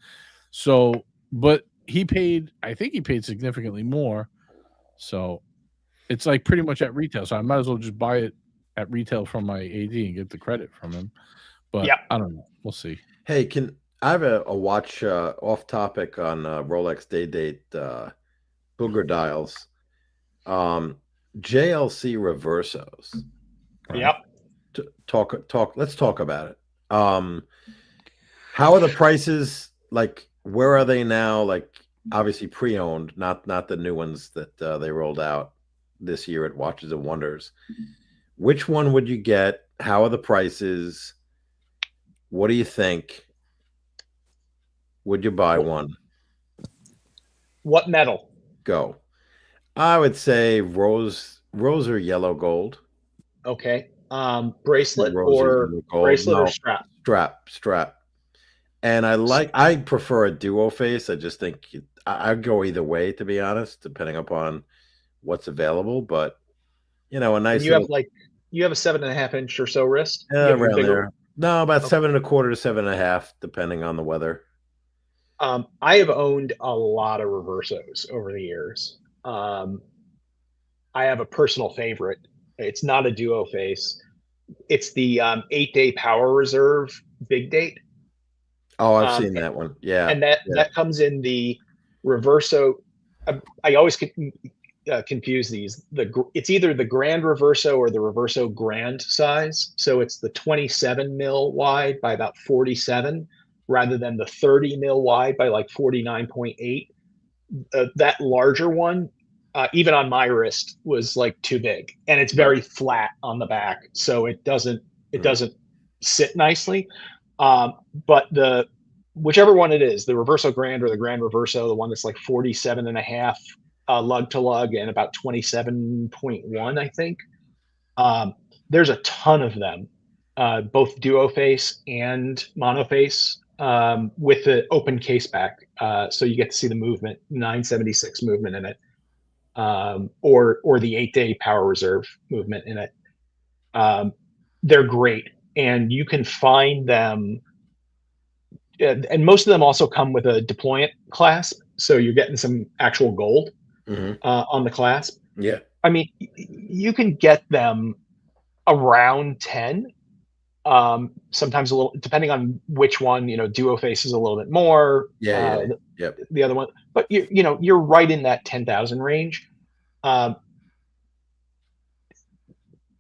So, but I think he paid significantly more, so it's like pretty much at retail. So I might as well just buy it at retail from my AD and get the credit from him. But I don't know. We'll see. Hey, I have a watch off topic on Rolex Day Date booger dials. JLC Reversos. Right? Yep. Let's talk about it. How are the prices? Like, where are they now? Like, obviously pre-owned, not the new ones that they rolled out this year at Watches and Wonders. Which one would you get? How are the prices? What do you think? Would you buy one? What metal? Go. I would say rose or yellow gold. Okay. Bracelet or strap? Strap. And I prefer a duo face. I just think I'd go either way, to be honest, depending upon what's available. But a nice. You have a 7.5 inch or so wrist. Around there. No, about 7 1/4 to 7 1/2, depending on the weather. I have owned a lot of reversos over the years. I have a personal favorite. It's not a duo face. It's the 8-day Power Reserve Big Date. Oh, I've seen that one. Yeah, and that comes in the reverso. I always confuse these. It's either the Grand Reverso or the Reverso Grand size. So it's the 27 mil wide by about 47, rather than the 30 mil wide by like 49.8. That larger one, even on my wrist, was like too big, and it's very flat on the back, so it doesn't sit nicely. But whichever one it is, the Reverso Grand or the Grand Reverso, the one that's like 47.5 lug to lug and about 27.1, I think. There's a ton of them, both duo face and mono face, with the open case back, so you get to see the movement, 976 movement in it, or the 8-day Power Reserve movement in it. They're great, and you can find them. And most of them also come with a deployant clasp, so you're getting some actual gold on the clasp. Yeah, I mean, you can get them around 10. Sometimes a little, depending on which one. Duo face is a little bit more. The other one, but you're right in that 10,000 range.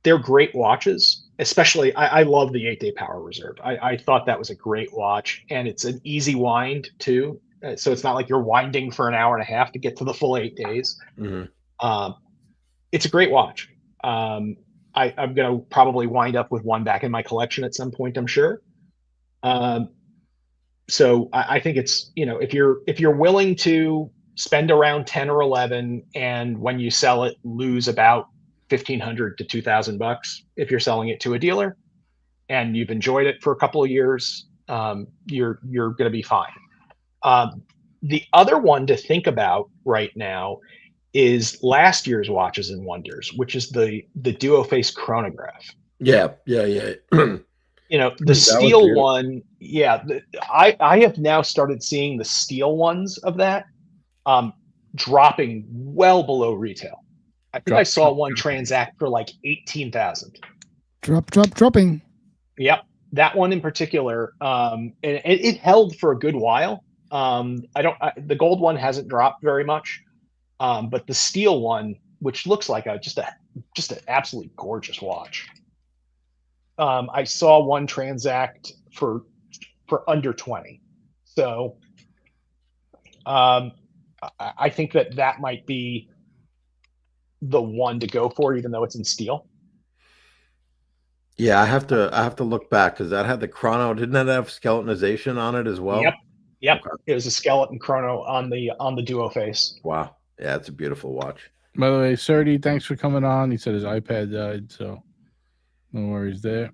They're great watches. Especially, I love the 8-day Power Reserve. I thought that was a great watch, and it's an easy wind too. So it's not like you're winding for an hour and a half to get to the full 8 days. It's a great watch. I'm going to probably wind up with one back in my collection at some point, I'm sure. So I think it's, if you're willing to spend around 10 or 11, and when you sell it, lose about $1,500 to $2,000 if you're selling it to a dealer, and you've enjoyed it for a couple of years, you're going to be fine. The other one to think about right now is last year's Watches and Wonders, which is the duo face chronograph. Yeah. The steel one. Yeah, I have now started seeing the steel ones of that dropping well below retail. I think I saw one transact for like 18,000. Dropping. Yep, that one in particular, and it held for a good while. The gold one hasn't dropped very much, but the steel one, which looks like just an absolutely gorgeous watch. I saw one transact for under 20. So I think that might be the one to go for, even though it's in steel. Yeah, I have to look back, because that had the chrono. Didn't that have skeletonization on it as well? Yep. Okay. It was a skeleton chrono on the duo face. Wow. Yeah, it's a beautiful watch. By the way, Serdi, thanks for coming on. He said his iPad died, so no worries there.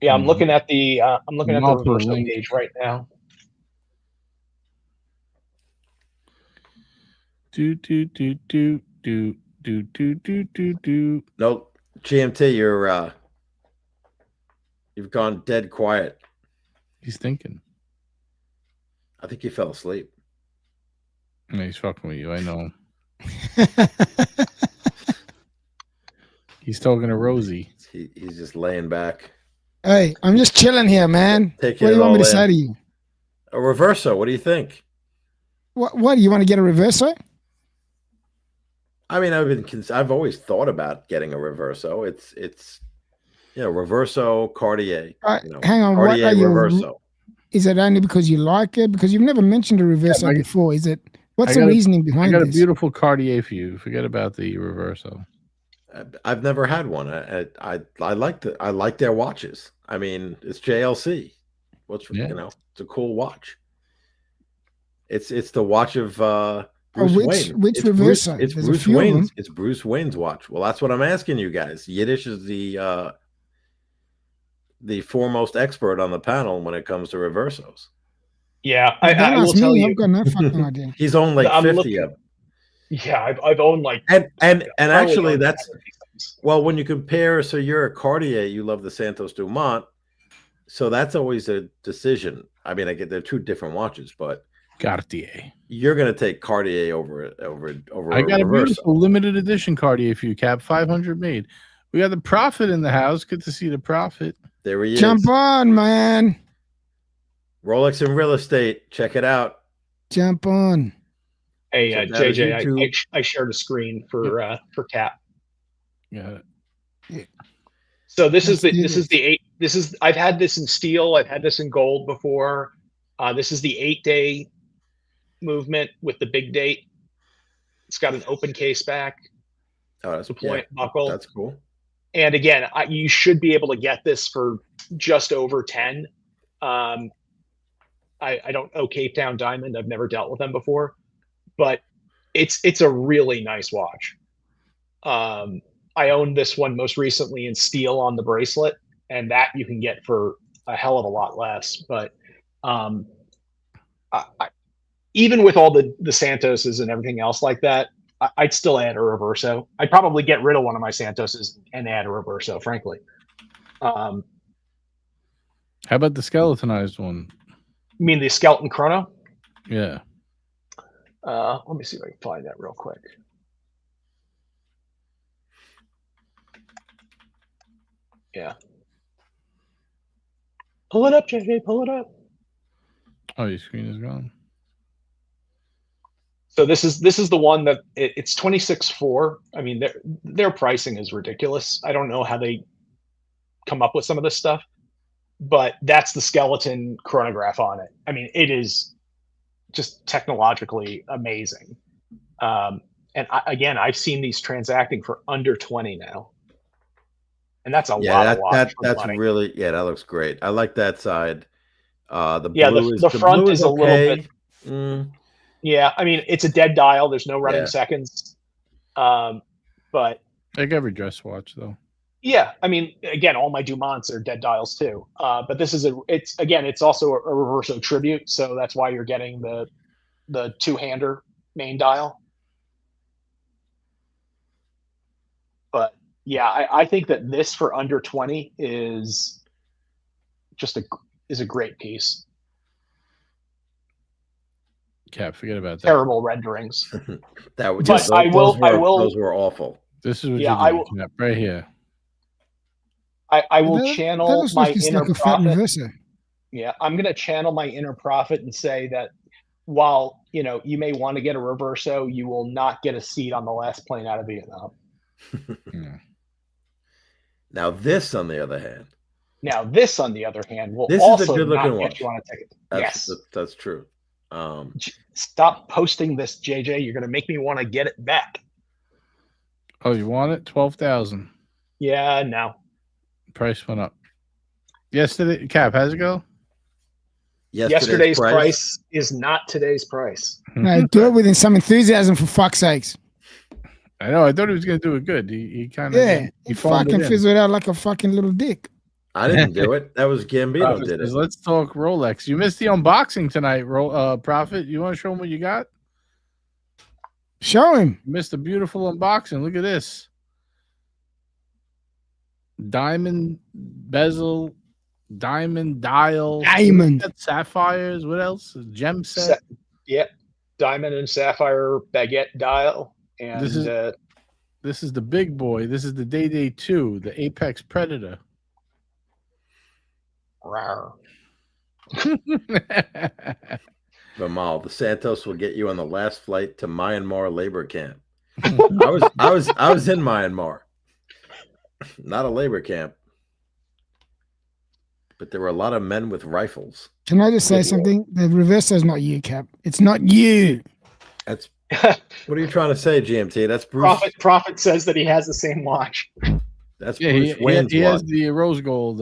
Yeah, I'm looking at the reverso page right now. Do. Nope. GMT, you've gone dead quiet. He's thinking. I think he fell asleep. No, he's fucking with you. I know. He's talking to Rosie. He's just laying back. Hey, I'm just chilling here, man. What do you want me to say to you? A reverso. What do you think? What do you want to get a reverso? I mean, I've always thought about getting a reverso. It's reverso Cartier. Hang on, Cartier what are reverso. Is it only because you like it? Because you've never mentioned a reverso before. Is it? What's the reasoning behind this? I got a beautiful Cartier for you. Forget about the reverso. I've never had one. I like their watches. I mean, it's JLC. It's a cool watch. It's the watch of Bruce Wayne. Which reverso? It's Bruce Wayne's. It's Bruce Wayne's watch. Well, that's what I'm asking you guys. Yiddish is the the foremost expert on the panel when it comes to reversos. Yeah, I will tell you. I've got no fucking idea. He's owned like 50 of them. Yeah, I've owned like. And actually, that's well, when you compare. So you're a Cartier, you love the Santos Dumont, so that's always a decision. I mean, I get they're two different watches, but Cartier. You're going to take Cartier over. I got a beautiful limited edition Cartier for you, Cap. 500 made. We got the Prophet in the house. Good to see the Prophet. There he is. Jump on, man. Rolex and Real Estate. Check it out. Jump on. Hey, JJ, I shared a screen for Cap. Yeah. So this is the 8. I've had this in steel. I've had this in gold before. This is the 8-day movement with the big date. It's got an open case back. Oh, that's a point buckle. That's cool. And again, you should be able to get this for just over 10. I don't know Cape Town Diamond. I've never dealt with them before, but it's a really nice watch. I owned this one most recently in steel on the bracelet, and that you can get for a hell of a lot less. But even with all the Santoses and everything else like that, I'd still add a Reverso. I'd probably get rid of one of my Santoses and add a Reverso, frankly. How about the skeletonized one? You mean the skeleton chrono? Yeah. Let me see if I can find that real quick. Yeah. Pull it up, JJ. Pull it up. Oh, your screen is gone. So this is the one that it's 26.4. I mean, their pricing is ridiculous. I don't know how they come up with some of this stuff, but that's the skeleton chronograph on it. I mean, it is just technologically amazing. And I've seen these transacting for under 20 now. And that's a lot of watch. That's really, that looks great. I like that side. The front is a little bit. Yeah, I mean, it's a dead dial. There's no running seconds. But like every dress watch, though. Yeah, I mean, again, all my Dumonts are dead dials too. But this is it's also a Reverso tribute, so that's why you're getting the two-hander main dial. But yeah, I think that this for under 20 is just a great piece. Cap, forget about that. Terrible renderings. Those were awful. This is what you do, Cap, right here. I will channel my inner prophet. Yeah, I'm going to channel my inner prophet and say that while you may want to get a Reverso, you will not get a seat on the last plane out of Vietnam. Now this, on the other hand, will this also is a good-looking not watch. get you on a ticket. That's true. Stop posting this, JJ. You're going to make me want to get it back. Oh, you want it? 12,000. Yeah, no. Price went up. Yesterday, Cap, how's it go? Yesterday's price is not today's price. Do it with some enthusiasm, for fuck's sakes. I know. I thought he was going to do it good. He kind of he fucking fizzled out like a fucking little dick. I didn't do it. That was Gambino did it. Let's talk Rolex. You missed the unboxing tonight, Prophet. You want to show him what you got? Show him. You missed a beautiful unboxing. Look at this. Diamond bezel, diamond dial, sapphires. What else? Gem set. Diamond and sapphire baguette dial. And this is the big boy. This is the Day 2, the Apex Predator. Rawr. Vimal, the Santos will get you on the last flight to Myanmar labor camp. I was in Myanmar. Not a labor camp. But there were a lot of men with rifles. Can I just say something? The Reverso is not you, Cap. It's not you. That's what are you trying to say, GMT? That's Bruce. Prophet says that he has the same watch. That's Bruce Wayne's he watch. has the rose gold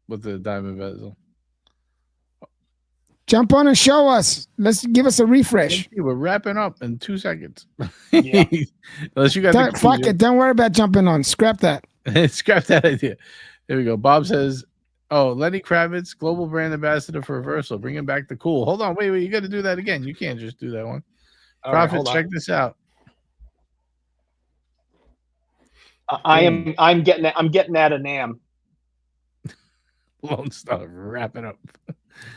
with the diamond bezel. Jump on and show us. Let's give us a refresh. We're wrapping up in 2 seconds. Yeah. Unless you got fuck it. Don't worry about jumping on. Scrap that. Scrap that idea. Here we go. Bob says, "Oh, Lenny Kravitz, global brand ambassador for Reversal, bringing back the cool." Hold on, wait, you got to do that again. You can't just do that one. All Prophet, right, check this out. I'm getting that a NAM. Lone Star, wrap it up.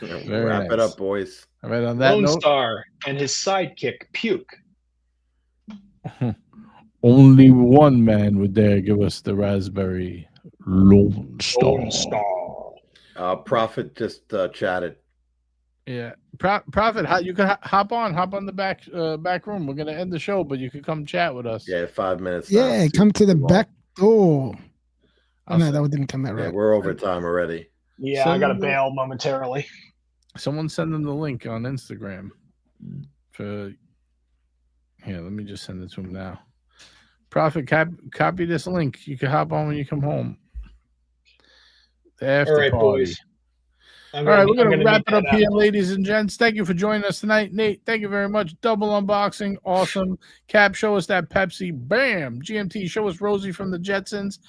Wrap it up, boys. All right, on that Lone note, Star and his sidekick Puke. only one man would dare give us the raspberry. Lone Star. Lone Star. Prophet just chatted. Yeah, Prophet, you can hop on the back room. We're gonna end the show, but you can come chat with us. Yeah, 5 minutes. Yeah, come to the back door. Oh no, that didn't come out right. Yeah, we're over time already. Yeah, I gotta bail momentarily. Someone send them the link on Instagram. Here, let me just send it to him now. Prophet, copy this link. You can hop on when you come home. The after All right, party. boys. All right, we're going to wrap it up here, ladies and gents. Thank you for joining us tonight. Nate, thank you very much. Double unboxing. Awesome. Cap, show us that Pepsi. Bam. GMT, show us Rosie from the Jetsons.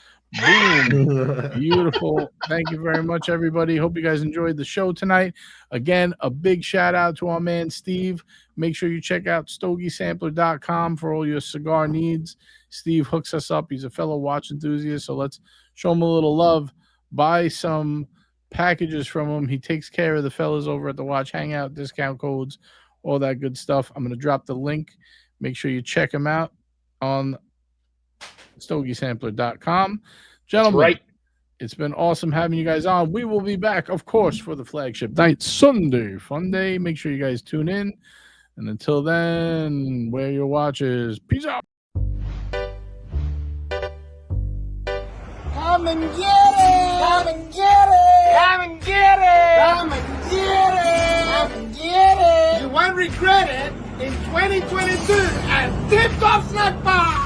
Boom. Beautiful. Thank you very much, everybody. Hope you guys enjoyed the show tonight. Again, a big shout out to our man, Steve. Make sure you check out stogiesampler.com for all your cigar needs. Steve hooks us up. He's a fellow watch enthusiast, so let's show him a little love. Buy some packages from him. He takes care of the fellas over at the Watch Hangout, discount codes, all that good stuff. I'm going to drop the link. Make sure you check him out on stogiesampler.com. Gentlemen, right. It's been awesome having you guys on. We will be back, of course, for the flagship night Sunday fun day. Make sure you guys tune in. And until then, wear your watches. Peace out. Come and get it! Come and get it! Come and get it! Come and get it! Come and get it! You won't regret it in 2022 at Tip Top Snack Bar!